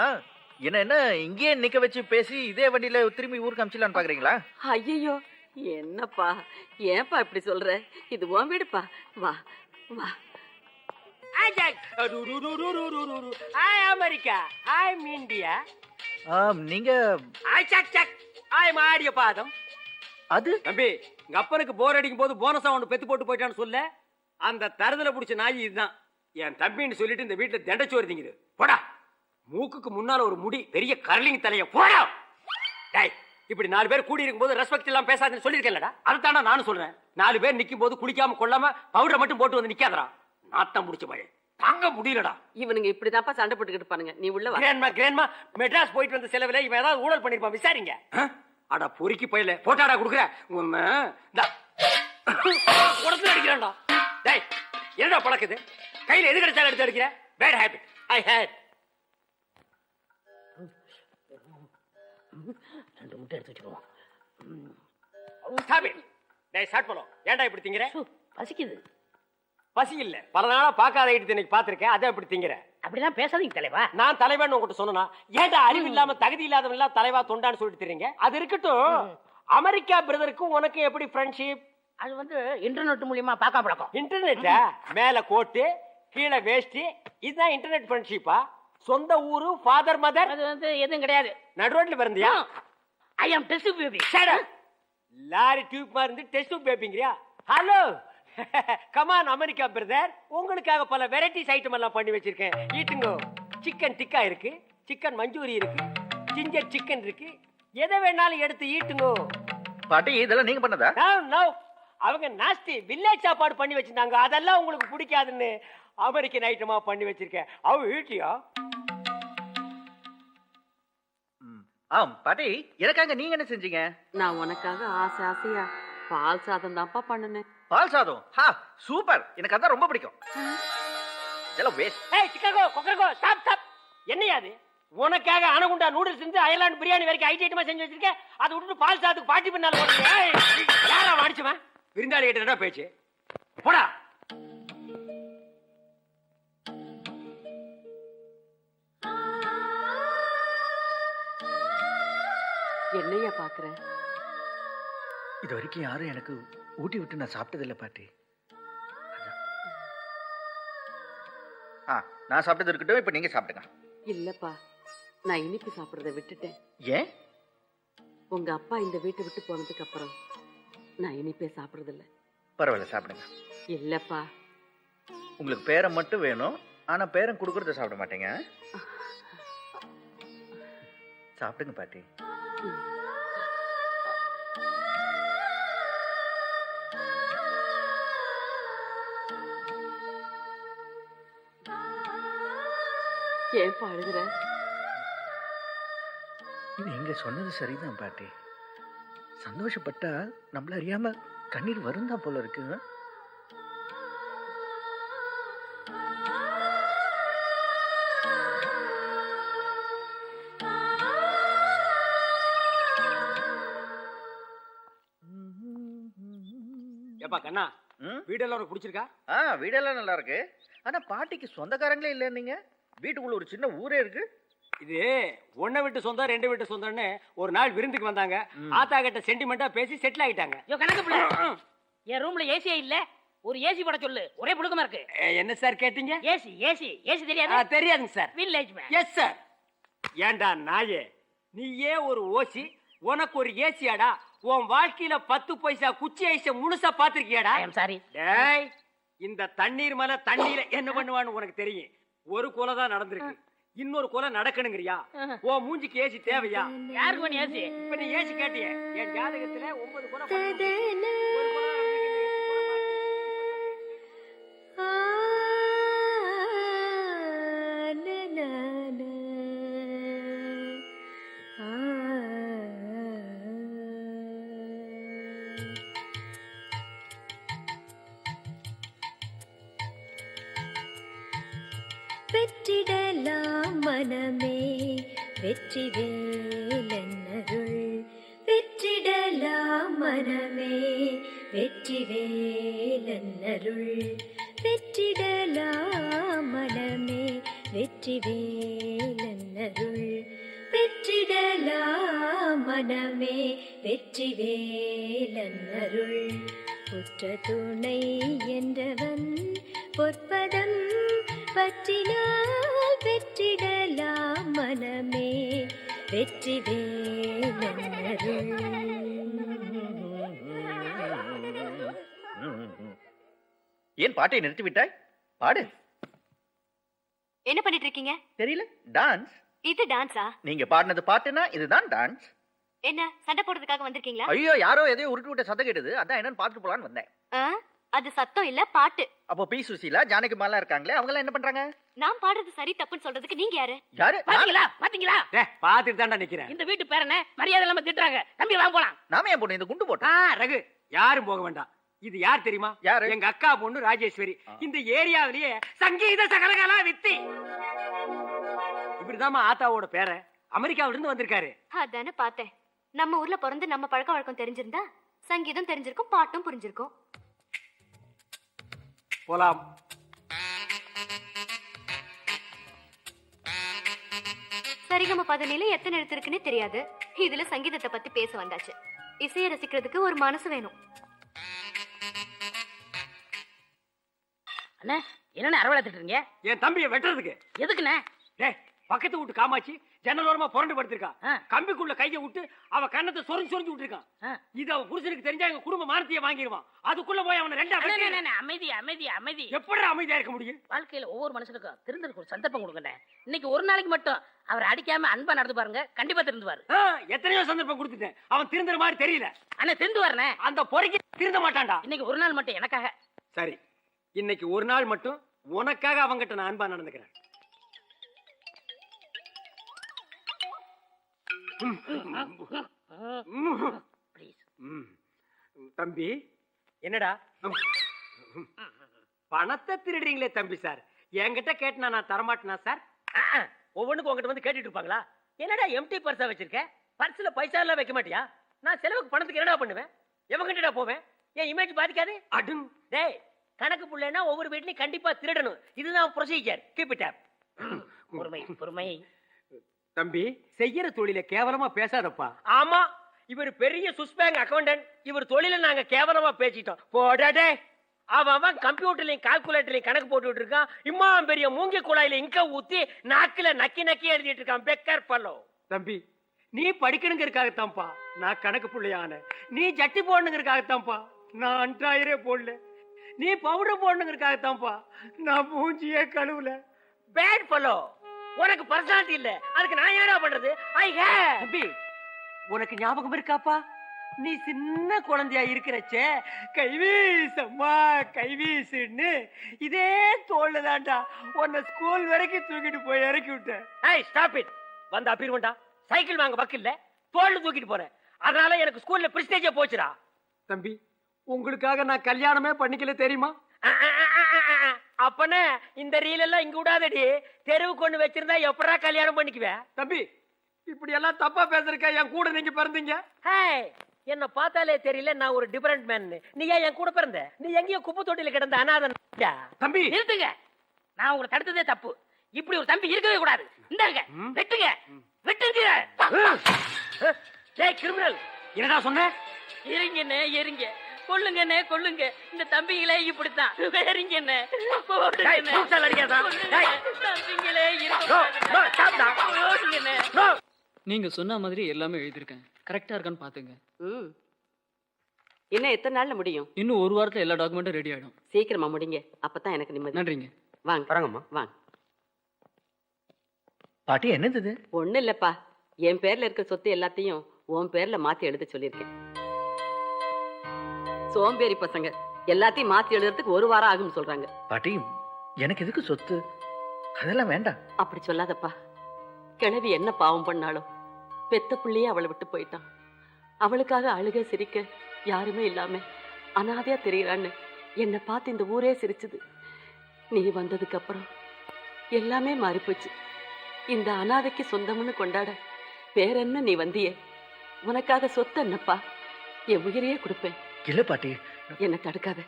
என்ன இங்கேயே நிக்க வச்சு பேசி இதே வண்டியில திரும்பி ஊருக்கு அமிச்சிடலான்னு பாக்குறீங்களா? ஐயோ என்னப்பா, ஏன்பா இப்படி சொல்ற? இது உன் வீடுப்பா. வா வா. Hi America, hi India. நீங்க ஆடிய பாதம். அது தம்பி, எங்க அப்பனுக்கு போர் அடிக்கும் போது போனஸா ஒன்று பெத்து போட்டு போயிட்டான்னு சொல்ல, அந்த தருதல பிடிச்ச நாய் இதுதான். என் தம்பின்னு சொல்லிட்டு இந்த வீட்டுல தண்டச்சோறு திங்குது. போடா. மூக்குக்கு முன்னால ஒரு முடி, பெரிய கரலிங் தலைய. போடா. டேய், இப்படி 4 பேர் கூடி இருக்கும் போது ரெஸ்பெக்ட் எல்லாம் பேசாதுன்னு சொல்லிருக்கேன்லடா. அதுதானா நானும் சொல்றேன். 4 பேர் நிக்கும் போது குளிக்காம கொள்ளாம பவுடரை மட்டும் போட்டு வந்து நிக்காதடா. நாத்தம் முடிச்ச பழைய தாங்க முடியலடா. இவனுங்க இப்படிதான்ப்பா சண்டை போட்டுக்கிட்டு பாருங்க. நீ உள்ள வா. கிராண்ட்மா மெட்ராஸ் போயிட்டு வந்த செலவுல இவன் ஏதாவது ஊழல் பண்ணிருப்பான், விசாரிங்க. அட பொறுக்கி போயில போட்டாடா குடுக்குற உடத்துல அடிக்கிறான்டா. டேய், என்னடா பழக்குது? கையில எது கிடைச்சாலும் எடுத்து அடிக்கிற. Bad habit I had. 2 முட்டை எடுத்து வச்சுக்குவோம். டேய் ஸ்டார்ட் பண்ணோம். ஏன்டா இப்படி திங்கற? பசிக்குது. பசி இல்ல, பல நாளா பார்க்காத ஐட்டத்தை இன்னைக்கு பாத்திருக்கேன். அதை எப்படி திங்கற? அப்படிதான் பேசாதீங்க தலைவா. நான் தலைவன் உங்ககிட்ட சொன்னா ஏன்டா அறிவு இல்லாம தகுதி இல்லாதவன் எல்லாம் தலைவா தொண்டான்னு சொல்லிட்டு தெரியுங்க. அது இருக்கட்டும், அமெரிக்கா பிரதருக்கும் உனக்கு எப்படி ஃப்ரெண்ட்ஷிப்? அது வந்து இன்டர்நெட் மூலியமா பார்க்க பழக்கம். இன்டர்நெட்டா? மேல கோட்டு கீழே வேஷ்டி, இதுதான் இன்டர்நெட் ஃப்ரெண்ட்ஷிப்பா? சொந்த ஊரு, ஃபாதர் மதர் அது வந்து எதுவும் கிடையாது. நடுரோட்ல பிறந்தியா? I am test baby. Lorry tube மாதிரி டெஸ்ட் பேபிங்கறியா? ஹலோ கமான் அமெரிக்கா பிரதர், உங்களுக்காக பல வெரைட்டிஸ் ஐட்டம் எல்லாம் பண்ணி வச்சிருக்கேன். ஈட்டுங்க. சிக்கன் டிக்கா இருக்கு, சிக்கன் மஞ்சூரி இருக்கு, ஜிஞ்சர் சிக்கன் இருக்கு. எதை வேணாலும் எடுத்து ஈட்டுங்க. பாட்டி இதெல்லாம் நீங்க பண்ணதா? நோ, அவங்க நாஸ்தி வில்லேஜ் சாப்பாடு பண்ணி வச்சிருந்தாங்க. அதெல்லாம் உங்களுக்கு பிடிக்காதுன்னு அமெரிக்கன் ஐட்டமா பண்ணி வச்சிருக்கேன். அவ ஈட்டியா? ஆம் பாட்டி, எனக்காக நீங்க என்ன செஞ்சீங்க? நான் உனக்காக ஆசை ஆசையா பால் சாதம் தான்ப்பா பண்ணுனேன். பால் சாதம்? ஹா, சூப்பர். எனக்கு அதான் ரொம்ப பிடிக்கும். இதெல்லாம் வேஸ்ட். ஏய் சிக்காகோ கொக்கரகோ ஸ்டாப் ஸ்டாப். என்னையா அது? உனக்காக அனகுண்டா நூடுல்ஸ் இருந்து அயர்லாந்து பிரியாணி வரைக்கும் ஐட்டமா செஞ்சு வச்சிருக்கேன். அதை விட்டுட்டு பால் சாதத்துக்கு பாட்டி பின்னால போறீங்க. யாரா வாடிச்சவன்? விருந்தாளி கிட்ட என்ன பேச்சு? போடா. என்னையா பாக்குற? இது வரைக்கும் யாரும் எனக்கு ஊட்டி விட்டு நான் சாப்பிட்டதில்லை பாட்டி. நான் சாப்பிட்டது இருக்கட்டும், இப்ப நீங்க சாப்பிடுங்க. இல்லப்பா, நான் இனிப்பு சாப்பிடுறத விட்டுட்டேன். ஏன்? உங்க அப்பா இந்த வீட்டை விட்டு போனதுக்கு அப்புறம் நான் இனிப்பே சாப்பிடுறதில்ல. பரவாயில்ல, சாப்பிடுங்க. இல்லப்பா, உங்களுக்கு பேரம் மட்டும் வேணும், ஆனா பேரம் கொடுக்கறத சாப்பிட மாட்டேங்க. சாப்பிடுங்க பாட்டி. ஏன் அழுகுற? நீங்க சொன்னது சரிதான் பாட்டி. சந்தோஷப்பட்டா நம்மள அறியாம கண்ணீர் வருந்தா போல இருக்கு. ஏப்பா கண்ணா, வீடெல்லாம் உனக்கு பிடிச்சிருக்கா? வீடெல்லாம் நல்லா இருக்கு. ஆனா பாட்டிக்கு சொந்தக்காரங்களே இல்ல. நீங்க வீட்டுக்குள்ள ஒரு சின்ன ஊரே இருக்கு. இது ஒன்ன விட்டு சொந்தம், ரெண்டு விட்டு சொந்தம்னு ஒரு நாள் விருந்துக்கு வந்தாங்க. ஆத்தா கிட்ட சென்டிமெண்டா பேசி செட்டில் ஆயிட்டாங்க. கணக்கு பிள்ளை, என் ரூம்ல ஏசியே இல்ல, ஒரு ஏசி போட சொல்லு. ஒரே புழுக்கமா இருக்கு. என்ன சார் கேட்டீங்க? ஏசி ஏசி ஏசி தெரியாது? தெரியாதுங்க sir. Village man. Yes sir. ஏண்டா நாயே, நீயே ஒரு ஓசி, உனக்கு ஒரு ஏசியாடா? உன் வாழ்க்கையில 10 பைசா குச்சி ஐச முழுசா பாத்திருக்கியாடா? ஐ அம் சாரி. டேய், இந்த தண்ணீர் மேல தண்ணீர என்ன பண்ணுவான்னு உனக்கு தெரியும். ஒரு கொலை தான் நடந்திருக்கு, இன்னொரு கொலை நடக்கணுங்கிறியா? ஓ மூஞ்சிக்கு ஏசி தேவையா? யாருக்கு வேணும் ஏசி? இப்ப நீ ஏசி கேட்டிய? என் ஜாதகத்துல 9 கொலை வெற்றிடலாம் மனமே வெற்றி வேலன்னருள். வெற்றிடலாம் மனமே வெற்றி வேலன்னருள். வெற்றிடலாம் மனமே வெற்றி வேலன்னருள். வெற்றிடலாம் மனமே வெற்றி வேலன்னருள். உற்ற துணை என்றவன் பொற்பதம் பற்றினால் வெற்றிடலாம் மனமே வெற்றி வேலன்னருள். ஏன் பாட்டை நிறுத்தி விட்டாய்? பாடு. என்ன பண்ணிட்டு இருக்கீங்க? தெரியல. டான்ஸ். இது டான்ஸா? நீங்க பாடினது பாட்டுனா இதுதான் டான்ஸ். என்ன சண்டை போடுறதுக்காக வந்திருக்கீங்களா? ஐயோ, யாரோ எதையோ உருட்டு விட்ட சத்தம் கேட்டது, அதான் என்னன்னு பாத்துட்டு போலான்னு வந்தேன். அது சத்தம் இல்ல, பாட்டு. அப்போ பி சுசீலா, ஜானகி மாலா இருக்காங்களே, அவங்க எல்லாம் என்ன பண்றாங்க? நான் பாடுறது சரி தப்புன்னு சொல்றதுக்கு நீங்க யாரு? யாரு? பாத்தீங்களா பாத்தீங்களா? பாத்துட்டு தான்டா நிக்கிறேன். இந்த வீட்டு பேரனே மரியாதை இல்லாம திட்டுறாங்க. தம்பி வாங்க போலாம். நாம ஏன் போனோம்? இந்த குண்டு போட்டோம். ரகு, யாரும் போக வேண்டாம். இது யார் தெரியுமா? யாரு? எங்க அக்கா பொண்ணு ராஜேஸ்வரி. இந்த ஏரியாவிலேயே சங்கீத சகலகலா வித்தி. இப்படிதாம்மா ஆத்தாவோட பேர அமெரிக்காவில இருந்து வந்திருக்காரு. அதானே பார்த்தேன். நம்ம ஊர்ல பிறந்து நம்ம பழக்க வழக்கம் தெரிஞ்சிருந்தா சங்கீதம் தெரிஞ்சிருக்கும், பாட்டும் புரிஞ்சிருக்கும். போலாம். சரிகம பதனில எத்தனை எழுத்து இருக்குன்னு தெரியாது. இதுல சங்கீதத்தை பத்தி பேச வந்தாச்சு. இசையை ரசிக்கிறதுக்கு ஒரு மனசு வேணும். அண்ணே, என்ன அரவளை திட்டுறீங்க? என் தம்பியை வெட்டுறதுக்கு. எதுக்குண்ணே? பக்கத்து வீட்டு காமாட்சி ஜன்னலோரமா புரண்டு படுத்திருக்கா. கம்பிக்குள்ள கையை விட்டு அவ கண்ணத்தை சொரிஞ்சு விட்டுருக்கான். இது அவ புருஷனுக்கு தெரிஞ்சா எங்க குடும்ப மானத்தையே வாங்கிடுவான். அதுக்குள்ள போய் அவனை ரெண்டா அமைதி அமைதி அமைதி. எப்படி அமைதியா இருக்க முடியும்? வாழ்க்கையில ஒவ்வொரு மனுஷனுக்கும் திருந்தருக்கு ஒரு சந்தர்ப்பம் கொடுங்க. இன்னைக்கு ஒரு நாளைக்கு மட்டும் அவர் அடிக்காம அன்பா நடந்து பாருங்க, கண்டிப்பா திருந்துவாரு. எத்தனையோ சந்தர்ப்பம் கொடுத்துட்டேன், அவன் திருந்துற மாதிரி தெரியல. ஆனா திருந்து வரனே, அந்த பொறுக்கி திருந்த மாட்டான்டா. இன்னைக்கு ஒரு நாள் மட்டும் எனக்காக. சரி, இன்னைக்கு ஒரு நாள் மட்டும் உனக்காக அவங்கிட்ட நான் அன்பா நடந்துக்கிறேன். தம்பி, என்னடா பணத்தை திருடுறீங்களே தம்பி சார், என்கிட்ட கேட்டா நான் தரமாட்டேனா சார்? ஒவ்வொன்றுக்கு உங்ககிட்ட வந்து கேட்டுட்டு இருப்பாங்களா? என்னடா எம்டி பர்ஸா வச்சிருக்க, பர்ஸ்ல பைசா எல்லாம் வைக்க மாட்டியா? நான் செலவுக்கு பணத்துக்கு என்னடா பண்ணுவேன்? எவங்கிட்டடா போவேன்? என் இமேஜ் பாதிக்காது. அடும் டேய், கணக்கு புள்ளனா ஒவ்வொரு வீட்லயும் கண்டிப்பா திருடணும். இதுதான் ப்ரொசீஜர். Keep it up. பொறுமை பொறுமை. தம்பி, செய்யற தொழில கேவலமா பேசாதப்பா. ஆமா, இவர் பெரிய சுவிஸ் பேங்க் அக்கவுண்டன்ட். இவர் தொழில நாங்க கேவலமா பேசிட்டோம். போடாடே, அவன் கம்ப்யூட்டர்லயும் கால்குலேட்டர்லயும் கணக்கு போட்டுட்டு இருக்கான். இம்மா பெரிய மூங்கி குழாயில இங்க ஊத்தி நாக்குல நக்கி நக்கி எழுதிட்டு இருக்கான். பெக்கர் பல்லோ. தம்பி, நீ படிக்கணுங்கிறதுக்காகத்தான்ப்பா நான் கணக்கு புள்ளையான. நீ ஜட்டி போடணுங்கிறதுக்காகத்தான்ப்பா நான் அன்றாயிரே போடல. நீ பவுடர் போடணுங்கிறதுக்காகத்தான்ப்பா நான் மூஞ்சியே கழுவுல. பேட் பல்லோ. உனக்கு பர்சனாலிட்டி இல்ல, அதுக்கு நான் ஏடா பண்றது? தம்பி, உனக்கு ஞாபகம் இருக்காப்பா, நீ சின்ன குழந்தையா இருக்கிறச்சே கைவீசம்மா கைவீசுன்னு இதே தோல்ல தான்டா உன்னை ஸ்கூல் வரைக்கும் தூக்கிட்டு போய் இறக்கி விட்டேன். Stop it. வந்த அப்பிருவண்டா, சைக்கிள் வாங்க பக்கல்ல தோல்ல தூக்கிட்டு போறேன். அதனால எனக்கு ஸ்கூல்ல பிரெஸ்டேஜே போச்சுடா. தம்பி, உங்களுக்காக நான் கல்யாணமே பண்ணிக்கல தெரியுமா? அப்பனே, இந்த ரீல் எல்லாம் இங்க விடாதடி. தெருவு கொண்டு வச்சிருந்தா எப்படா கல்யாணம் பண்ணிக்குவேன்? தம்பி, இப்படி எல்லாம் தப்பா பேசுறக்க என் கூட நீங்க பிறந்தீங்க. என்ன பார்த்தாலே தெரியல நான் ஒரு டிஃபரண்ட் மேன். நீ ஏன் என் கூட பிறந்த? நீ எங்கேயோ குப்பை தொட்டில கிடந்த அனாதன். தம்பி நிறுத்துங்க, நான் உங்களை தடுத்ததே தப்பு. இப்படி ஒரு தம்பி இருக்கவே கூடாது. இந்தாங்க, வெட்டுங்க வெட்டுங்க. டேய் கிரிமினல், என்னடா சொன்ன? இருங்கண்ணே இருங்க, கொல்லுங்கண்ணே கொல்லுங்க. இந்த தம்பிங்களே இப்படித்தான். வேறீங்கண்ணே தம்பிங்களே இருக்க. நீங்க சொன்ன மாதிரி எல்லாமே எழுதிருக்கேன். கரெக்டா இருக்கான்னு பாத்துங்க. இன்னும் எத்தனை நாள்ல முடியும்? இன்னும் ஒரு வாரத்துல எல்லா டாக்குமெண்ட்டும் ரெடி ஆயிடும். சீக்கிரமா முடிங்க, அப்பதான் எனக்கு நிம்மதி. நன்றிங்க. வாங்க வரங்கம்மா. வாங்க. பாட்டி, என்னது? ஒண்ணு இல்லப்பா, என் பேர்ல இருக்க சொத்து எல்லாத்தையும் உன் பேர்ல மாத்தி எழுத சொல்லியிருக்கேன். சோம்பேறி பசங்க எல்லாத்தையும் மாத்தி எழுதுறதுக்கு ஒரு வாரம் ஆகும் சொல்றாங்க. பாட்டி, எனக்கு எதுக்கு சொத்து? அதெல்லாம் வேண்டாம். அப்படி சொல்லாதப்பா. கிழவி என்ன பாவம் பண்ணாலும் பெத்த பிள்ளையே அவளை விட்டு போயிட்டான். அவளுக்காக அழுக சிரிக்க யாருமே இல்லாம அனாதையா தெரியறான்னு என்னை பார்த்து இந்த ஊரே சிரிச்சுது. நீ வந்ததுக்கு அப்புறம் எல்லாமே மாறிப்போச்சு. இந்த அனாதைக்கு சொந்தம்னு கொண்டாட வேற என்ன நீ வந்தியே? உனக்காக சொத்து என்னப்பா, என் உயிரையே கொடுப்பேன். இல்ல பாட்டி, என்ன தடுக்காத.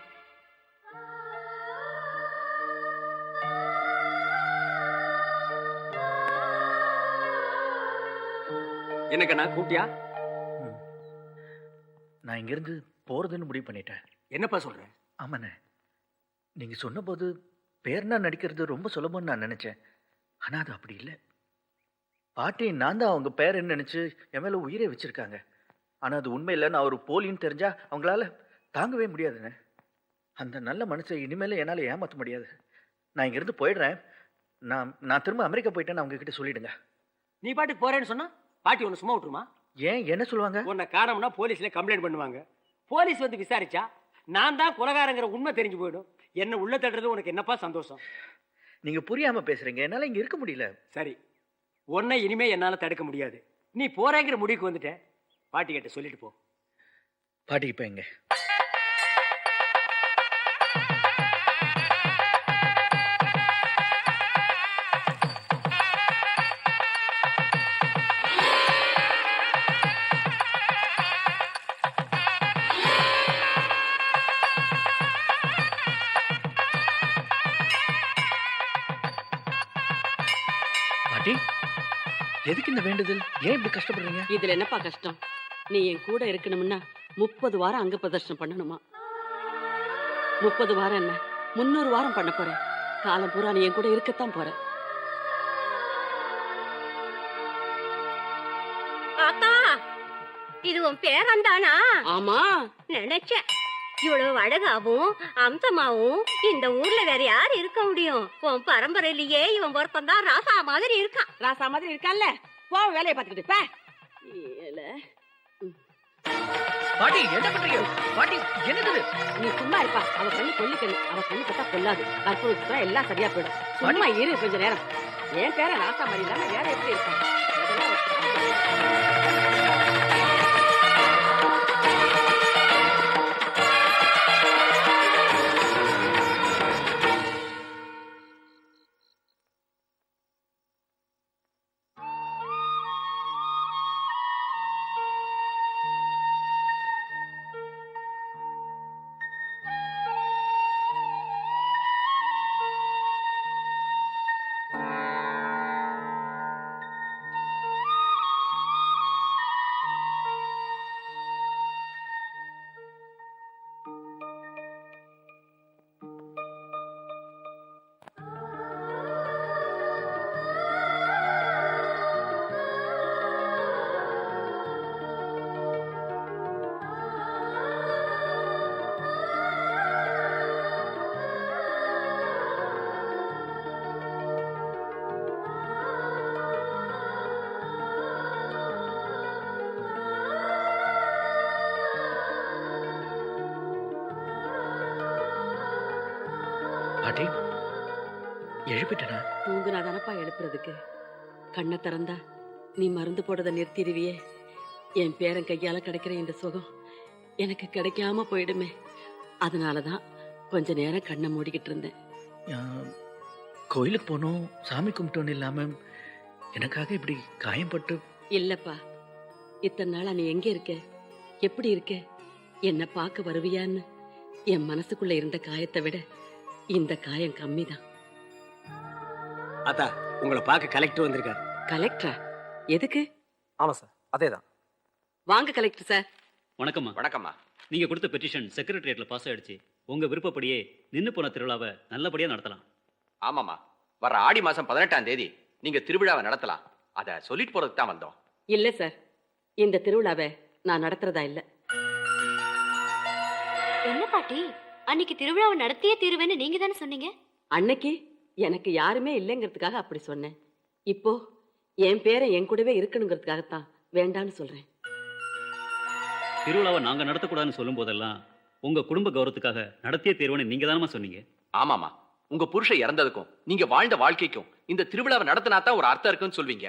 எனக்கு நான் கூட்டியா? நான் இங்க இருந்து போறதுன்னு முடிவு பண்ணிட்டேன். என்னப்பா சொல்றேன்? ஆமாண்ணே, நீங்க சொன்ன போது பேர்னா நடிக்கிறது ரொம்ப சுலபம்னு நான் நினைச்சேன். ஆனா அது அப்படி இல்லை. பாட்டி நான் தான் அவங்க பேருன்னு நினைச்சு என் மேல உயிரை வச்சிருக்காங்க. ஆனா அது உண்மை இல்லை, நான் ஒரு போலின்னு தெரிஞ்சா அவங்களால தாங்கவே முடியாதுண்ணே. அந்த நல்ல மனுஷன் இனிமேல என்னால ஏமாற்ற முடியாது. நான் இங்க இருந்து போயிடுறேன். நான் திரும்ப அமெரிக்கா போயிட்டேன்னு அவங்க கிட்ட சொல்லிடுங்க. நீ பாட்டுக்கு போறேன்னு சொன்னா பாட்டி உன்னை சும்மா விட்டுருமா? ஏன், என்ன சொல்லுவாங்க? உன்னை காரணம்னா போலீஸ்ல கம்ப்ளைண்ட் பண்ணுவாங்க. போலீஸ் வந்து விசாரிச்சா நான் தான் கொலைகாரங்கிற உண்மை தெரிஞ்சு போயிடும். என்ன உள்ள தட்டுறது உனக்கு என்னப்பா சந்தோஷம்? நீங்க புரியாம பேசுறீங்க. என்னால இங்க இருக்க முடியல. சரி, உன்னை இனிமே என்னால தடுக்க முடியாது. நீ போறேங்கிற முடிவுக்கு வந்துட்ட. பாட்டி கிட்ட சொல்லிட்டு போ. பாட்டி இப்ப எங்க? பாட்டி, எதுக்கு இந்த வேண்டுதல்? ஏன் இப்படி கஷ்டப்படுறீங்க? இதுல என்னப்பா கஷ்டம்? நீ என் கூட இருக்கணும்னா 30 வாரம் அங்க பிரதர்ஷனம் பண்ணணுமா? 30 வாரம் என்ன, 300 வாரம் பண்ண போறேன். காலம் பூரா நீ என் கூட இருக்கத்தான் போற. இது உன் பேரன் தானா? ஆமா. நினைச்சேன். இவ்வளவு அழகாவும் அம்சமாவும் இந்த ஊர்ல வேற யார் இருக்க முடியும்? உன் பரம்பரையிலேயே இவன் ஒருத்தன் தான் ராசா மாதிரி இருக்கான். ராசா மாதிரி இருக்கான்ல, போ வேலையை பார்த்துக்கிட்டு பே. பாட்டி என்ன பண்றீங்க? பாட்டி என்னது? நீ சும்மா இருப்பா. அவ கண்ணு கொல்லு கண்ணு. அவ கண்ணு பத்தா கொல்லாது. கற்பூரத்துக்கு எல்லாம் சரியா போயிடும். சும்மா இரு கொஞ்ச நேரம். என் பேர ராசா மாதிரி இல்லாம வேற எப்படி இருக்கான்? பாட்டி எழுப்பிட்டனா? தூங்குனா தானப்பா எழுப்புறதுக்கு. கண்ணை திறந்தா நீ மருந்து போடுறத நிறுத்திடுவியே. என் பேரன் கையால கிடைக்கிற இந்த சுகம் எனக்கு கிடைக்காம போயிடுமே. அதனாலதான் கொஞ்ச நேரம் கண்ணை மூடிக்கிட்டு இருந்தேன். கோயிலுக்கு போனோம், சாமி கும்பிட்டோன்னு இல்லாம எனக்காக இப்படி காயம்பட்டு. இல்லப்பா, இத்தனை நாளா நீ எங்க இருக்க, எப்படி இருக்க, என்ன பார்க்க வருவியான்னு என் மனசுக்குள்ள இருந்த காயத்தை விட இந்த காயம் கம்மிதான். அத்தா, உங்களை பார்க்க கலெக்டர் வந்திருக்காரு. கலெக்டரா? எதுக்கு? ஆமா சார், அதேதான். வாங்க கலெக்டர் சார். வணக்கம்மா. வணக்கம்மா. நீங்க கொடுத்த பெட்டிஷன் செக்ரட்டரியேட்ல பாஸ் ஆயிடுச்சு. உங்க விருப்பப்படியே நின்னு போன திருவிழாவை நல்லபடியா நடத்தலாம். ஆமாமா, வர ஆடி மாசம் 18ஆம் தேதி நீங்க திருவிழாவை நடத்தலாம். அத சொல்லிட்டு போறதுக்கு தான் வந்தோம். இல்ல சார், இந்த திருவிழாவை நான் நடத்துறதா இல்ல. என்ன பாட்டி, அன்னைக்கு திருவிழாவை நடத்தியே தீருவேன்னு நீங்க தானே சொன்னீங்க? அன்னைக்கு எனக்கு யாருமே இல்லைங்கிறதுக்காக அப்படி சொன்னேன். இப்போ என் பேரை என் கூடவே இருக்கணுங்கிறதுக்காகத்தான் வேண்டான்னு சொல்றேன். திருவிழாவை நாங்க நடத்தக்கூடாதுன்னு சொல்லும் போதெல்லாம் உங்க குடும்ப கௌரவத்துக்காக நடத்தியே தீர்வுன்னு நீங்க தானமா சொன்னீங்க. ஆமாமா, உங்க புருஷன் இறந்ததுக்கும் நீங்க வாழ்ந்த வாழ்க்கைக்கும் இந்த திருவிழாவை நடத்தினா தான் ஒரு அர்த்தம் இருக்குன்னு சொல்வீங்க.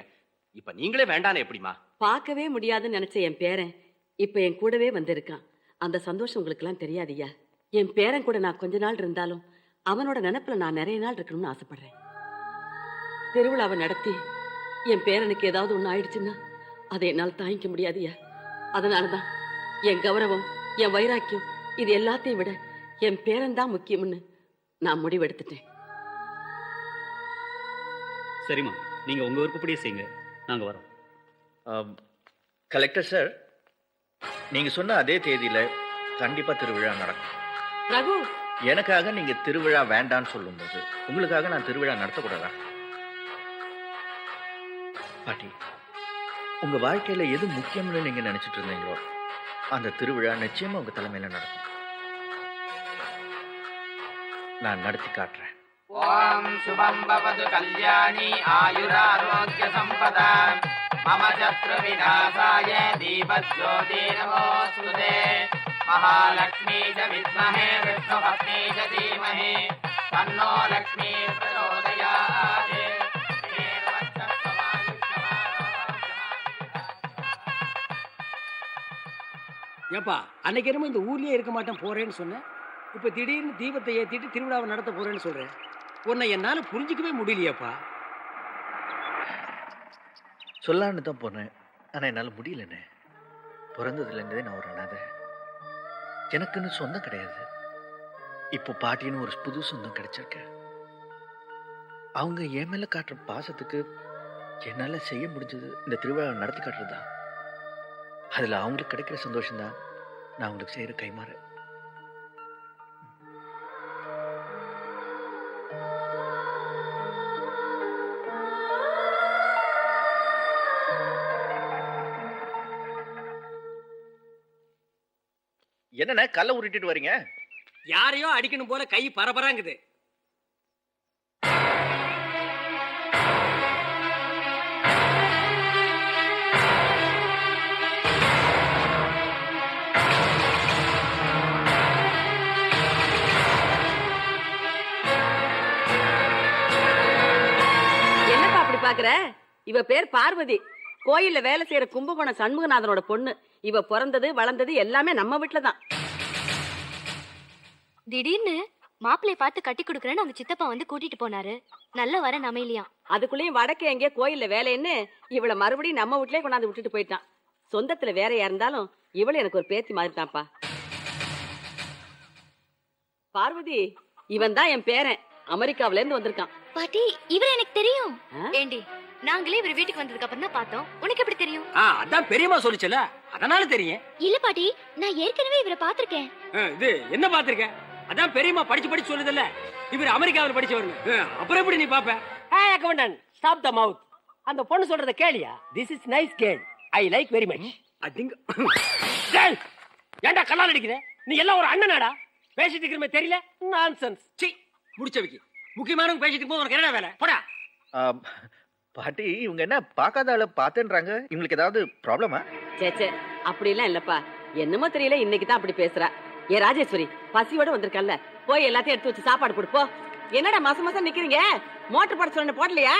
இப்ப நீங்களே வேண்டானே எப்படிமா? பார்க்கவே முடியாதுன்னு நினைச்ச என் பேரன் இப்ப என் கூடவே வந்திருக்கான். அந்த சந்தோஷம் உங்களுக்கு எல்லாம் தெரியாதுயா. என் பேரன் கூட நான் கொஞ்ச நாள் இருந்தாலும் அவனோட நினைப்புல நான் நிறைய நாள் இருக்கணும்னு ஆசைப்படுறேன். திருவிழாவை நடத்தி என் பேரனுக்கு ஏதாவது ஒண்ணு ஆயிடுச்சுன்னா அதை என்னால் தாங்கிக்க முடியாதுயா. அதனாலதான் என் கௌரவம், என் வைராக்கியம், இது எல்லாத்தையும் விட என் பேரன் தான் முக்கியம்னு நான் முடிவெடுத்துட்டேன். சரிம்மா, நீங்க உங்க விருப்பப்படியே செய்யுங்க, நாங்க வரோம். கலெக்டர் சார், நீங்க சொன்ன அதே தேதியில கண்டிப்பா திருவிழா நடக்கும். ரகு, எனக்காக நீங்க திருவிழா வேண்டான்னு சொல்லும்போது உங்களுக்காக நான் திருவிழா நடத்தக்கூடாதா? பாட்டி, உங்க வாழ்க்கையில எது முக்கியம்னு நீங்க நினைச்சிட்டு இருந்தீங்களோ அந்த திருவிழா நிச்சயமா உங்க தலைமையில நடக்கும். நான் நடத்தி காட்டுறேன். ஓம் சுபம் பவது கல்யாணி ஆயுராரோக்கிய சம்பதா மம சத்ரு விநாசாய தீபஜ்யோதி நமோஸ்துதே மகாலக்ஷ்மீ ச வித்மஹே விஷ்ணுபத்னீ ச தீமஹி தன்னோ லக்ஷ்மீ பிரச்சோதயாத். ஏப்பா, அன்னைக்கு என்னமோ இந்த ஊர்லயே இருக்க மாட்டேன் போறேன்னு சொன்னேன். இப்ப திடீர்னு தீபத்தை ஏத்திட்டு திருவிழாவை நடத்த போறேன்னு சொல்றேன். உன்னை என்னால புரிஞ்சிக்கவே முடியலையாப்பா. சொல்லான்னு தான் போனேன், ஆனா என்னால முடியலண்ணே. பிறந்ததுல இருந்தே நான் ஒரு அனாதை. எனக்குன்னு சொந்தம் கிடையாது. இப்போ பாட்டின்னு ஒரு புது சொந்தம் கிடைச்சிருக்க. அவங்க என் மேல காட்டுற பாசத்துக்கு என்னால செய்ய முடிஞ்சது இந்த திருவிழாவை நடத்தி காட்டுறதுதான். அதுல அவங்களுக்கு கிடைக்கிற சந்தோஷம் தான் நான் அவங்களுக்கு செய்யற கைமாறு. என்னண்ணே கல்ல உருட்டிட்டு வரீங்க? யாரையோ அடிக்கணும் போல கை பரபராங்குது. என்னப்பா அப்படி பாக்குற? இவ பேர் பார்வதி, கோயில்ல வேலை செய்யற கும்பகோணம் சண்முகநாதனோட பொண்ணு. இவ பிறந்தது வளர்ந்தது எல்லாமே நம்ம வீட்டுலதான். திடீர்னு மாப்பிள்ளைய பார்த்து கட்டி கொடுக்கறேன்னு அந்த சித்தப்பா வந்து கூட்டிட்டு போனாரு. நல்ல வரன் அமையலையா. அதுக்குள்ளேயும் வடக்கே எங்கே கோயில்ல வேலைன்னு இவள மறுபடியும் நம்ம வீட்லயே கொண்டாந்து விட்டுட்டு போயிட்டான். சொந்தத்துல வேறையா இருந்தாலும் இவள எனக்கு ஒரு பேத்தி மாதிரி தான்ப்பா. பார்வதி, இவன் தான் என் பேரன், அமெரிக்காவில இருந்து வந்திருக்கான். பாட்டி, இவரு எனக்கு தெரியும். ஏண்டி, நாங்களே இவர் வீட்டுக்கு வந்ததுக்கு அப்புறம் தான் பார்த்தோம். உனக்கு எப்படி தெரியும்? அதான் பெரியம்மா சொல்லிச்சல, அதனால தெரியும். இல்ல பாட்டி, நான் ஏற்கனவே இவரை பாத்திருக்கேன். இது என்ன பாத்திருக்க? அதான் பெரியம்மா படிச்சு படிச்சு சொல்லுதல்ல, இவர் அமெரிக்காவில் படிச்சவர்னு. அப்புறம் எப்படி நீ பாப்ப? Accountant, stop the mouth. அந்த பொண்ணு சொல்றத கேளியா? This is nice girl, I like very much. ஏன்டா கல்லால் அடிக்கிற? நீ எல்லாம் ஒரு அண்ணனாடா, பேசிட்டு இருக்கிறமே தெரியல. நான்சென்ஸ். சி முடிச்ச வைக்கி. முக்கியமானவங்க பேசிட்டு போது உனக்கு என்ன வேலை? போடா. பாட்டி, இவங்க என்ன பார்க்காத ஆள பார்த்தேன்றாங்க. இவங்களுக்கு ஏதாவது ப்ராப்ளமா? சேச்சே, அப்படி எல்லாம் இல்லப்பா. என்னமோ தெரியல, இன்னைக்கு தான் அப்படி பேசுறா. ஏ ராஜேஸ்வரி, பசியோட வந்திருக்கல்ல, போய் எல்லாத்தையும் எடுத்து வச்சு சாப்பாடு கொடுப்போ. என்னடா மாசம் மாசம் நிக்கிறீங்க? மோட்டர் போட சொன்ன போடலையா?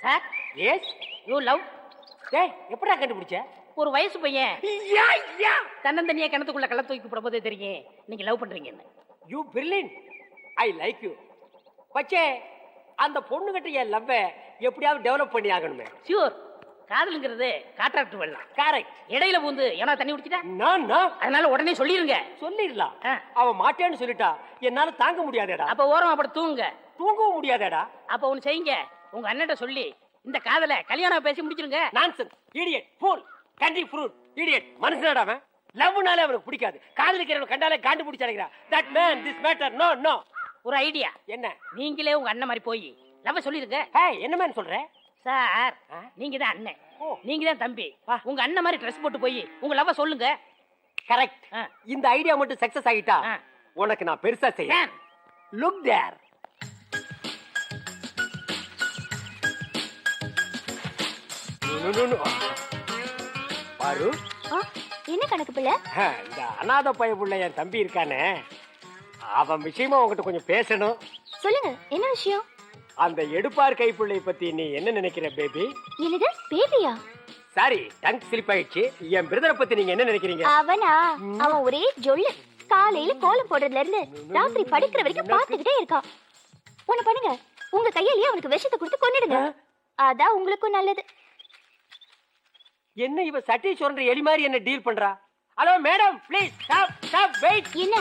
Sir, yes you love. டேய், எப்படா கண்டுபிடிச்ச? ஒரு வயசு பையன் தன்னந்தனியா கிணத்துக்குள்ள கள்ள தூக்கி போடும்போதே தெரியும் நீங்க லவ் பண்றீங்கன்னு. You brilliant, I like you. பச்சே, அந்த பொண்ணு கிட்ட என் லவ்வ எப்படியாவது டெவலப் பண்ணி ஆகணுமே. ஷியூர். காதலுங்கிறது கான்ட்ராக்ட் வெள்ளம். கரெக்ட். இடையில பூந்து ஏன்னா தண்ணி குடிச்சிட்டா நான் அதனால உடனே சொல்லிருங்க. சொல்லிடலாம். அவன் மாட்டேன்னு சொல்லிட்டா என்னால தாங்க முடியாதேடா. அப்ப ஓரம் அப்படி தூங்குங்க. தூங்கவும் முடியாதேடா. அப்ப ஒண்ணு செய்யுங்க, உங்க அண்ணன்ட்ட சொல்லி இந்த காதல கல்யாணம் பேசி முடிச்சிருங்க. Nonsense, idiot, fool, country fruit, idiot. மனுஷனடா அவன். லவ்னாலே அவனுக்கு பிடிக்காது. காதலிக்கிறவன் கண்டாலே காண்டு பிடிச்சு அடைக்கிறான். That man, this matter, no no. ஒரு ஐடியா. என்ன? நீங்களே உங்க அண்ணன் மாதிரி போய் லவ் சொல்லிருங்க. என்ன மேன் சொல்ற? சார், நீங்க தான் அண்ணன், நீங்க தான் தம்பி. உங்க அண்ணன் மாதிரி ட்ரெஸ் போட்டு போய் உங்க லவ் சொல்லுங்க. கரெக்ட். இந்த ஐடியா மட்டும் சக்சஸ் ஆகிட்டா உனக்கு நான் பெருசா செய்ய. Look there. பாரு, என்ன கணக்கு பிள்ளை? இந்த அநாத பய புள்ள என் தம்பி இருக்கானே, அவன் விஷயமா உங்ககிட்ட கொஞ்சம் பேசணும். சொல்லுங்க, என்ன விஷயம்? அந்த எடுப்பார் கைப்புள்ளை பத்தி நீ என்ன நினைக்கிற பேபி? என்னது பேபியா? சாரி, டங் ஸ்லிப் ஆயிடுச்சு. என் பிரதரை பத்தி நீங்க என்ன நினைக்கிறீங்க? அவனா? அவன் ஒரே ஜொல்லு. காலையில கோலம் போடுறதுல இருந்து ராத்திரி படிக்கிற வரைக்கும் பார்த்துக்கிட்டே இருக்கான். ஒண்ணு பண்ணுங்க, உங்க கையிலேயே அவனுக்கு விஷத்தை கொடுத்து கொன்னிடுங்க. அதான் உங்களுக்கும் நல்லது. என்ன இவ சட்டி சொல்ற எலி மாதிரி என்ன டீல் பண்றா? Hello madam, please stop stop wait. என்ன?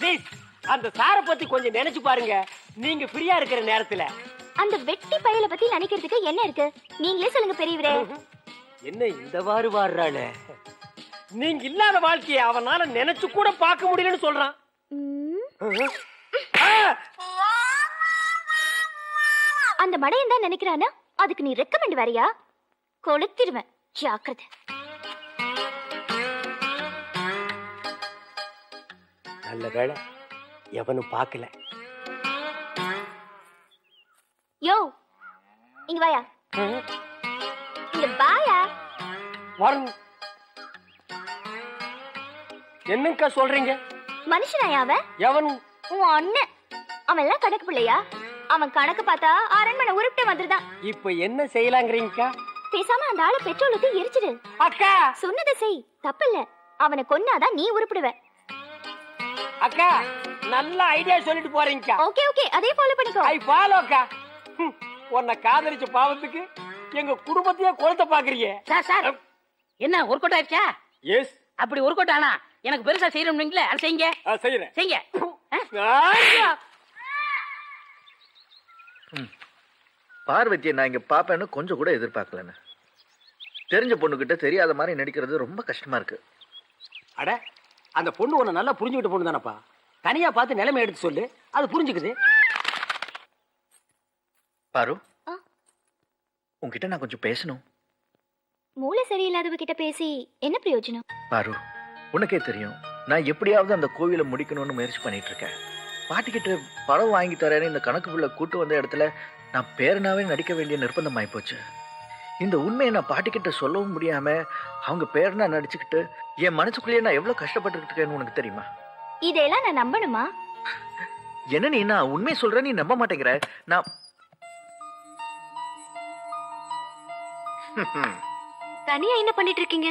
ப்ளீஸ் அந்த சாரை பத்தி கொஞ்சம் நினைச்சு பாருங்க, நீங்க ஃப்ரீயா இருக்கிற நேரத்துல. அந்த வெட்டி பயல பத்தி நினைக்கிறதுக்கு என்ன இருக்கு? நீங்களே சொல்லுங்க பெரியவரே. என்ன இந்த வாரு வாடுறாளே? நீங்க இல்லாத வாழ்க்கையை அவனால நினைச்சு கூட பார்க்க முடியலன்னு சொல்றான். அந்த மடையன் தான் நினைக்கிறானா? அதுக்கு நீ ரெக்கமெண்ட் வரையா? கொளுத்திடுவேன், ஜாக்கிரதை. நல்ல வேளை எவனும் பார்க்கல. யோ, இங்க வாயா. இங்க வாயா. வரணும். என்னக்கா சொல்றீங்க? மனுஷனாயா அவன்? எவன்? உன் அண்ணன். அவன் எல்லாம் கணக்கு பிள்ளையா? அவன் கணக்கு பார்த்தா அரண்மனை உருப்பிட்டு வந்துருதான். இப்ப என்ன செய்யலாங்கிறீங்கக்கா? பேசாம அந்த ஆளை பெட்ரோல் ஊத்தி எரிச்சிடு. அக்கா, சொன்னதை செய், தப்பில்ல. அவனை கொன்னாதான் நீ உருப்பிடுவ. அக்கா, நல்ல ஐடியா சொல்லிட்டு போறீங்கக்கா. ஓகே ஓகே, அதே ஃபாலோ பண்ணிக்கோ. ஐ ஃபாலோ அக்கா. உன்னை காதலிச்ச பாவத்துக்கு எங்க குடும்பத்தையே கொளுத்த பாக்குறீங்க. சார் சார், என்ன ஒர்க் அவுட் ஆயிடுச்சா? எஸ். அப்படி ஒர்க் அவுட் ஆனா எனக்கு பெருசா செய்யணும்னீங்களே அதை செய்யுங்க செய்யறேன். செய்யுங்க பார்வதியை நான் இங்க பாப்பேன்னு கொஞ்சம் கூட எதிர்பார்க்கலன்னு. தெரிஞ்ச பொண்ணுகிட்ட தெரியாத மாதிரி நடிக்கிறது ரொம்ப கஷ்டமா இருக்கு. அட அந்த பொண்ணு உன்னை நல்லா புரிஞ்சுக்கிட்ட பொண்ணு தானப்பா. தனியா பார்த்து நிலைமை எடுத்து சொல்லு, அது புரிஞ்சுக்குது. பாரு, உன்கிட்ட நான் கொஞ்சம் பேசணும். மூளை சரியில்லாதவ கிட்ட பேசி என்ன பிரயோஜனம்? பாரு, உனக்கே தெரியும் நான் எப்படியாவது அந்த கோவிலை முடிக்கணும்னு முயற்சி பண்ணிட்டு இருக்கேன். பாட்டிக்கிட்ட பணம் வாங்கி தரேன்னு இந்த கணக்கு பிள்ளை கூட்டு வந்த இடத்துல நான் பேரனாவே நடிக்க வேண்டிய நிர்பந்தம் ஆயிப்போச்சு. இந்த உண்மையை நான் பாட்டிக்கிட்ட சொல்லவும் முடியாம அவங்க பேரனா நடிச்சுக்கிட்டு என் மனசுக்குள்ளேயே நான் எவ்வளவு கஷ்டப்பட்டுக்கிட்டு இருக்கேன்னு உனக்கு தெரியுமா? இதெல்லாம் நான் நம்பணுமா? என்ன நீ நான் உண்மையை சொல்றேன், நீ நம்ப மாட்டேங்கிற. நான் தனியா என்ன பண்ணிட்டு இருக்கீங்க?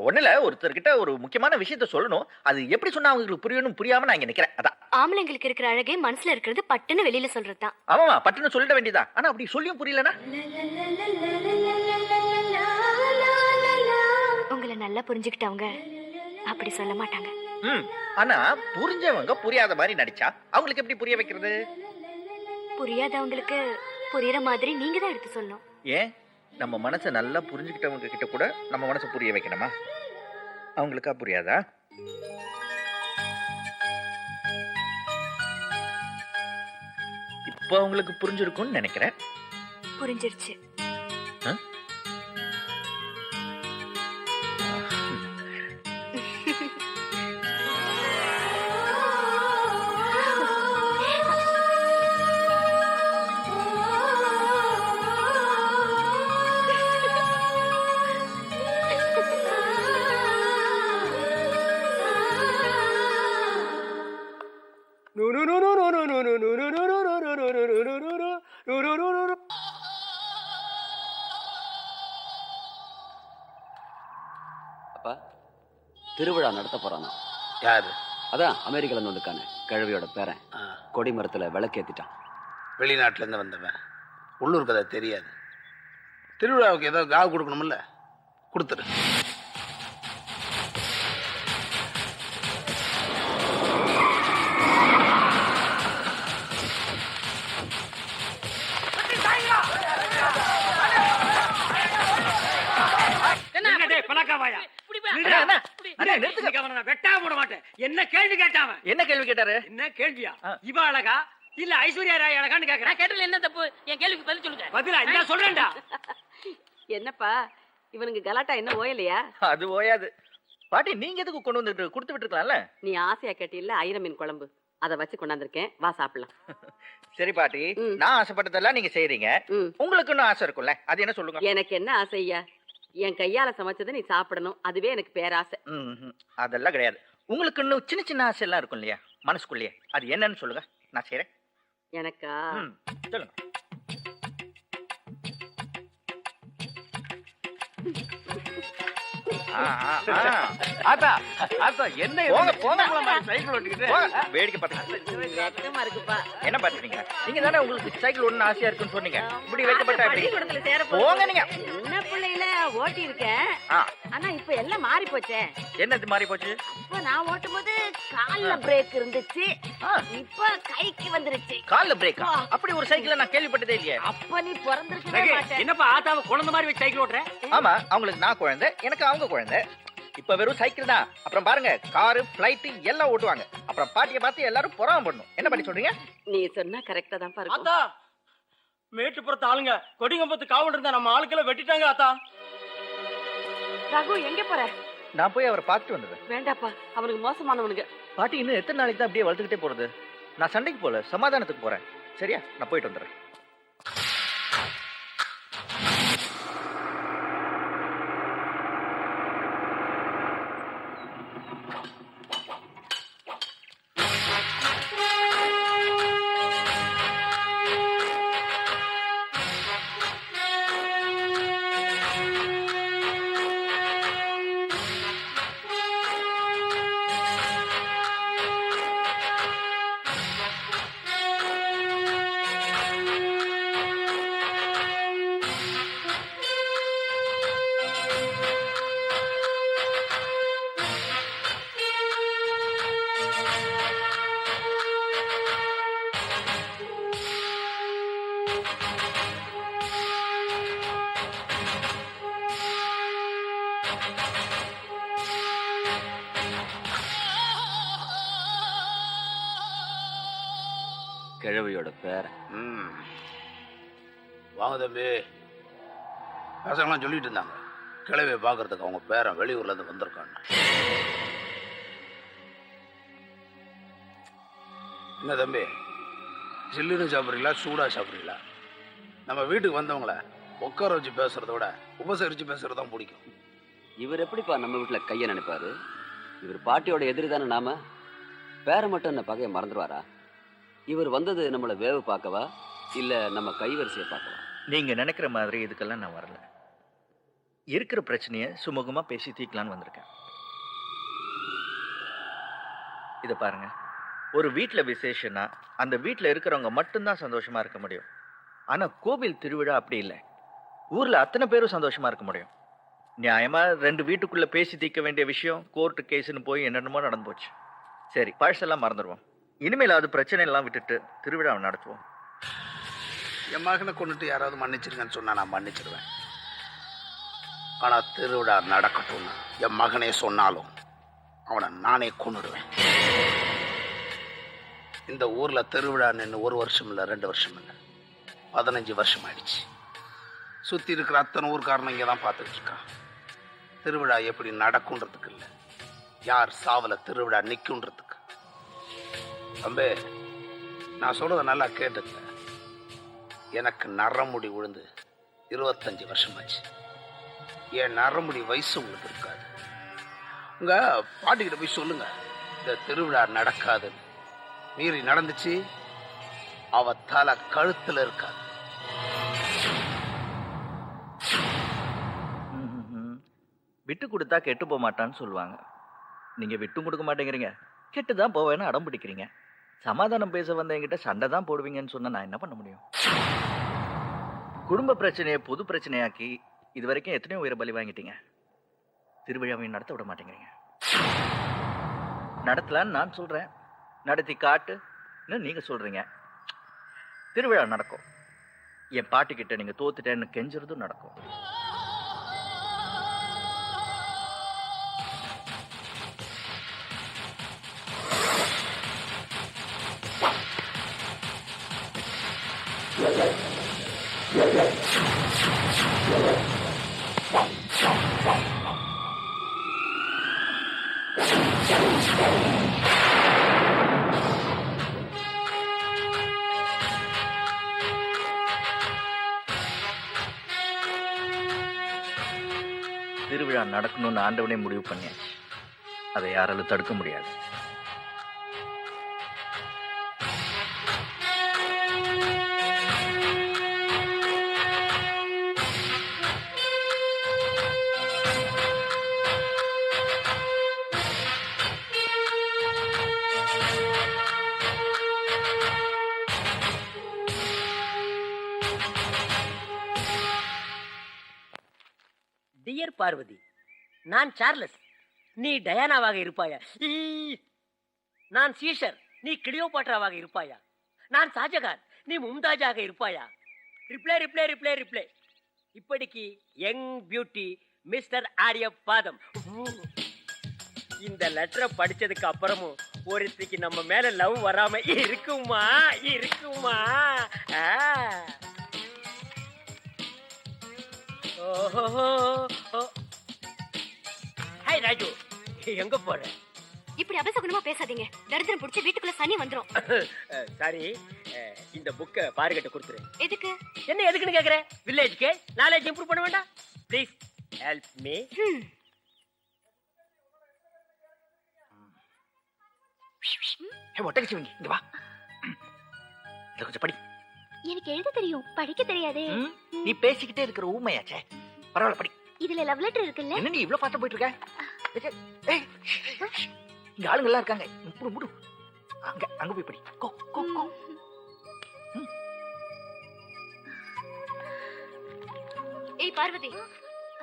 ஒண்ணுல ஒருத்தர்கிட்ட ஒரு முக்கியமான விஷயத்த சொல்லணும். அது எப்படி சொன்னா அவங்களுக்கு புரியணும் புரியாம நான் இங்க நிக்கிறேன். அதான் ஆம்பளைங்களுக்கு இருக்கிற அழகே மனசுல இருக்கிறது பட்டுன்னு வெளியில சொல்றதுதான். ஆமாமா, பட்டுன்னு சொல்லிட வேண்டியதான். ஆனா அப்படி சொல்லியும் புரியலனா உங்களை நல்லா புரிஞ்சுக்கிட்டவங்க அப்படி சொல்ல மாட்டாங்க. ஆனா புரிஞ்சவங்க புரியாத மாதிரி நடிச்சா அவங்களுக்கு எப்படி புரிய வைக்கிறது? புரியாதவங்களுக்கு புரியற மாதிரி நீங்க தான் எடுத்து சொல்லணும். ஏன் நம்ம மனசை நல்லா புரிஞ்சுக்கிட்டவங்க கிட்ட கூட நம்ம மனசை புரிய வைக்கணுமா? அவங்களுக்கா புரியாதா? இப்போ அவங்களுக்கு புரிஞ்சிருக்கும்னு நினைக்கிறேன். புரிஞ்சிருச்சு. அப்பா, திருவிழா நடத்த போறானா? யாரு? அதான் அமெரிக்கால இருந்து வந்திருக்கானே கிழவியோட பேரன். கொடி மரத்துல விளக்கேத்திட்டான். வெளிநாட்டுல இருந்து வந்தவன், உள்ளூர் கதை தெரியாது. திருவிழாவுக்கு ஏதோ காவு கொடுக்கணும்ல, கொடுத்துரு. என்ன கேள்வி கேட்டாவ? என்ன கேள்வி கேட்டாரு? என்ன கேள்வியா? இவ அழகா இல்ல ஐஸ்வர்யா ராய் அழகான்னு கேக்குறேன். கேட்டதுல என்ன தப்பு? என் கேள்விக்கு பதில் சொல்லுங்க. பதிலா என்ன சொல்றேன்டா? என்னப்பா இவனுக்கு கலாட்டா என்ன ஓயலையா? அது ஓயாது. பாட்டி, நீங்க எதுக்கு கொண்டு வந்து கொடுத்து விட்டுருக்கலாம்ல? நீ ஆசையா கேட்டில்ல ஐர மீன் குழம்பு, அதை வச்சு கொண்டாந்துருக்கேன், வா சாப்பிடலாம். சரி பாட்டி, நான் ஆசைப்பட்டதெல்லாம் நீங்க செய்றீங்க. உங்களுக்கு இன்னும் ஆசை இருக்கும்ல, அது என்ன சொல்லுங்க? எனக்கு என்ன ஆசையா? என் கையால சமைச்சதை நீ சாப்பிடணும், அதுவே எனக்கு பேராசை. அதெல்லாம் கிடையாது. உங்களுக்கு இன்னும் சின்ன சின்ன ஆசை எல்லாம் இருக்கும் இல்லையா மனசுக்குள்ளேயே, அது என்னன்னு சொல்லுங்க, நான் செய்யறேன். எனக்கா? சொல்லுங்க. என்ன வேடிக்கை பாத்தீங்க? வெக்கமா இருக்குப்பா. என்ன பாத்துறீங்க? நீங்க தானே உங்களுக்கு சைக்கிள் ஒண்ணு ஆசையா இருக்குன்னு சொன்னீங்க. இப்படி வைக்கப்பட்ட பள்ளிக்கூடத்துல சேர போங்க நீங்க. சின்ன பிள்ளையில ஓட்டி இருக்கேன், ஆனா இப்ப எல்லாம் மாறி போச்சே. என்னது மாறி போச்சு? இப்ப நான் ஓட்டும் போது கால்ல பிரேக் இருந்துச்சு, இப்ப கைக்கு வந்துருச்சு. கால்ல பிரேக்கா? அப்படி ஒரு சைக்கிள் நான் கேள்விப்பட்டதே இல்லையே. அப்ப நீ பிறந்திருக்கவே மாட்டே. என்னப்பா ஆத்தாவை குழந்தை மாதிரி வச்சு சைக்கிள் ஓட்டுற? ஆமா, அவங்களுக்கு நான் குழந்தை, எனக்கு அவங்க குழந்தை. இப்ப வெறும் சைக்கிள் தான். அப்புறம் பாருங்க, காரு, பிளைட் எல்லாம் ஓட்டுவாங்க. அப்புறம் பாட்டியை பார்த்து எல்லாரும் பொறாம பண்ணணும். என்ன பண்ணி சொல்றீங்க? நீ சொன்னா கரெக்டா தான் பாரு. ஆத்தா, மேட்டுப்புறத்து ஆளுங்க கொடிங்கம்பத்து காவல் இருந்தா நம்ம ஆளுக்களை வெட்டிட்டாங்க ஆத்தா. ரகு எங்க போற? நான் போய் அவரை பார்த்துட்டு வந்துடுறேன். வேண்டாப்பா, அவனுக்கு மோசமானவனுக்கு. பாட்டி, இன்னும் எத்தனை நாளைக்கு தான் அப்படியே வளர்த்துக்கிட்டே போறது? நான் சண்டைக்கு போல, சமாதானத்துக்கு போறேன். சரியா? நான் போயிட்டு வந்துடுறேன். கிழவியோட பேர் வாங்க தம்பி. பசங்களாம் சொல்லிட்டு இருந்தாங்க கிழவியை பார்க்கறதுக்கு அவங்க பேரன் வெளியூர்ல இருந்து வந்திருக்காங்க. என்ன தம்பி, சில்லுன்னு சாப்பிட்றீங்களா சூடா சாப்பிட்றீங்களா? நம்ம வீட்டுக்கு வந்தவங்கள உட்கார வச்சு பேசுறத விட உபசரிச்சு பேசுறது தான் பிடிக்கும். இவர் எப்படிப்பா நம்ம வீட்டுல கைய நினைப்பாரு? இவர் பாட்டியோட எதிரி தானே நாம. பேரை மட்டும் என்ன பகைய மறந்துடுவாரா? இவர் வந்தது நம்மள வேவு பார்க்கவா இல்ல நம்ம கைவரிசையை பார்க்கவா? நீங்க நினைக்கிற மாதிரி இதுக்கெல்லாம் நான் வரல. இருக்கிற பிரச்சனைய சுமூகமா பேசி தீர்க்கலான்னு வந்திருக்கேன். இத பாருங்க, ஒரு வீட்டுல விசேஷம்னா அந்த வீட்டுல இருக்கிறவங்க மட்டும்தான் சந்தோஷமா இருக்க முடியும். ஆனா கோவில் திருவிழா அப்படி இல்லை. ஊர்ல அத்தனை பேரும் சந்தோஷமா இருக்க முடியும். நியாயமா 2 வீட்டுக்குள்ள பேசி தீர்க்க வேண்டிய விஷயம் கோர்ட்டு கேஸ்ன்னு போய் என்னென்னமோ நடந்து போச்சு. சரி, பழசெல்லாம் மறந்துடுவோம். இனிமேல் அது பிரச்சனை எல்லாம் விட்டுட்டு திருவிழாவை நடத்துவோம். என் மகனை கொண்டுட்டு யாராவது மன்னிச்சிருங்கன்னு சொன்னா நான் மன்னிச்சிருவேன். ஆனா திருவிழா நடக்கட்டும்னு என் மகனே சொன்னாலும் அவனை நானே கொன்னுடுவேன். இந்த ஊர்ல திருவிழா நின்று 1 வருஷம் இல்லை 2 வருஷம் இல்லை 15 வருஷம் ஆயிடுச்சு. சுத்தி இருக்கிற அத்தனை ஊர்க்காரன் இங்கே தான் பார்த்துட்டு இருக்கான். திருவிழா எப்படி நடக்கும்ன்றதுக்கு இல்லை, யார் சாவல திருவிழா நிற்குன்றதுக்கு. தம்பி, நான் சொல்றத நல்லா கேட்டுக்க. எனக்கு நரமுடி விழுந்து 25 வருஷமாச்சு. என் நரமுடி வயசு உங்களுக்கு இருக்காது. உங்க பாட்டிக்கிட்ட போய் சொல்லுங்க இந்த திருவிழா நடக்காதுன்னு. மீறி நடந்துச்சு அவ தலை கழுத்துல இருக்காது. விட்டு கொடுத்தா கெட்டு போக மாட்டான்னு சொல்லுவாங்க. நீங்க விட்டும் கொடுக்க மாட்டேங்கிறீங்க, கெட்டுதான் போவேன்னு அடம் பிடிக்கிறீங்க. சமாதானம் பேச வந்த என்கிட்ட சண்டை தான் போடுவீங்கன்னு சொன்னா நான் என்ன பண்ண முடியும்? குடும்ப பிரச்சனையை பொது பிரச்சனையாக்கி இது வரைக்கும் எத்தனையோ உயிரை பலி வாங்கிட்டீங்க. திருவிழாவையும் நடத்த விட மாட்டேங்கிறீங்க. நடத்தலான்னு நான் சொல்றேன், நடத்தி காட்டுன்னு நீங்க சொல்றீங்க. திருவிழா நடக்கும். என் பாட்டிக்கிட்ட நீங்க தோத்துட்டேன்னு கெஞ்சுறதும் நடக்கும். திருவிழா நடக்கணும்னு ஆண்டவனே முடிவு பண்ணியாச்சு. அதை யாராலும் தடுக்க முடியாது. டியர் பார்வதி, நான் சார்லஸ், நீ டயானாவாக இருப்பாயா? நான் சீஷர், நீ கிளியோபாட்ராவாக இருப்பாயா? நான் ஷாஜகான், நீ மும்தாஜாக இருப்பாயா? Reply reply reply reply. இப்படிக்கு யங் பியூட்டி மிஸ்டர் ஆரியபாதம். இந்த லெட்டரை படிச்சதுக்கு அப்புறமும் ஒருத்திக்கு நம்ம மேல லவ் வராம இருக்குமா? இருக்குமா? ஹாய் ராஜு, எங்க போற? இப்படி அபசகுணமா பேசாதீங்க. தரித்திரம் பிடிச்சி வீட்டுக்குள்ள சனி வந்துரும். சாரி, இந்த புக்க பாருகிட்ட கொடுத்துரு. எதுக்கு? என்ன எதுக்குன்னு கேக்குற? வில்லேஜ்க்கு நாலேஜ் இம்ப்ரூவ் பண்ண வேண்டாம்? Please help me. ஒட்டகச்சிவங்கி, இங்க வா. இத கொஞ்சம் படி. எனக்கு எழுத தெரியும், படிக்க தெரியாதே. நீ பேசிக்கிட்டே இருக்கிற ஊமையாச்சே. பரவாயில்ல, படி. இதுல லவ் லெட்டர் இருக்குல்ல? என்ன நீ இவ்ளோ ஃபாஸ்டா போயிட்டு இருக்க? இங்க ஆளுங்க எல்லாம் இருக்காங்க. முடு முடு. அங்க போய் படி. கோ கோ கோ. ஏய் பார்வதி,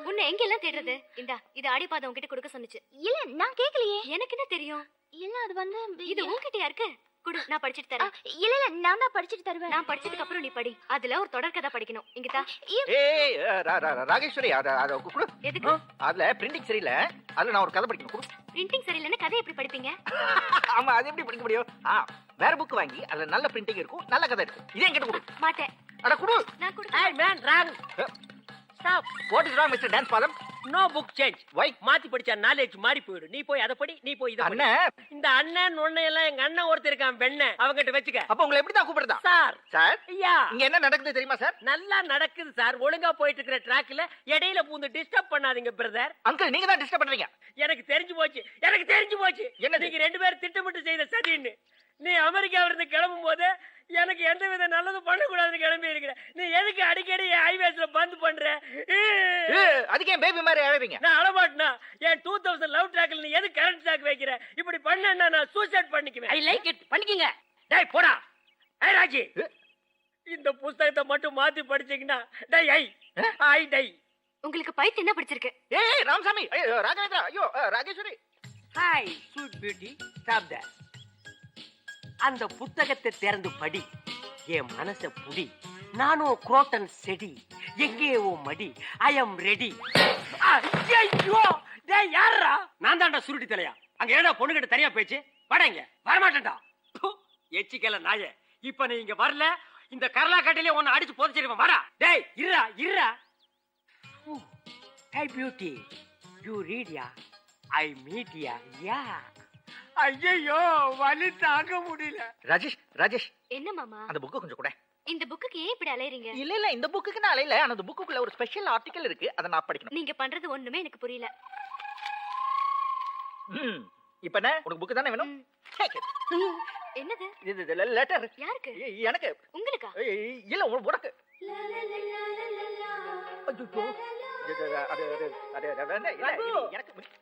உன்னை எங்க எல்லாம் தேடுறது? இந்தா, இது ஆடிபாதம் உன்கிட்ட கொடுக்க சொன்னுச்சு. இல்ல, நான் கேக்கலையே. எனக்கு என்ன தெரியும்? இல்ல, அது வந்து இது உன்கிட்டயா இருக்கு? குடு நான் படிச்சிட்டு தரேன். இல்ல இல்ல நான் தான் படிச்சிட்டு தருவேன். நான் படிச்சதுக்கு அப்புறம் நீ படி. அதுல ஒரு தொடர் கதை படிக்கணும். இங்க தா. ஏய் ராகேஸ்வரி அத குடு. எதுக்கு? அதுல பிரிண்டிங் சரியில்லை, அதுல நான் ஒரு கதை படிக்கணும். குடு. பிரிண்டிங் சரியில்லைன்னா கதை எப்படி படிப்பீங்க? ஆமா, அது எப்படி படிக்க முடியும்? வேற புக் வாங்கி அதுல நல்ல பிரிண்டிங் இருக்கும், நல்ல கதை இருக்கும். இதே என்கிட்ட கொடு. மாட்டேன். அட குடு. நான் குடு. ஏய் man wrong. Stop. What is wrong mister டான்ஸ் பாலம்? No book change. வை? மாத்தி படிச்சா நாலேஜ் மாறி போயிடும். நீ போய் அதை படி, நீ போய் இதை படி. அண்ணே, இந்த அண்ணன் ஒண்ணு எல்லாம் எங்க அண்ணன் ஒருத்தர் இருக்கான் வெண்ண, அவங்கிட்ட வச்சுக்க. அப்ப உங்களை எப்படி தான் கூப்பிடுறதா? சார் சார், ஐயா இங்க என்ன நடக்குது தெரியுமா சார்? நல்லா நடக்குது சார். ஒழுங்கா போயிட்டு இருக்கிற ட்ராக்ல இடையில பூந்து டிஸ்டர்ப் பண்ணாதீங்க பிரதர். அங்கிள் நீங்க தான் டிஸ்டர்ப் பண்றீங்க. எனக்கு தெரிஞ்சு போச்சு, எனக்கு தெரிஞ்சு போச்சு. என்னது? நீங்க ரெண்டு பேரும் திட்டமிட்டு செய்த சதின்னு. நீ அமெரிக்காவில இருந்து கிளம்பும் போது எனக்கு எந்த வித நல்லதும் பண்ணக்கூடாதுன்னு கிளம்பி இருக்கிற. நீ எதுக்கு அடிக்கடி ஹைவேஸ்ல பந்து பண்ற? அதுக்கு ஏன் பேபி மாதிரி அழறீங்க? நான் அழமாட்டேனா? என் 2000 லவ் ட்ராக்ல நீ எது கரண்ட் ட்ராக் வைக்கிற? இப்படி பண்ணா நான் சூசைட் பண்ணிக்குவேன். I like it. பண்ணிக்கங்க. டேய் போடா. ஏய் ராஜி, இந்த புத்தகத்தை மட்டும் மாத்தி படிச்சீங்கன்னா டேய் ஐ டை. உங்களுக்கு பைத்தியம் என்ன பிடிச்சிருக்கு? ஏய் ராமசாமி, ஐயோ ராகவேந்திரா, ஐயோ Rageswari. Hi sweet beauty, stop that. அந்த புத்தகத்தை திறந்து படி. என் மனச புடி. நானும் குரோட்டன் செடி, எங்கே ஓ மடி. ஐ அம் ரெடி. ஐயோ டேய் யாரா? நான் தான்டா சுருட்டி தலையா. அங்க ஏடா பொண்ணுகிட்ட தனியா பேச்சு? வாடங்க. வர மாட்டேன்டா. எச்சிக்கல நாயே. இப்ப நீ இங்க வரல, இந்த கரலா கட்டையிலே உன்னை அடிச்சு போதச்சிருவேன். வாடா. டேய் இருடா. Hey beauty, you read ya? I meet ya. Ya. ஐயோ வலி தாங்க முடியல. ராஜேஷ் என்ன மாமா? அந்த புக்கு கொஞ்சம் கூட. இந்த புக்குக்கு ஏன் இப்படி அலையறீங்க? இல்ல இந்த புக்குக்கு நான் அலையல. அந்த புக்குக்குள்ள ஒரு ஸ்பெஷல் ஆர்டிகல் இருக்கு, அதை நான் படிக்கணும். நீங்க பண்றது ஒண்ணுமே எனக்கு புரியல. இப்ப என்ன உனக்கு புக் தானே வேணும்? Take it. என்னது? இது லெட்டர். யாருக்கு? எனக்கு. உங்களுக்கா? இல்ல உனக்கு.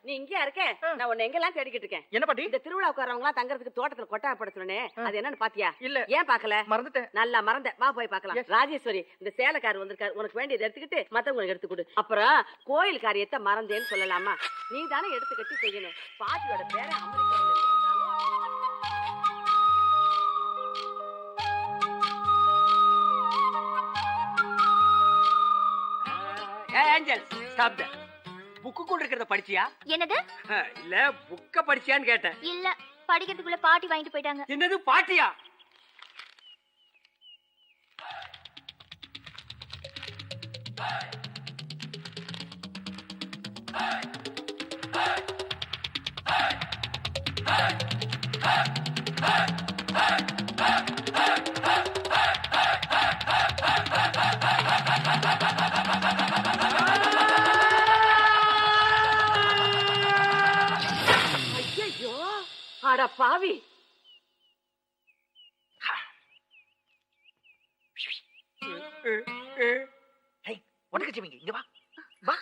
நீ இங்கே இருக்க, நான் உன்னை எங்கெல்லாம் தேடிக்கிட்டு இருக்கேன். என்ன பாட்டி? இந்த திருவிழாவுக்கு வரவங்க எல்லாம் தங்கறதுக்கு தோட்டத்துல கொட்டாப்பட சொன்னேன். அது என்னன்னு பாத்தியா? இல்ல. ஏன் பாக்கல? மறந்துட்டேன். நல்லா மறந்த. வா போய் பாக்கலாம். ராஜேஸ்வரி, இந்த சேலக்காரர் வந்திருக்காரு, உனக்கு வேண்டியதை எடுத்துக்கிட்டு மத்தவங்களுக்கு எடுத்து கொடு. அப்புறம் கோயில் காரியத்தை மறந்தேன்னு சொல்லலாமா? நீ தானே எடுத்து கட்டி செய்யணும். பாட்டியோட பேரை அமெரிக்காவில இருந்து ஏஞ்சல், ஸ்டாப் தட். புக்கு கொண்டு இருக்கிறத படிச்சியா? என்னது? இல்ல புக்க படிச்சியான்னு கேட்டேன். இல்ல, படிக்கிறதுக்குள்ள பாட்டி வாங்கிட்டு போயிட்டாங்க. என்னது பாட்டியா? ஐயோ அட பாவி. ஒட்டுக்கச்சிவிங்க இங்க வா வா.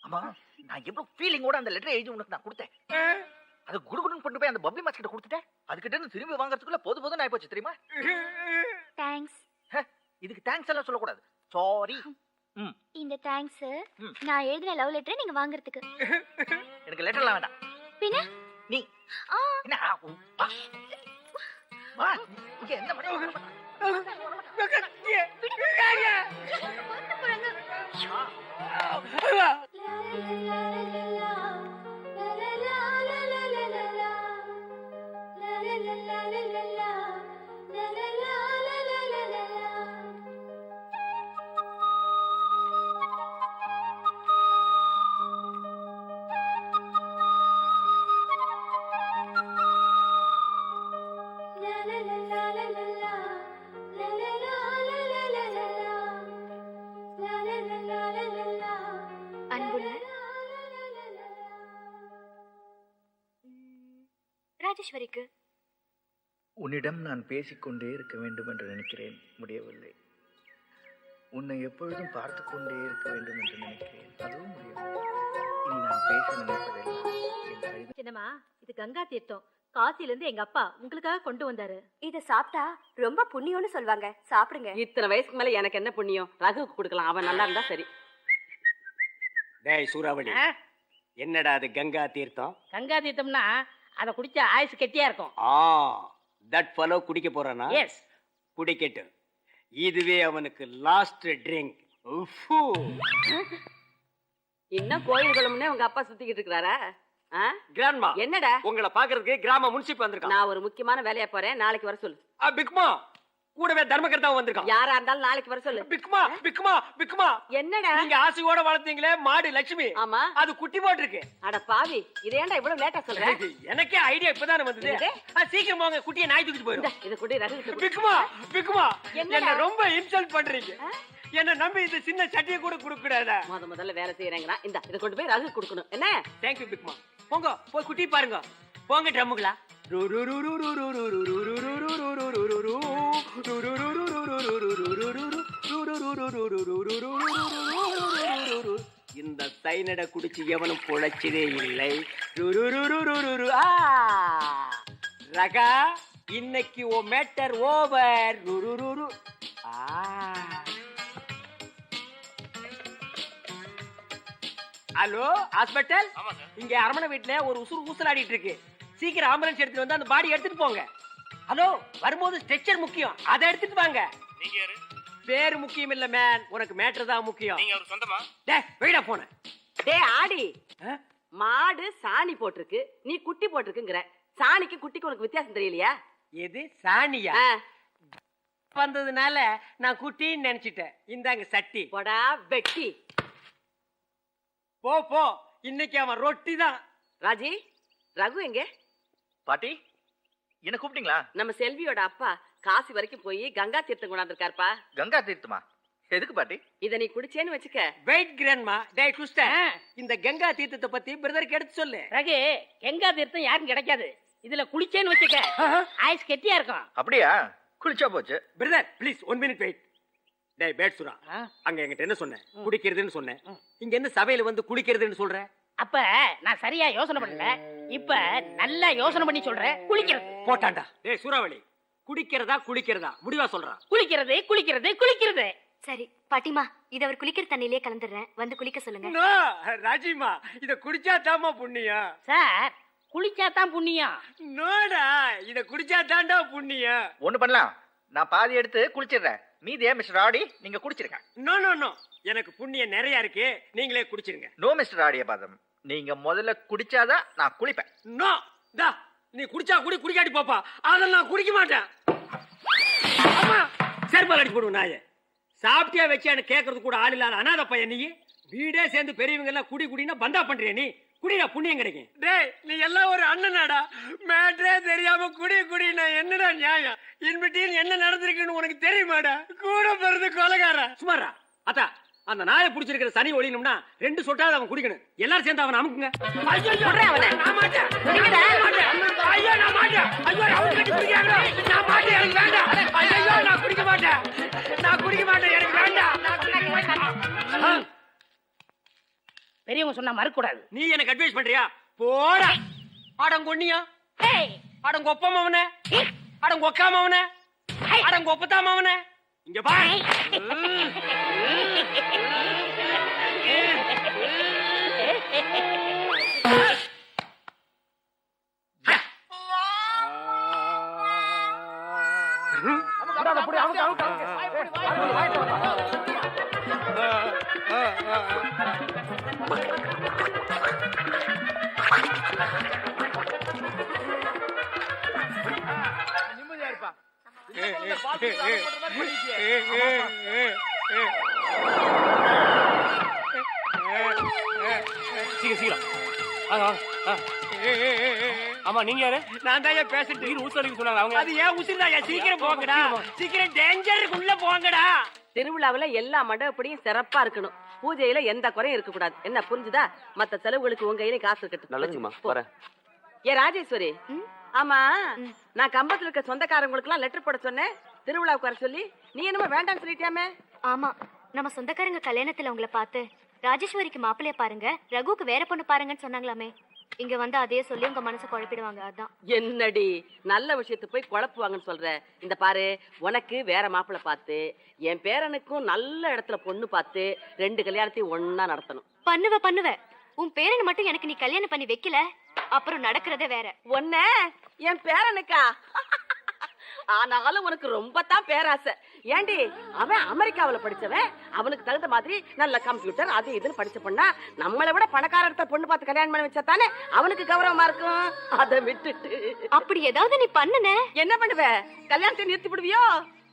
ஆமா, நான் எவ்வளவு ஃபீலிங்கோட அந்த லெட்டர் எழுதி உனக்கு நான் கொடுத்தேன். அது குடுகுடுன்னு கொண்டு போய் அந்த பப்ளி மாஸ் கிட்ட கொடுத்துட்டேன். அதுகிட்ட இருந்து திரும்பி வாங்குறதுக்குள்ள போதும் ஆயி போச்சு தெரியுமா? தேங்க்ஸ். இதுக்கு தேங்க்ஸ் எல்லாம் சொல்லக்கூடாது. சாரி. இந்த தேங்க்ஸ் நான் எழுதின லவ் லெட்டர் நீங்க வாங்குறதுக்கு. எனக்கு லெட்டர்லாம் வேண்டாம். பின்ன நீ என்ன வா இங்க என்ன பண்ண? அன்புள்ள ராஜேஸ்வரிக்கு. உன்னிடம் நான் பேசிக்கொண்டே இருக்க வேண்டும் என்று நினைக்கிறேன், முடியவில்லை. உன்னை எப்பொழுதும் பார்த்து கொண்டே இருக்க வேண்டும் என்று நினைக்கிறேன், அதுவும் முடியவில்லை. இனி நான் பேச நினைப்பதெல்லாம் சின்னம்மா, இது கங்கா தீர்த்தம். காசில இருந்து எங்க அப்பா உங்களுக்காக கொண்டு வந்தாரு. இத சாப்பிட்டா ரொம்ப புண்ணியம்னு சொல்வாங்க. சாப்பிடுங்க. இத்தனை வயசுக்கு மேல எனக்கு என்ன புண்ணியம்? ரகுவுக்கு கொடுக்கலாம், அவன் நல்லா இருந்தா சரி. டேய் சூறாவளி, என்னடா அது கங்கா தீர்த்தம்? கங்கா தீர்த்தம்னா அதை குடிச்சா ஆயுசு கெட்டியா இருக்கும். தட் ஃபெலோ குடிக்க போறானா? எஸ். குடிக்கட்டும். இதுவே அவனுக்கு லாஸ்ட் ட்ரிங்க். இன்னும் கோயில் குளம்னே உங்க அப்பா சுத்திக்கிட்டு இருக்கிறாரா? கிராண்ட்மா, என்னடா? உங்களை பாக்குறதுக்கு கிராம முன்சிப் வந்திருக்கான். நான் ஒரு முக்கியமான வேலையா போறேன், நாளைக்கு வர சொல்லு. பிக்மா கூடவே தர்மகர்த்தாவும் வந்திருக்கான். யாரா இருந்தாலும் நாளைக்கு வர சொல்லு. பிக்மா பிக்மா பிக்மா, என்னடா? நீங்க ஆசையோட வளர்த்தீங்களே மாடு லட்சுமி, ஆமா, அது குட்டி போட்டிருக்கு. அட பாவி, இது ஏன்டா இவ்வளவு லேட்டா சொல்ற? எனக்கே ஐடியா இப்பதானே வந்தது. சீக்கிரம் போங்க, குட்டியை நாய் தூக்கிட்டு போயிடும். இத குடி ரகு. பிக்மா பிக்மா, என்னடா? என்ன ரொம்ப இன்சல்ட் பண்றீங்க. என்ன நம்பி இந்த சின்ன சட்டியை கூட கொடுக்க கூடாதா? முதல்ல வேலை செய்யறேங்கடா. இந்த இத கொண்டு போய் ரகு கொடுக்கணும். என்ன? தேங்க் யூ பிக்மா. போங்க போய் குட்டி பாருங்க. போங்க ட்ரம்முகளா. இந்த சைனட குடிச்சு எவனும் பொழைச்சதே இல்லை. ரகா, இன்னைக்கு ஓ மேட்டர் ஓவர். ஹலோ ஹாஸ்பிட்டல், இங்க அரமணை வீட்டுல ஒரு உசுறு ஊசலாடிட்டு இருக்கு. சீக்கிரம் ஆம்புலன்ஸ் எடுத்துட்டு வந்து அந்த பாடி எடுத்துட்டு போங்க. ஹலோ, வரும்போது ஸ்ட்ரெச்சர் முக்கியம், அதை எடுத்துட்டு வாங்க. நீங்க யாரு? பேரு முக்கியம் இல்ல மேன், உனக்கு மேட்டர் தான் முக்கியம். நீங்க ஒரு சொந்தமா? டேய் வெயிடா போன. டேய் ஆடி, மாடு சாணி போட்டிருக்கு, நீ குட்டி போட்டிருக்குங்கற. சாணிக்கு குட்டிக்கு உனக்கு வித்தியாசம் தெரியலையா? எது சாணியா? வந்ததுனால நான் குட்டின்னு நினைச்சிட்டேன். இந்தாங்க சட்டி. போடா வெட்டி. போ போ, இன்னைக்கு அவன் ரொட்டி தான். ராஜி, ரகு எங்க? பாட்டி, என்ன கூப்பிட்டீங்களா? நம்ம செல்வியோட அப்பா காசி வரைக்கும் போய் கங்கா தீர்த்தம் கொண்டாந்துருக்காருப்பா. கங்கா தீர்த்தமா? எதுக்கு பாட்டி? இத நீ குடிச்சேன்னு வச்சுக்க. Wait grandma. டேய் ட்விஸ்டர், இந்த கங்கா தீர்த்தத்தை பத்தி பிரதருக்கு எடுத்து சொல்லு. ரகு, கங்கா தீர்த்தம் யாரும் கிடைக்காது. இதுல குளிச்சேன்னு வச்சுக்க, ஐஸ் கெட்டியா இருக்கும். அப்படியா? குளிச்சா போச்சு. Brother please 1 minute wait. டேய் பேட் சுரா, அங்க என்கிட்ட என்ன சொன்னேன்? குடிக்கிறதுன்னு சொன்னேன். இங்க என்ன சபையில வந்து குடிக்கிறதுன்னு சொல்ற? அப்ப நான் சரியா யோசனை பண்ணல, இப்ப நல்லா யோசனை பண்ணி சொல்றேன். குளிக்கிறது. போட்டாண்டா. டேய் சூறாவளி, குடிக்கிறதா குளிக்கிறதா முடிவா சொல்றான். குளிக்கிறது குளிக்கிறது குளிக்கிறது. சரி பாட்டிமா, இத அவர் குளிக்கிற தண்ணியிலே கலந்துடுறேன், வந்து குளிக்க சொல்லுங்க. நோ ராஜிமா, இத குடிச்சா தாமா புண்ணியம். சார், குளிச்சா தான் புண்ணியம். நோடா, இத குடிச்சா தாண்டா புண்ணியம். ஒண்ணு பண்ணலாம், நான் பாதி எடுத்து குளிச்சிடுறேன். மீதியே மிஸ்டர் ஆடி நீங்க குடிச்சிருங்க. நோ நோ நோ, எனக்கு புண்ணியம் நிறைய இருக்கு, நீங்களே குடிச்சிருங்க. நோ மிஸ்டர் ஆடிய பாதம், நீங்க முதல்ல குடிச்சாதான் நான் குளிப்பேன். நோ, டா நீ குடிச்சா குடி, குடிக்காட்டி போப்பா. அதெல்லாம் நான் குடிக்க மாட்டேன். அம்மா செருப்பால் அடிச்சு போடுவோம். நாயே சாப்பிட்டியா வச்சியான்னு கேட்கறது கூட ஆள் இல்லாத அனாத பையன் நீ. வீடே சேர்ந்து பெரியவங்க எல்லாம் குடி குடினா பந்தா பண்றிய நீ. குடிடா, புண்ணியம் கிடைக்கும். டேய் நீ எல்லாம் ஒரு அண்ணனாடா, மேட்டரே தெரியாம குடி குடி நான் என்னடா நியாயம்? இன்பிட்டியில் என்ன நடந்திருக்குன்னு உனக்கு தெரியுமாடா? கூட பிறந்து கொலைகாரா. சுமாரா அத்தா, அந்த நாயை பிடிச்சிருக்கிற சனி ஒழியணும்னா 2 சொட்டாவது அவன் குடிக்கணும். எல்லாரும் சேர்ந்து அவனை அமுக்குங்க. நான் மாட்டேன். ஐயோ நான் மாட்டேன். ஐயோ அவங்க கட்டி குடிக்கிறாங்களோ, நான் மாட்டேன், எனக்கு வேண்டாம். ஐயோ நான் குடிக்க மாட்டேன், நான் குடிக்க மாட்டேன், எனக்கு வேண்டாம், நான் குடிக்க மாட்டேன். பெரியவங்க சொன்னா மறுக்க கூடாது. நீ எனக்கு அட்வைஸ் பண்றியா? போடா. அடங்கொன்னியா, அடங்கொப்பம் அடங்கொக்காம அவன, அடங்கொப்பத்தாம அவன. இங்க பா. நிம்மதியா இருப்பா. சீக்கிரம் ஆமா, நீங்க யாரு? நான் தான் பேசிட்டு ஊசலிக்கு சொன்னாங்க அவங்க. அது ஏன் உசுருதாயா? சீக்கிரம் போங்கடா, சீக்கிரம் டேஞ்சருக்கு உள்ள போங்கடா. திருவிழாவுல எல்லா மண்டபப்படியும் சிறப்பா இருக்கணும். பூஜையில எந்த குறையும் இருக்க கூடாது. என்ன புரிஞ்சுதா? மத்த செலவுகளுக்கு உங்க கையில காசு இருக்கட்டும். நல்லதுங்கம்மா, வரேன். ஏ ராஜேஸ்வரி, ஆமா நான் கம்பத்துல இருக்க சொந்தக்காரங்களுக்கு எல்லாம் லெட்டர் போட சொன்னேன் திருவிழாவுக்கு வர சொல்லி. நீ என்னமோ வேண்டாம்னு சொல்லிட்டியாமே? ஆமா, நம்ம சொந்தக்காரங்க கல்யாணத்துல உங்களை பார்த்து ராஜேஸ்வரிக்கு மாப்பிள்ளைய பாருங்க, ரகுக்கு வேற பொண்ணு பாருங்கன்னு சொன்னாங்களாமே. இங்க வந்து அதே சொல்லி உங்க மனசு குழப்பிடுவாங்க. அதான். என்னடி நல்ல விஷயத்து போய் குழப்புவாங்கன்னு சொல்ற? இந்த பாரு, உனக்கு வேற மாப்பிள்ளை பார்த்து என் பேரனுக்கும் நல்ல இடத்துல பொண்ணு பார்த்து 2 கல்யாணத்தையும் ஒன்னா நடத்தணும். பண்ணுவ. உன் பேரனை மட்டும் எனக்கு நீ கல்யாணம் பண்ணி வைக்கல, அப்புறம் நடக்கிறதே வேற. ஒன்ன என் பேரனுக்கா? ஆனாலும் உனக்கு ரொம்ப தான் பேராசை. ஏண்டி அவன் அமெரிக்காவுல படிச்சவன், அவனுக்கு தகுந்த மாதிரி நல்ல கம்ப்யூட்டர் அது இதுன்னு படிச்ச பொண்ணா நம்மளை விட பணக்காரர்கிட்ட பொண்ணு பார்த்து கல்யாணம் பண்ணி வச்சா தானே அவனுக்கு கௌரவமா இருக்கும். அதை விட்டுட்டு அப்படி ஏதாவது நீ பண்ணுன என்ன பண்ணுவ? கல்யாணத்தை நிறுத்தி விடுவியோ?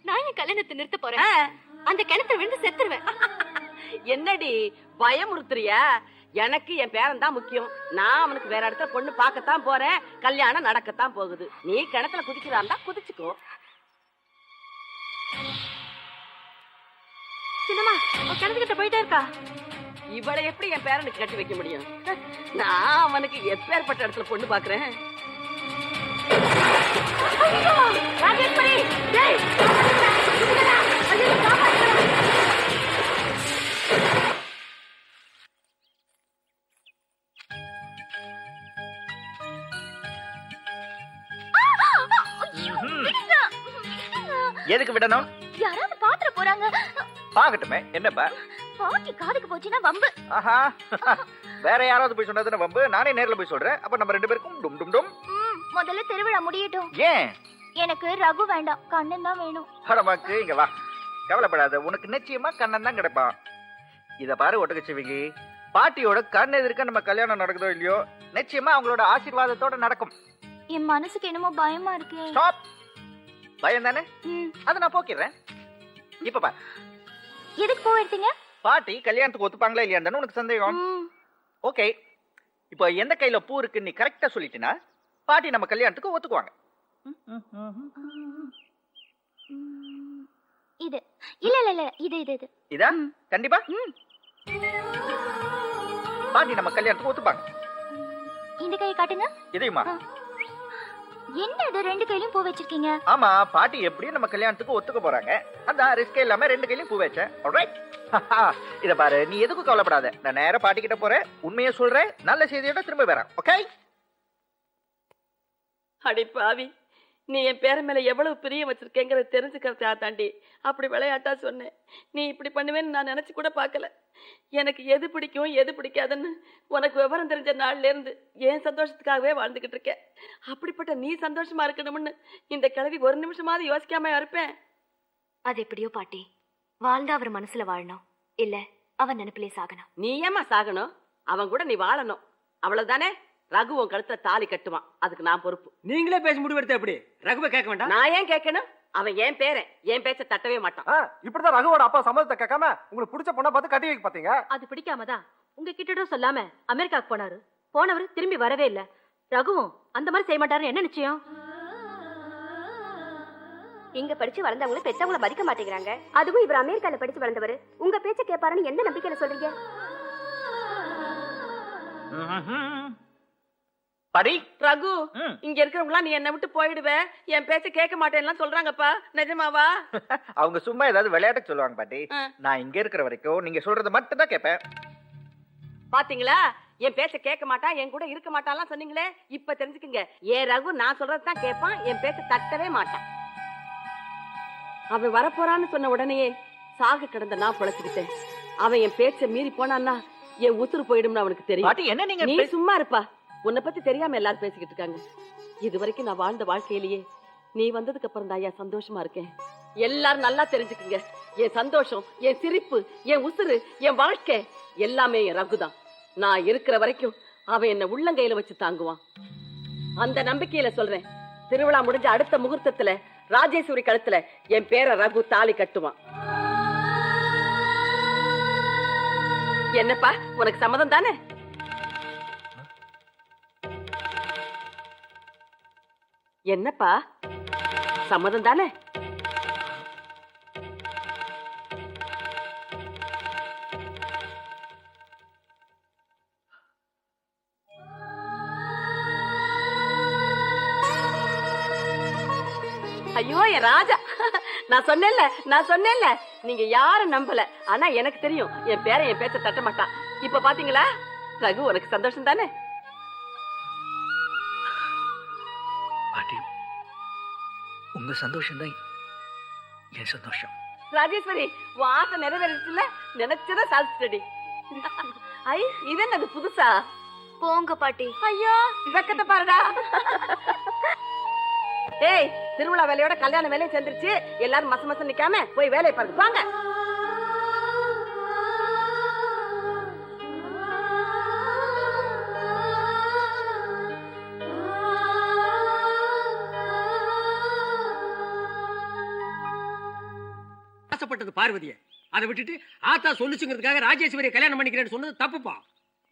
நான் என் கல்யாணத்தை நிறுத்த போறேன். அந்த கிணத்துல விழுந்து செத்துருவேன். என்னடி பயமுறுத்துறியா? எனக்கு என் பேரன் தான் முக்கியம். நான் அவனுக்கு வேற இடத்துல பொண்ணு பார்க்கத்தான் போறேன். கல்யாணம் நடக்கத்தான் போகுது. நீ கிணத்துல குதிக்கிறாண்டா குதிச்சுக்கோ. சின்னம்மா கிணத்துக்கிட்ட போயிட்டே இருக்கா. இவளை எப்படி என் பேரனுக்கு கட்டி வைக்க முடியும்? நான் அவனுக்கு எப்பேற்பட்ட இடத்துல பொண்ணு பாக்குறேன். ராஜேஸ்வரி டேய் எதுக்கு விடணும்? யாராவது பாத்திர போறாங்க. பாக்கட்டுமே, என்னப்பா? பாட்டி காதுக்கு போச்சுன்னா வம்பு. ஆஹா, வேற யாராவது போய் சொன்னதுன்னு வம்பு. நானே நேர்ல போய் சொல்றேன். அப்ப நம்ம 2 பேருக்கும் டும் டும் டும். முதல்ல திருவிழா முடியட்டும். ஏன்? எனக்கு ரகு வேண்டாம், கண்ணன் தான் வேணும். பரமாக்கு இங்க வா, கவலைப்படாத. உனக்கு நிச்சயமா கண்ணன் தான் கிடைப்பான். இத பாரு ஒட்டகச்சிவிங்கி, பாட்டியோட கண் எதிர்க்க நம்ம கல்யாணம் நடக்குதோ இல்லையோ, நிச்சயமா அவங்களோட ஆசீர்வாதத்தோட நடக்கும். என் மனசுக்கு என்னமோ பயமா இருக்கு. ஸ்டாப். பயம் தானே? அதை நான் போக்கிடுறேன். இப்ப பாரு, எதுக்கு பூ எடுத்தீங்க? பாட்டி கல்யாணத்துக்கு ஒத்துப்பாங்களா இல்லையான்னு உனக்கு சந்தேகம். ஓகே, இப்போ எந்த கையில பூ இருக்கு நீ கரெக்டா சொல்லிட்டினா பாட்டி நம்ம கல்யாணத்துக்கு ஒத்துக்குவாங்க. இது இல்ல இல்ல இல்ல இது இது இது இதா? கண்டிப்பா பாட்டி நம்ம கல்யாணத்துக்கு ஒத்துப்பாங்க. இந்த கையை காட்டுங்க. இதையுமா? என்ன இது 2 கையிலயும் பூ வச்சிருக்கீங்க? ஆமா, பாட்டி எப்படியும் நம்ம கல்யாணத்துக்கு ஒத்துக்க போறாங்க. அதான் ரிஸ்க் இல்லாம 2 கையிலயும் பூ வச்சேன். ஆல்ரைட். இத பாரு, நீ எதுக்கும் கவலைப்படாத. நான் நேரா பாட்டி கிட்ட போறேன், உண்மையை சொல்றேன், நல்ல செய்தியோட திரும்ப வரேன். ஓகே? அடி பாவி, நீ என் பேரன் மேல எவ்வளவு பிரியம் வச்சிருக்கேங்கிறத தெரிஞ்சுக்கிறதா தாண்டி அப்படி விளையாட்டா சொன்னேன். நீ இப்படி பண்ணுவேன்னு நான் நினைச்சு கூட பார்க்கல. எனக்கு எது பிடிக்கும் எது பிடிக்காதுன்னு உனக்கு விவரம் தெரிஞ்ச நாள்ல இருந்து என் சந்தோஷத்துக்காகவே வாழ்ந்துகிட்டு இருக்கேன். அப்படிப்பட்ட நீ சந்தோஷமா இருக்கணும்னு இந்த கிழவி ஒரு நிமிஷமாவது யோசிக்காம இருப்பேன். அது எப்படியோ பாட்டி, வாழ்ந்தா அவர் மனசுல வாழணும், இல்ல அவன் நினைப்பிலே சாகணும். நீ ஏமா சாகணும்? அவன் கூட நீ வாழணும், அவ்வளவுதானே. ரகு உன் கழுத்துல தாலி கட்டுவான், அதுக்கு நான் பொறுப்பு. நீங்களே பேசி முடிவெடுத்த எப்படி? ரகுவை கேட்க வேண்டாம். நான் ஏன் கேட்கணும்? அவன் என் பேரன், என் பேச்ச தட்டவே மாட்டான். இப்படிதான் ரகுவோட அப்பா சம்மதத்தை கேட்காம உங்களுக்கு பிடிச்ச பொண்ணை பார்த்து கட்டி வைக்க பாத்தீங்க. அது பிடிக்காமதான் உங்க கிட்ட சொல்லாம அமெரிக்காவுக்கு போனாரு. போனவர் திரும்பி வரவே இல்ல. ரகுவும் அந்த மாதிரி செய்ய மாட்டாருன்னு என்ன நிச்சயம்? இங்க படிச்சு வளர்ந்தவங்க பெத்தவங்கள மதிக்க மாட்டேங்கிறாங்க. அதுவும் இவர் அமெரிக்கால படிச்சு வளர்ந்தவர், உங்க பேச்ச கேட்பாருன்னு எந்த நம்பிக்கையில சொல்றீங்க? பாடி ரகு, இங்க இருக்கிறவங்களா நீ என்ன விட்டு போயிடுவ, என் பேச்ச கேட்க மாட்டேன்னு சொல்றாங்கப்பா. நிஜமாவா? அவங்க சும்மா ஏதாவது விளையாட்டு சொல்லுவாங்க பாட்டி. நான் இங்க இருக்கிற வரைக்கும் நீங்க சொல்றது மட்டும் தான் கேட்பேன். பாத்தீங்களா, என் பேச்ச கேட்க மாட்டான், என் கூட இருக்க மாட்டான்லாம் சொன்னீங்களே. இப்ப தெரிஞ்சுக்குங்க, ஏன் ரகு நான் சொல்றதுதான் கேட்பான், என் பேச்ச தட்டவே மாட்டான். அவன் வரப்போறான்னு சொன்ன உடனே சாக கிடந்த நான் பொழைச்சுக்கிட்டேன். அவன் என் பேச்ச மீறி போனான்னா என் உசுறு போயிடும்னு அவனுக்கு தெரியும். என்ன நீங்க நீ சும்மா இருப்பா. உன்னை பத்தி தெரியாம எல்லாரும் பேசிக்கிட்டு இருக்காங்க. இது வரைக்கும் நான் வாழ்ந்த வாழ்க்கையிலேயே நீ வந்ததுக்கு அப்புறம் தான் ஐயா சந்தோஷமா இருக்கேன். எல்லாரும் நல்லா தெரிஞ்சுக்குங்க, என் சந்தோஷம், என் சிரிப்பு, என் உசுறு, என் வாழ்க்கை எல்லாமே என் ரகுதான். நான் இருக்கிற வரைக்கும் அவன் என்ன உள்ளங்கையில வச்சு தாங்குவான். அந்த நம்பிக்கையில சொல்றேன், திருவிழா முடிஞ்ச அடுத்த முகூர்த்தத்துல ராஜேஸ்வரி கழுத்துல என் பேர ரகு தாலி கட்டுவான். என்னப்பா, உனக்கு சம்மதம் தானே? என்னப்பா, சம்மதம் தானே? ஐயோ என் ராஜா, நான் சொன்னேன்ல நீங்க யாரும் நம்பல. ஆனா எனக்கு தெரியும் என் பேரை என் பேச்ச தட்ட மாட்டான். இப்ப பாத்தீங்களா? ரகு, உனக்கு சந்தோஷம் தானே? பாட்டி, உங்க சந்தோஷம் தான் என் சந்தோஷம். ராஜேஸ்வரி, உன் ஆசை நிறைவேறிச்சுல, நினைச்சத சாதிச்சுடி. ஐ, இது என்னது புதுசா? போங்க பாட்டி. ஐயோ, வெக்கத்தை பாருடா. டேய், திருவிழா வேலையோட கல்யாண வேலையும் சேர்ந்துருச்சு. எல்லாரும் மச மசம் நிக்காம போய் வேலையை பாருங்க. வாங்க. ஆசைப்பட்டது பார்வதியை, அதை விட்டுட்டு ஆத்தா சொல்லுச்சுங்கிறதுக்காக ராஜேஸ்வரியை கல்யாணம் பண்ணிக்கிறேன்னு சொன்னது தப்புப்பா.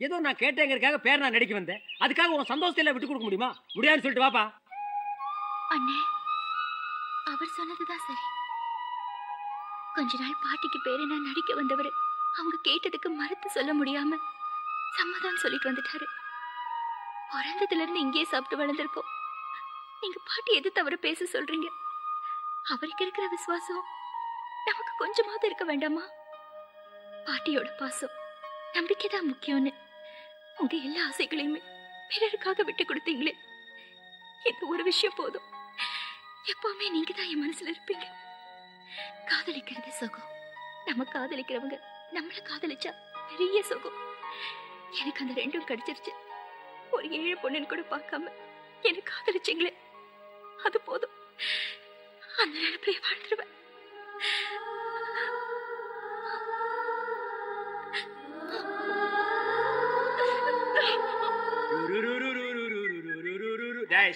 ஏதோ நான் கேட்டேங்கிறதுக்காக பேர் நான் நடிக்க வந்தேன். அதுக்காக உன் சந்தோஷத்தை எல்லாம் விட்டு கொடுக்க முடியுமா? முடியாதுன்னு சொல்லிட்டு வாப்பா. அண்ணே, அவர் சொன்னதுதான் சரி. கொஞ்ச நாள் பாட்டிக்கு பேரு நான் நடிக்க வந்தவர் அவங்க கேட்டதுக்கு மறுத்து சொல்ல முடியாம சம்மதம் சொல்லிட்டு வந்துட்டாரு. பிறந்ததுல இருந்து இங்கேயே சாப்பிட்டு வளர்ந்துருக்கோம். நீங்க பாட்டி எது தவிர பேச சொல்றீங்க? அவருக்கு இருக்கிற விசுவாசம் நமக்கு கொஞ்சமாவது இருக்க வேண்டாமா? பாட்டியோட பாசம் நம்பிக்கைதான் முக்கியம்னு உங்க எல்லா ஆசைகளையுமே பிறருக்காக விட்டு கொடுத்தீங்களே. இது ஒரு விஷயம் போதும். எப்பவுமே நீங்க தான் என் மனசுல இருப்பீங்க. காதலிக்கிறது சுகம். நம்ம காதலிக்கிறவங்க நம்மள காதலிச்சா பெரிய சுகம். எனக்கு அந்த ரெண்டும் கிடைச்சிருச்சு. ஒரு ஏழை பொண்ணுன்னு கூட பார்க்காம என்ன காதலிச்சீங்களே, அது போதும். அந்த நினைப்பிலே வாழ்ந்துருவேன்.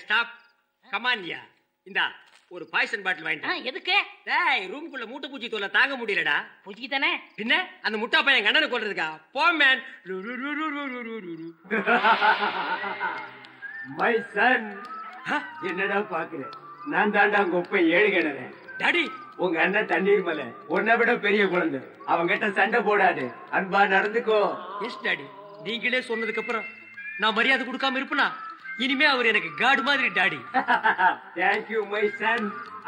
ஸ்டாப் கமான்யா. இந்தா ஒரு பாய்சன் பாட்டில் வாங்கிட்டு. எதுக்கு? டேய், ரூம்குள்ள மூட்டை பூச்சி தோல தாங்க முடியலடா. பூச்சி தானே பின்ன அந்த முட்டா பையன் கண்ணனை கொல்றதுக்கா? போ மேன். மை சன், என்னடா பாக்குற? நான் தாண்டா உங்க ஒப்ப ஏழு கிணறு. டாடி, உங்க அண்ணன் தண்ணீர் மலை உன்னை விட பெரிய குழந்தை. அவங்கிட்ட சண்டை போடாது, அன்பா நடந்துக்கோ. எஸ் டாடி, நீங்களே சொன்னதுக்கு அப்புறம் நான் மரியாதை கொடுக்காம இருப்பனா? இனிமே அவர் எனக்கு காடு மாதிரி daddy. Thank you my son,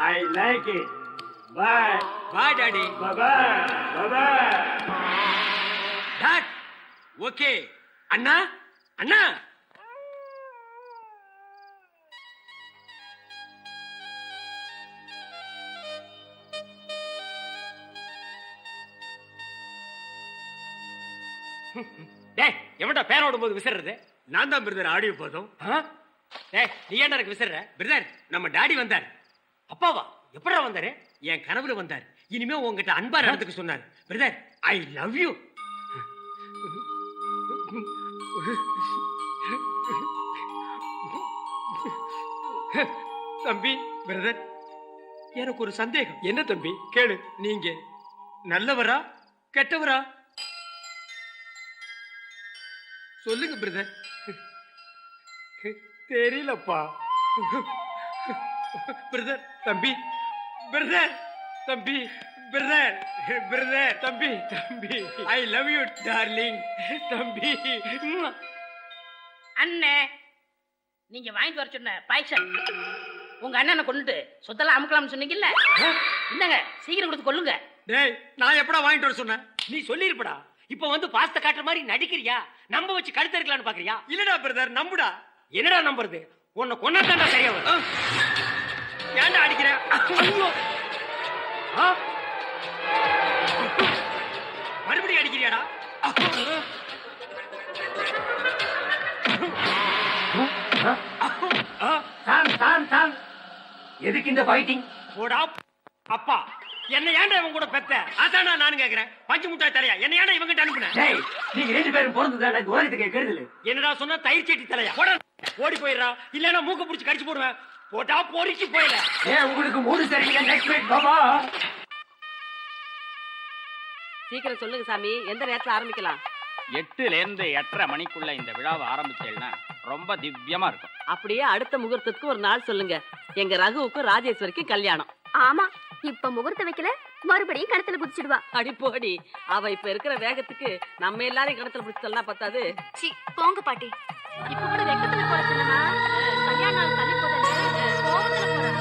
I like it. Bye. Bye daddy. Bye bye. Dad. Okay. அண்ணா, அண்ணா. டேய், எவன்டா பேரோடும் போது விசிறது? நான் தான் பிரதர் ஆடியோ போதும். டேய், நீ ஏன்டா எனக்கு விசிற? பிரதர், நம்ம டாடி வந்தார். அப்பாவா? எப்படா வந்தாரு? என் கனவுல வந்தார். இனிமே உங்ககிட்ட அன்பா நடந்துக்க சொன்னார். Brother, I love you. தம்பி, பிரதர், எனக்கு ஒரு சந்தேகம். என்ன தம்பி? கேளு. நீங்க நல்லவரா கெட்டவரா? சொல்லுங்க பிரதர். தெரியலப்பா. பிரதர், தம்பி, பிரதர், தம்பி, பிரதர், பிரதர், தம்பி, தம்பி, ஐ லவ் யூ டார்லிங். தம்பி. அண்ணே, நீங்க வாங்கிட்டு வர சொன்ன பாய்சன் உங்க அண்ணனை கொண்டுட்டு சொத்தெல்லாம் அமுக்கலாம்னு சொன்னீங்கல்ல, என்னங்க சீக்கிரம் கொடுத்து கொள்ளுங்க. டேய், நான் எப்படா வாங்கிட்டு வர சொன்னேன்? நீ சொல்லிருப்படா. இப்ப வந்து பாஸ்த காட்டுற மாதிரி நடிக்கிறியா? நம்ப வச்சு கழுத்து இருக்கலாம்னு பாக்குறியா? இல்லடா பிரதர், நம்புடா. என்னடா நம்புறது? உன்னை கொண்டாண்டா சரியா வரும். ஏன்டா அடிக்கிற? மறுபடியும் அடிக்கிறியாடா? எதுக்கு இந்த ஃபைட்டிங்? போடா அப்பா. என்ன ஏன்டா இவன் கூட பெத்த? அதானா நானும் கேக்குறேன். பஞ்சு முட்டாய் தலையா, என்ன ஏன்டா இவங்கிட்ட அனுப்புன? டேய், நீங்க ரெண்டு பேரும் பிறந்ததாடா உலகத்துக்கு கெடுதல். என்னடா சொன்னா? தயிர் சட்டி தலையா? போடா, ஓடி போயிடுறா. இல்லன்னா மூக்க புடிச்சு கடிச்சு போடுவேன். போட்டா பொறிச்சு போயிட. உங்களுக்கு மூடு சரியில்லை. Next week Baba. சீக்கிரம் சொல்லுங்க சாமி, எந்த நேரத்துல ஆரம்பிக்கலாம்? 8ல இருந்து 8:30 மணிக்குள்ள இந்த விழாவை ஆரம்பிச்சேன்னா ரொம்ப திவ்யமா இருக்கும். அப்படியே அடுத்த முகூர்த்தத்துக்கு ஒரு நாள் சொல்லுங்க. எங்க ரகுவுக்கும் ராஜேஸ்வரிக்கும் கல்யாணம். ஆமா, இப்ப முகூர்த்தம் வைக்கல, மறுபடியும் கணத்துல குதிச்சிடுவா. அடி போடி, அவ இப்ப இருக்கிற வேகத்துக்கு நம்ம எல்லாரையும் கணத்துல பிடிச்சலாம் பத்தாது. சி, போங்க பாட்டி. இப்ப கூட வெக்கத்துல போற சொன்னா கல்யாண நாள் தள்ளி போதல கோவத்துல போற.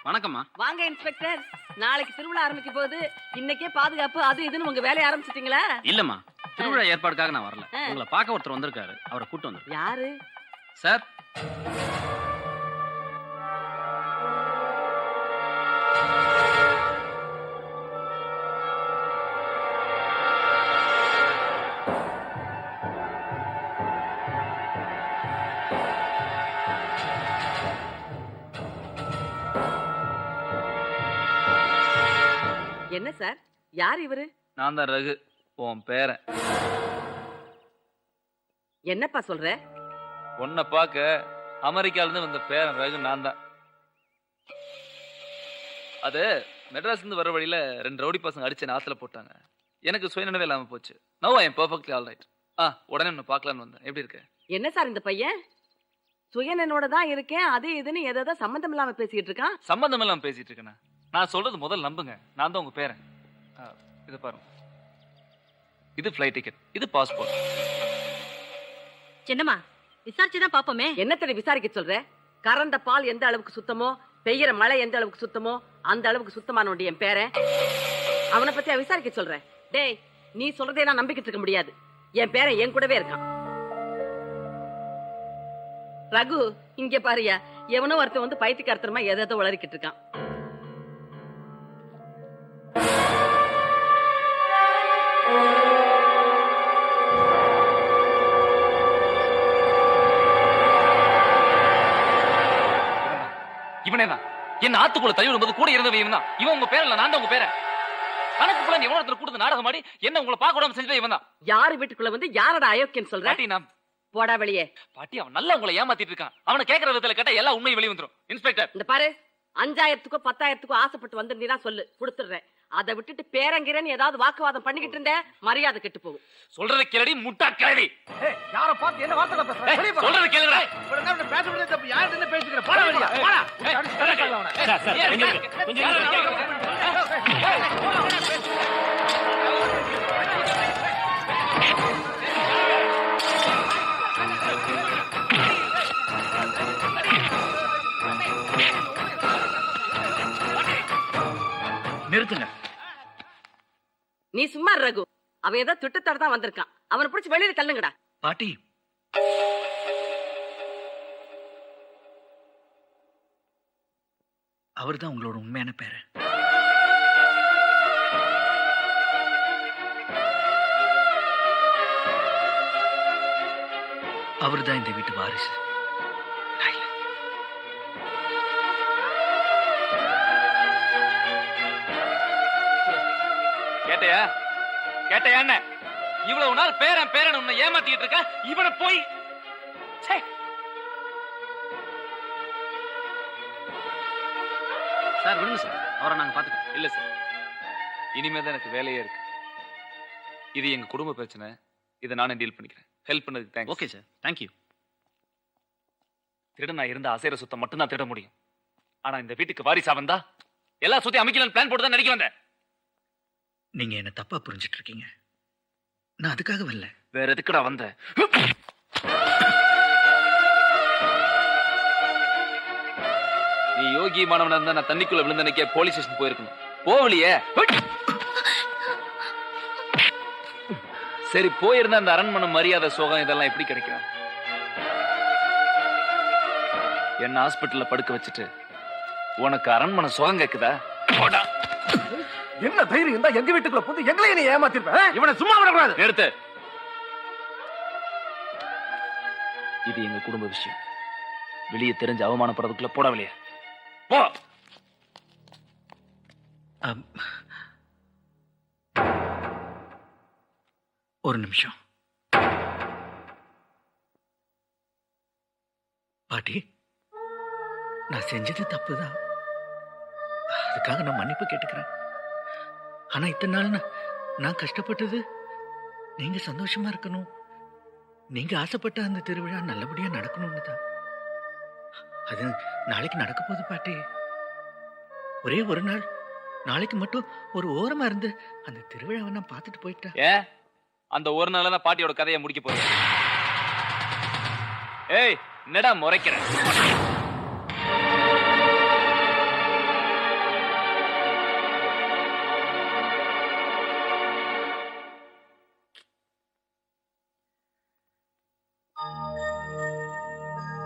வணக்கம்மா. வாங்க இன்ஸ்பெக்டர். நாளைக்கு திருவிழா ஆரம்பிக்க போகுது. இன்னைக்கே பாதுகாப்பு அது இதுன்னு உங்க வேலையை ஆரம்பிச்சிட்டீங்களா? இல்லம்மா, திருவிழா ஏற்பாடுக்காக நான் வரல. உங்களை பார்க்க ஒருத்தர் வந்திருக்காரு. அவரை கூட்டு வந்து. யாரு சார்? என்ன சார், யார் இவரு? நான் தான் ரகு, உன் பேரன். என்னப்பா சொல்ற? உன்னை பார்க்க அமெரிக்கால இருந்து வந்த பேரன் ரகு நான் தான். அது மெட்ராஸ்ல இருந்து வர வழியில 2 ரவுடி பசங்க அடிச்சு ஆத்துல போட்டாங்க. எனக்கு சுயநினைவே இல்லாம போச்சு. No I am perfectly all right. உடனே உன்னை பார்க்கலான்னு வந்தேன். எப்படி இருக்க? என்ன சார் இந்த பையன் சுயனனோட தான் இருக்கேன், அது இதுன்னு ஏதோ சம்பந்தம் இல்லாம பேசிக்கிட்டு இருக்கான். சம்பந்தம் இல்லாம பேசிட்டு இருக்கேன். நான் சொல்றது முதல் நம்புங்க. நான் தான் உங்க பேரன். இதை பாருங்க, இது ஃப்ளைட் டிக்கெட், இது பாஸ்போர்ட். சின்னம்மா விசாரிச்சுதான் பாப்போமே. என்னத்தடி விசாரிக்க சொல்ற? கறந்த பால் எந்த அளவுக்கு சுத்தமோ, பெய்யற மழை எந்த அளவுக்கு சுத்தமோ அந்த அளவுக்கு சுத்தமான என் பேரன். அவனை பத்தியா விசாரிக்க சொல்றேன்? டேய், நீ சொல்றதே நான் நம்பிக்கிட்டு இருக்க முடியாது. என் பேரன் என் கூடவே இருக்கான். ரகு, இங்க பாரியா, எவனோ ஒருத்தன் வந்து பைத்தியக்காரத்தனமா எதோ வளரிக்கிட்டு இருக்கான். இவனே தான் என்ன ஆத்துக்குள்ள தள்ளி விடும்போது கூட இருந்தவன் இவன் தான். இவன் உங்க பேரன் இல்ல, நான் தான் உங்க பேரன். கணக்கு புள்ள எவ்வளவு ஒருத்தர் கொடுத்து நாடகம் ஆடி என்ன உங்களை பார்க்க விடாம செஞ்சது இவன் தான். யாரு வீட்டுக்குள்ள வந்து யாரோட அயோக்கியன்னு சொல்ற? பாட்டி, நான் போடா வெளியே. பாட்டி, அவன் நல்லா உங்களை ஏமாத்திட்டு இருக்கான். அவனை கேட்கற விதத்துல கேட்டா எல்லா உண்மை வெளியே வந்துரும். இன்ஸ்பெக்டர், இந்த பாரு, 5000க்கோ 10,000க்கோ ஆசைப்பட்டு வந்திருந்தீனா சொல்லு, கொடுத்துடுறேன். அதை விட்டுட்டு பேரங்கிறேன்னு ஏதாவது வாக்குவாதம் பண்ணிக்கிட்டு இருந்த மரியாதை கெட்டு போகும். சொல்றத கேளடி, முட்டா கேளடி. யார பார்த்து என்ன வார்த்தை பேசுற? சொல்றத கேளுடா. பேச முடியாது. தப்பு யார் என்ன பேசிக்கிற? போடா வெளியே, போடா. நிறுத்துங்க. நீ சும்மா ரகு, அவன் ஏதோ திட்டத்தோட தான் வந்திருக்கான். அவனை பிடிச்சி வெளியில தள்ளுங்கடா. பாட்டி, அவர்தான் உங்களோட உண்மையான பேரன். அவர்தான் இந்த வீட்டு வாரிசு. கேட்டையா? கேட்டையா? என்ன இவ்வளவு நாள் பேரன் பேரன் உன்னை ஏமாத்திட்டு இருக்க, இவனை போய் சார் விடுங்க சார், அவரை நாங்க பாத்துக்கிறோம். இல்ல சார், இனிமே தான் எனக்கு வேலையே இருக்கு. இது எங்க குடும்ப பிரச்சனை, இதை நானே டீல் பண்ணிக்கிறேன். ஹெல்ப் பண்ணதுக்கு தேங்க்ஸ். Okay sir, thank you. திருடனா இருந்த அசைற சுத்தம் மட்டும் தான் திருட முடியும். ஆனா இந்த வீட்டுக்கு வாரிசா வந்தா எல்லா சுத்தி அமைக்கலான்னு பிளான் போட்டு தான் நடிக்க வந்தேன். நீங்க என்ன தப்பா புரிஞ்சிட்டு இருக்கீங்க. நான் அதுக்காக வரல. வேற எதுக்குடா வந்த? நீ யோகி மாணவனா இருந்தா நான் தண்ணிக்குள்ள விழுந்தனைக்கே போலீஸ் ஸ்டேஷன் போயிருக்கணும். போவலியே. சரி, போயிருந்தா அந்த அரண்மனை மரியாதை சோகம் இதெல்லாம் எப்படி கிடைக்கும்? என்ன ஹாஸ்பிட்டல்ல படுக்க வச்சுட்டு உனக்கு அரண்மனை சோகம் கேக்குதா? என்ன தைரியம் இருந்தா எங்க வீட்டுக்குள்ள புது எங்களையே நீ ஏமாத்திருப்ப? இவனை சும்மா விடக்கூடாது. நிறுத்து. இது எங்க குடும்ப விஷயம். வெளியே தெரிஞ்சு அவமானப்படுறதுக்குள்ள போட வெளியே போ. ஒரு நிமிஷம் பாட்டி, நான் செஞ்சது தப்புதான். அதுக்காக நான் மன்னிப்பு கேட்டுக்கிறேன். ஆனா இத்தனை நாள் நான் கஷ்டப்பட்டது நீங்க சந்தோஷமா இருக்கணும், நீங்க ஆசைப்பட்ட அந்த திருவிழா நல்லபடியா நடக்கணும்னு தான். அது நாளைக்கு நடக்க போகுது பாட்டி. ஒரே ஒரு நாள், நாளைக்கு மட்டும் ஒரு ஓரமா இருந்து அந்த திருவிழாவை நான் பார்த்துட்டு போயிட்டேன். ஏன் அந்த ஒரு நாள் தான் பாட்டியோட கதையை முடிக்க போறேன்? ஏய், என்னடா முறைக்கிறேன்?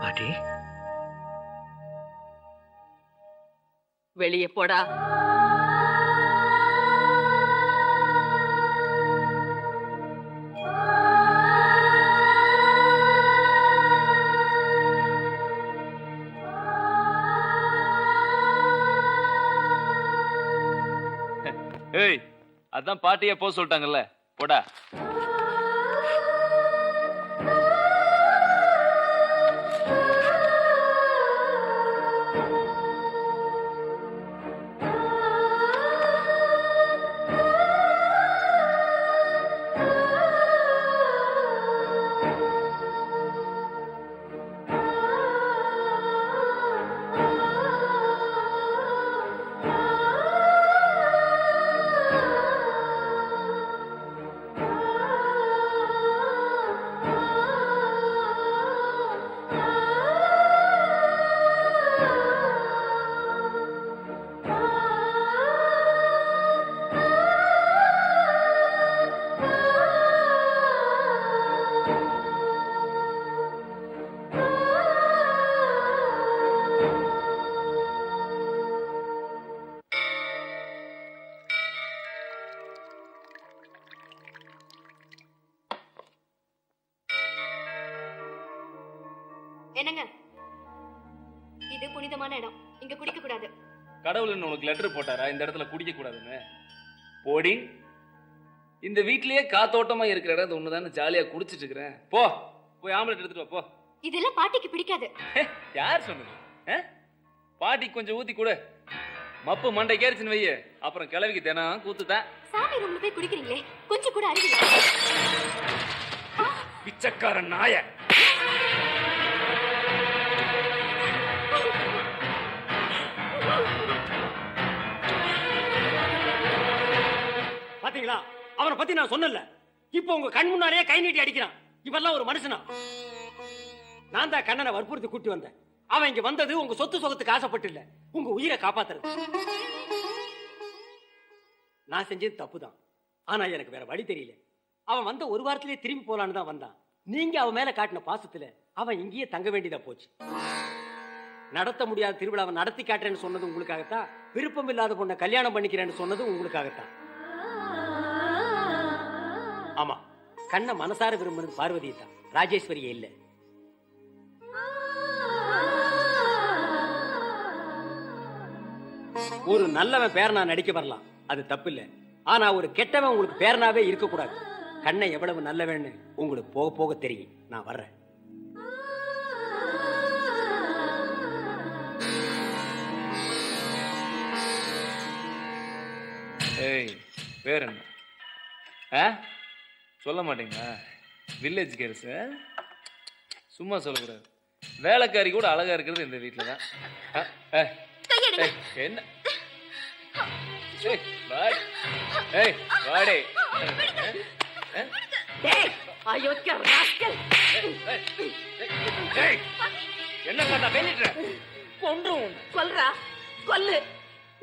பாட்டி, வெளியே போடா. ஏய் அதான் பாட்டியே போக சொல்லிட்டாங்கல்ல, போடா. என்னங்க, இது புனிதமான இடம், இங்க குடிக்க கூடாது. கடவுள் உனக்கு லெட்டர் போட்டாரா இந்த இடத்துல குடிக்க கூடாதுன்னு? போடி, இந்த வீட்லயே காத்தோட்டமா இருக்கிற இடம் ஒண்ணுதானே ஜாலியா குடிச்சிட்டு இருக்கிறேன். போய் ஆம்லெட் எடுத்துட்டு வா, போ. இதெல்லாம் பாட்டிக்கு பிடிக்காது. யார் சொன்னது? பாட்டி கொஞ்சம் ஊத்தி கொடு. மப்பு மண்டை கேரிச்சுன்னு வைய, அப்புறம் கிளவிக்கு தினம் கூத்துதான். சாமி ரூம்ல போய் குடிக்கிறீங்களே, கொஞ்சம் கூட அறிவு. பிச்சைக்காரன் நாய. பாத்தீங்களா, அவனை பத்தி நான் சொன்னல. இப்போ உங்க கண் முன்னாலேயே கை நீட்டி அடிக்கிறான். இவெல்லாம் ஒரு மனுஷனா? நான் தான் கண்ணனை வற்புறுத்தி கூட்டி வந்தேன். அவன் இங்க வந்தது உங்க சொத்து சொகத்துக்கு ஆசைப்பட்டு இல்ல, உங்க உயிரை காப்பாத்துறது. நான் செஞ்சது தப்புதான், ஆனா எனக்கு வேற வழி தெரியல. அவன் வந்த ஒரு வாரத்திலேயே திரும்பி போலான்னு தான் வந்தான். நீங்க அவன் மேல காட்டின பாசத்துல அவன் இங்கேயே தங்க வேண்டியதா போச்சு. நடத்த முடியாத திருவிழாவை நடத்தி காட்டுறேன்னு சொன்னது உங்களுக்காகத்தான். விருப்பம் இல்லாத பொண்ணை கல்யாணம் பண்ணிக்கிறேன்னு சொன்னது உங்களுக்காகத்தான். ஆமா, கண்ணை மனசார விரும்புறது பார்வதியை தான், ராஜேஸ்வரியே இல்ல. ஒரு நல்லவன் பேரனா நடிக்க வரலாம், அது தப்பு இல்ல. ஆனா ஒரு கெட்டவன் உங்களுக்கு பேரனாவே இருக்க கூடாது. கண்ணை எவ்வளவு நல்லவன்னு உங்களுக்கு போக போக தெரியும். நான் வர்றேன். ஏய், பேர் என்ன? சொல்ல மாட்டீங்களா? வில்லேஜ் கேர்ஸ் சும்மா சொல்லக்கூடாது. வேலைக்காரி கூட அழகா இருக்கிறது இந்த வீட்டில் தான். என்ன? வாடே. என்ன பண்ணா பேசிட்டு கொன்றும் கொல்றா கொல்லு.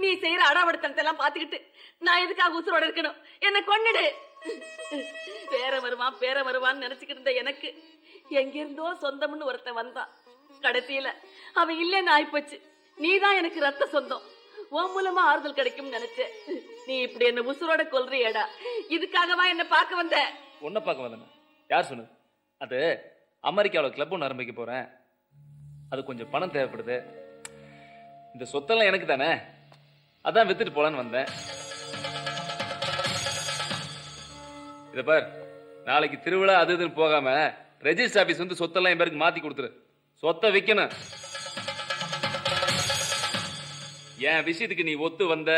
நீ செய்யற அடாவடித்தனத்தை எல்லாம் பாத்துக்கிட்டு நான் எதுக்காக உசுரோட இருக்கணும்? என்ன கொன்னுடு. பேர வருவான்னு நினைச்சுக்கிட்டு இருந்த எனக்கு எங்கிருந்தோ சொந்தம்னு ஒருத்தன் வந்தான். கடைசியில அவன் இல்லைன்னு ஆயிப்போச்சு. நீதான் எனக்கு ரத்த சொந்தம். உன் மூலமா ஆறுதல் கிடைக்கும் நினைச்சேன். நீ இப்படி என்ன உசுரோட கொல்றியடா. இதுக்காகவா என்ன பார்க்க வந்த? உன்னை பார்க்க வந்தேன். யார் சொன்னது? அது அமெரிக்காவில் கிளப் ஒன்று ஆரம்பிக்க போறேன். அது கொஞ்சம் பணம் தேவைப்படுது. இந்த சொத்தெல்லாம் எனக்கு தானே, அதான் வித்துட்டு போலான்னு வந்தேன். இத பார், நாளைக்கு திருவிழா அது இதுன்னு போகாம ரெஜிஸ்டர் ஆபீஸ் வந்து சொத்தெல்லாம் என் பேருக்கு மாத்தி கொடுத்துரு. சொத்தை விற்கணும். என் விஷயத்துக்கு நீ ஒத்து வந்த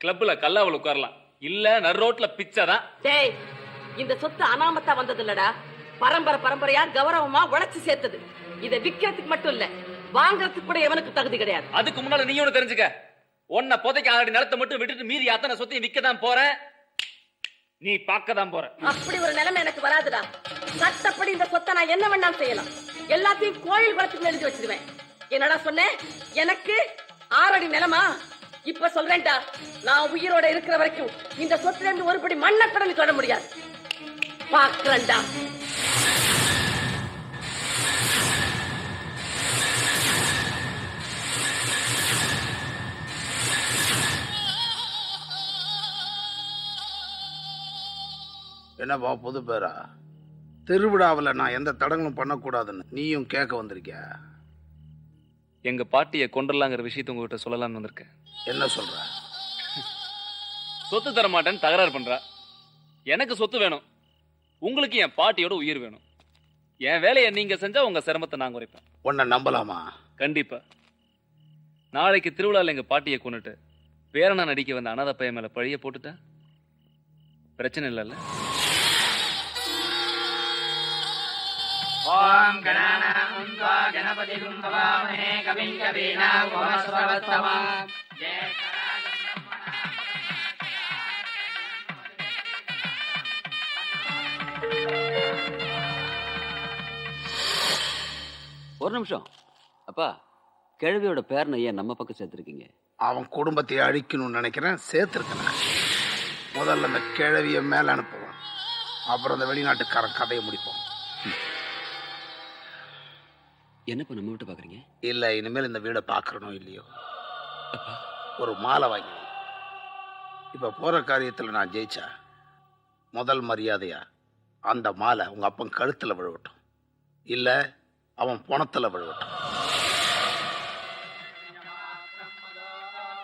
கிளப்ல கல்லாவில் உட்காரலாம், இல்ல நரோட்ல பிச்சாதான். டேய், இந்த சொத்து அனாமத்தா வந்தது இல்லடா, பரம்பரையா கௌரவமா உழைச்சு சேர்த்தது. இதை விக்கிறதுக்கு மட்டும் இல்ல, வாங்கறதுக்கு கூட எவனுக்கு தகுதி கிடையாது. அதுக்கு முன்னால நீ ஒண்ணு தெரிஞ்சுக்க. உன்னை புதைக்க ஆல்ரெடி நிலத்தை மட்டும் விட்டுட்டு மீறி அத்தனை சொத்தையும் விற்க தான் போற, நீ பார்க்க தான் போற. அப்படி ஒரு நிலைமை எனக்கு வராதுடா. சட்டப்படி இந்த சொத்தை நான் என்ன வேணாலும் செய்யலாம். எல்லாத்தையும் கோயில் குளத்துக்கு எழுதி வச்சிருவேன். என்னடா சொன்னேன்? எனக்கு 6 அடி நிலமா? இப்ப சொல்றேன்டா, நான் உயிரோட இருக்கிற வரைக்கும் இந்த சொத்துல இருந்து ஒருபடி மண்ணை கூட நீ தொட முடியாது. பாக்குறேன்டா. என்னப்பா புது பேரா? திருவிழாவில் நான் எந்த தடங்களும் பண்ணக்கூடாதுன்னு நீயும் கேட்க வந்திருக்கிய? எங்க பாட்டியை கொண்டுலாங்கிற விஷயத்த உங்ககிட்ட சொல்லலாம்னு வந்திருக்கேன். என்ன சொல்ற? சொத்து தர மாட்டேன்னு தகராறு பண்றா. எனக்கு சொத்து வேணும், உங்களுக்கு என் பாட்டியோட உயிர் வேணும். என் வேலையை நீங்க செஞ்சா உங்க சிரமத்தை நான் குறைப்பேன். உன்னை நம்பலாமா? கண்டிப்பா. நாளைக்கு திருவிழாவில் எங்க பாட்டியை கொண்டுட்டு பேரனா நடிக்க வந்த அனாதை பையன் மேல பழிய போட்டுட்டா பிரச்சனை இல்லைல்ல? ஓம் கணானாம் த்வா கணபதிம் பவாமஹே கவிம் கவீனாம் உபஸ்ரவஸ்தமா ஒரு நிமிஷம். அப்பா, கிழவியோட பேரனை ஏன் நம்ம பக்கம் சேர்த்துருக்கீங்க? அவன் குடும்பத்தை அழிக்கணும்னு நினைக்கிறேன், சேர்த்துருக்கேன். முதல்ல அந்த கிழவிய மேல அனுப்புவான், அப்புறம் அந்த வெளிநாட்டுக்காரன் கதையை முடிப்போம். என்னப்பா நம்ம விட்டு பாக்குறீங்க? இல்ல, இனிமேல் இந்த வீடை பாக்குறனோ இல்லையோ, ஒரு மாலை வாங்கி. இப்ப போற காரியத்துல நான் ஜெயிச்சா முதல் மரியாதையா அந்த மாலை உங்க அப்பன் கழுத்துல விழுவட்டும், இல்ல அவன் பணத்துல விழுவட்டும்.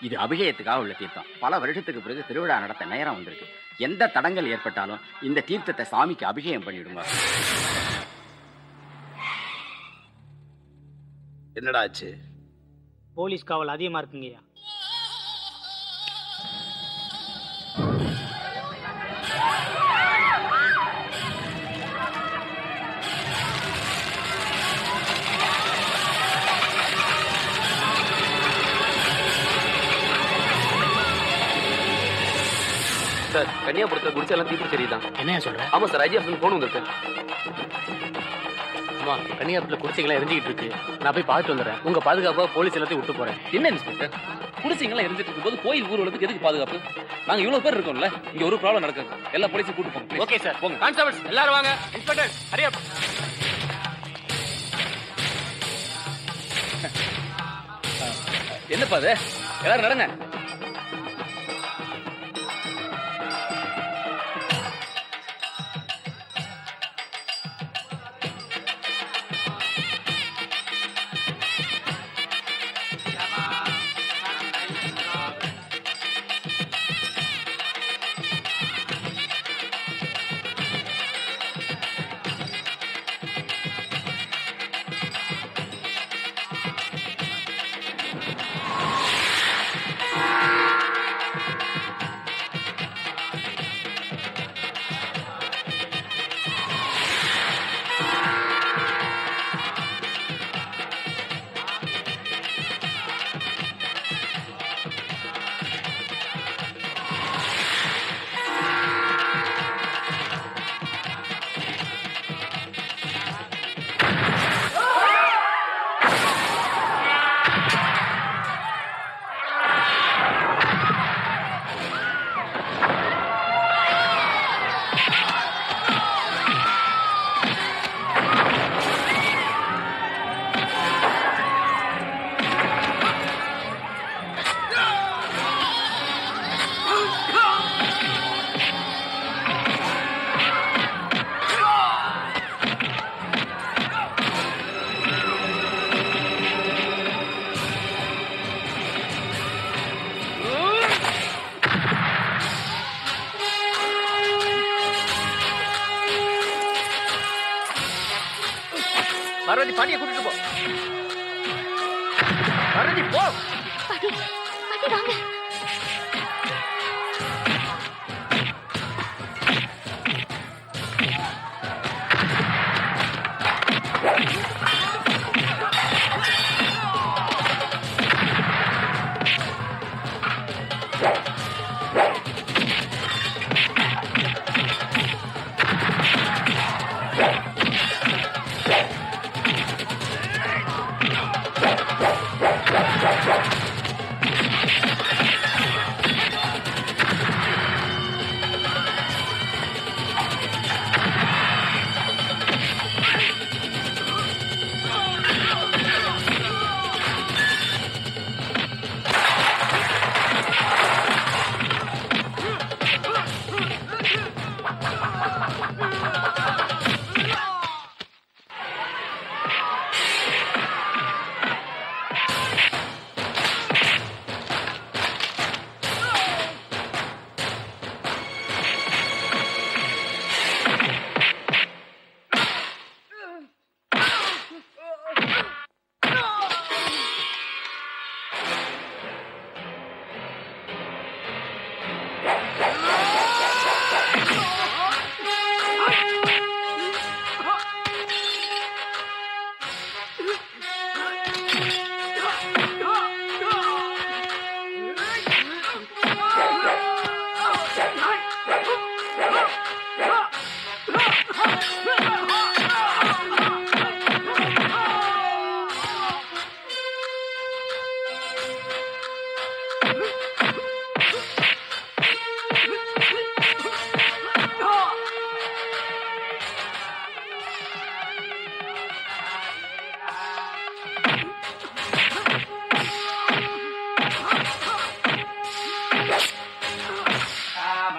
இது அபிஷேகத்துக்காக உள்ள தீர்த்தம். பல வருஷத்துக்கு பிறகு திருவிழா நடத்த நேரம் வந்திருக்கு. எந்த தடங்கள் ஏற்பட்டாலும் இந்த தீர்த்தத்தை சாமிக்கு அபிஷேகம் பண்ணிவிடுங்க. என்னடா ஆச்சு? போலீஸ் காவல் அதிகமா இருக்குங்கய்யா. சார், கன்னியாபுரத்துல குடிச்சு எல்லாம் தீர்ப்பு தெரியுதான்? என்ன சொல்ற? ஆமா சார், ஐஜிஎஃப் போன் வந்திருக்கு. ஆமா, கன்னியாபுரத்துல குடிசைகள்லாம் எரிஞ்சிட்டு இருக்கு. நான் போய் பார்த்துட்டு வந்துடுறேன். உங்க பாதுகாப்பா போலீஸ் எல்லாத்தையும் விட்டு போறேன். என்ன இன்ஸ்பெக்டர், குடிசைங்கெல்லாம் இருந்துட்டு இருக்கும்போது கோயில் ஊர்வலத்துக்கு எதுக்கு பாதுகாப்பு? நாங்க இவ்வளவு பேர் இருக்கோம்ல, இங்க ஒரு ப்ராப்ளம் நடக்குது. எல்லா போலீஸையும் கூட்டு போங்க. Okay sir. போங்க. கான்ஸ்டபிள்ஸ் எல்லாரும் வாங்க. இன்ஸ்பெக்டர் ஹரியா. என்னப்பா அது? எல்லாரும் நடங்க. பார்வதி, பாட்டியை கூட்டிட்டு போ. பார்வதி போ. பாட்டி, பாட்டி வாங்க.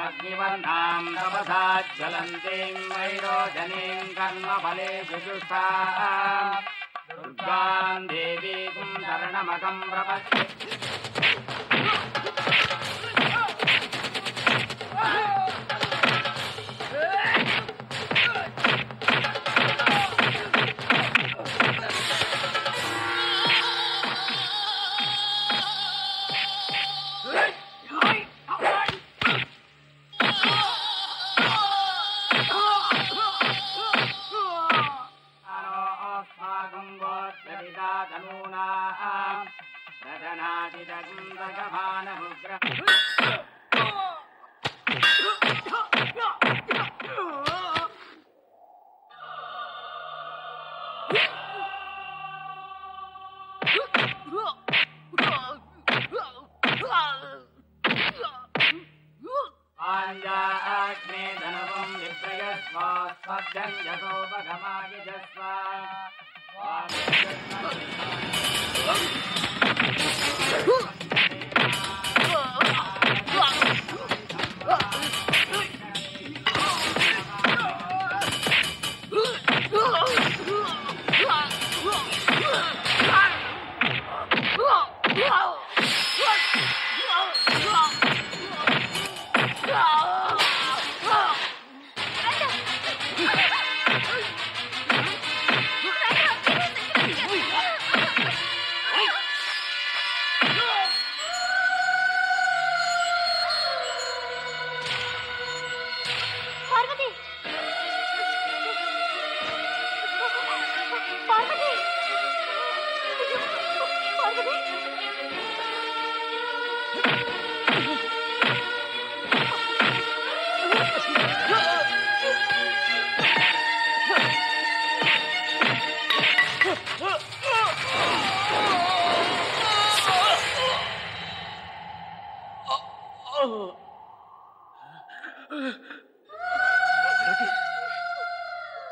அக்னிவர்ணாம் தபசா ஜ்வலந்தீம் வைரோஜனீம் கர்மபலே ஜுஜுஷாம் துர்காம் தேவீம் சரணமகம் பிரபத்யே.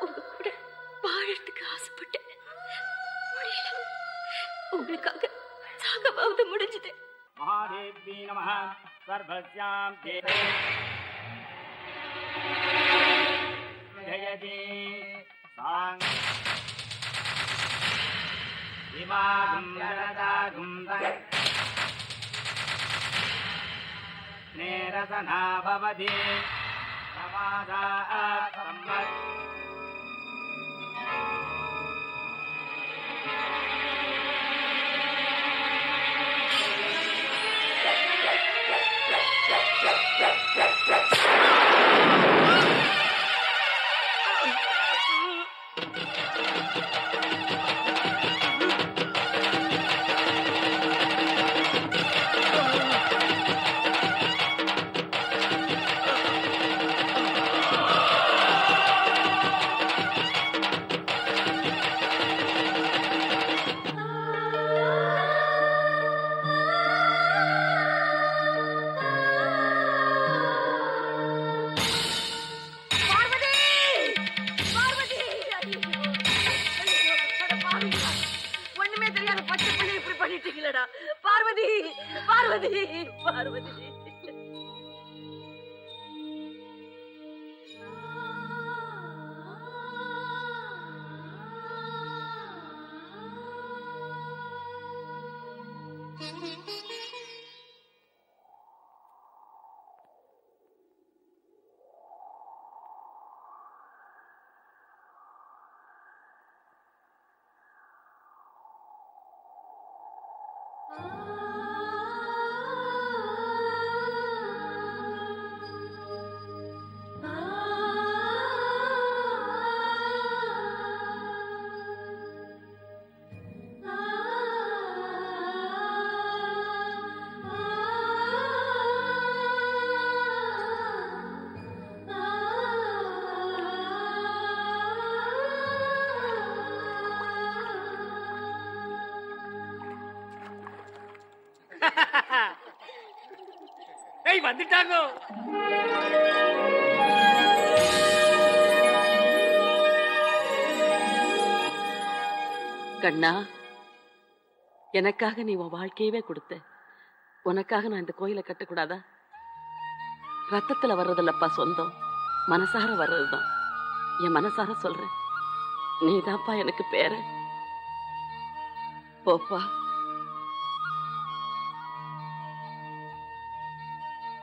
உங்க கூட வாழறதுக்கு ஆசைப்பட்டேன், முடியல. உங்களுக்காக சாகவாவது முடிஞ்சது. மகாதேவி நமः. சர்வஸ்யாம் தேவே ஜெயதே சாங் இமாகும் ஜலதாகும் தங் நேரசனா பவதி சமாதா சம்மத். ஒண்ணுமே தெரியாத பச்சை பிள்ளை இப்படி பண்ணிட்டீங்களடா. பார்வதி, பார்வதி, பார்வதி. ஏய் வந்துட்டாங்க. கண்ணா, எனக்காக நீ உன் வாழ்க்கையவே கொடுத்த. உனக்காக நான் இந்த கோயிலை கட்டக்கூடாதா? ரத்தத்துல வர்றதில்லப்பா சொந்தம், மனசார வர்றதுதான். என் மனசார சொல்றேன், நீதான்ப்பா எனக்கு பேரன். போப்பா.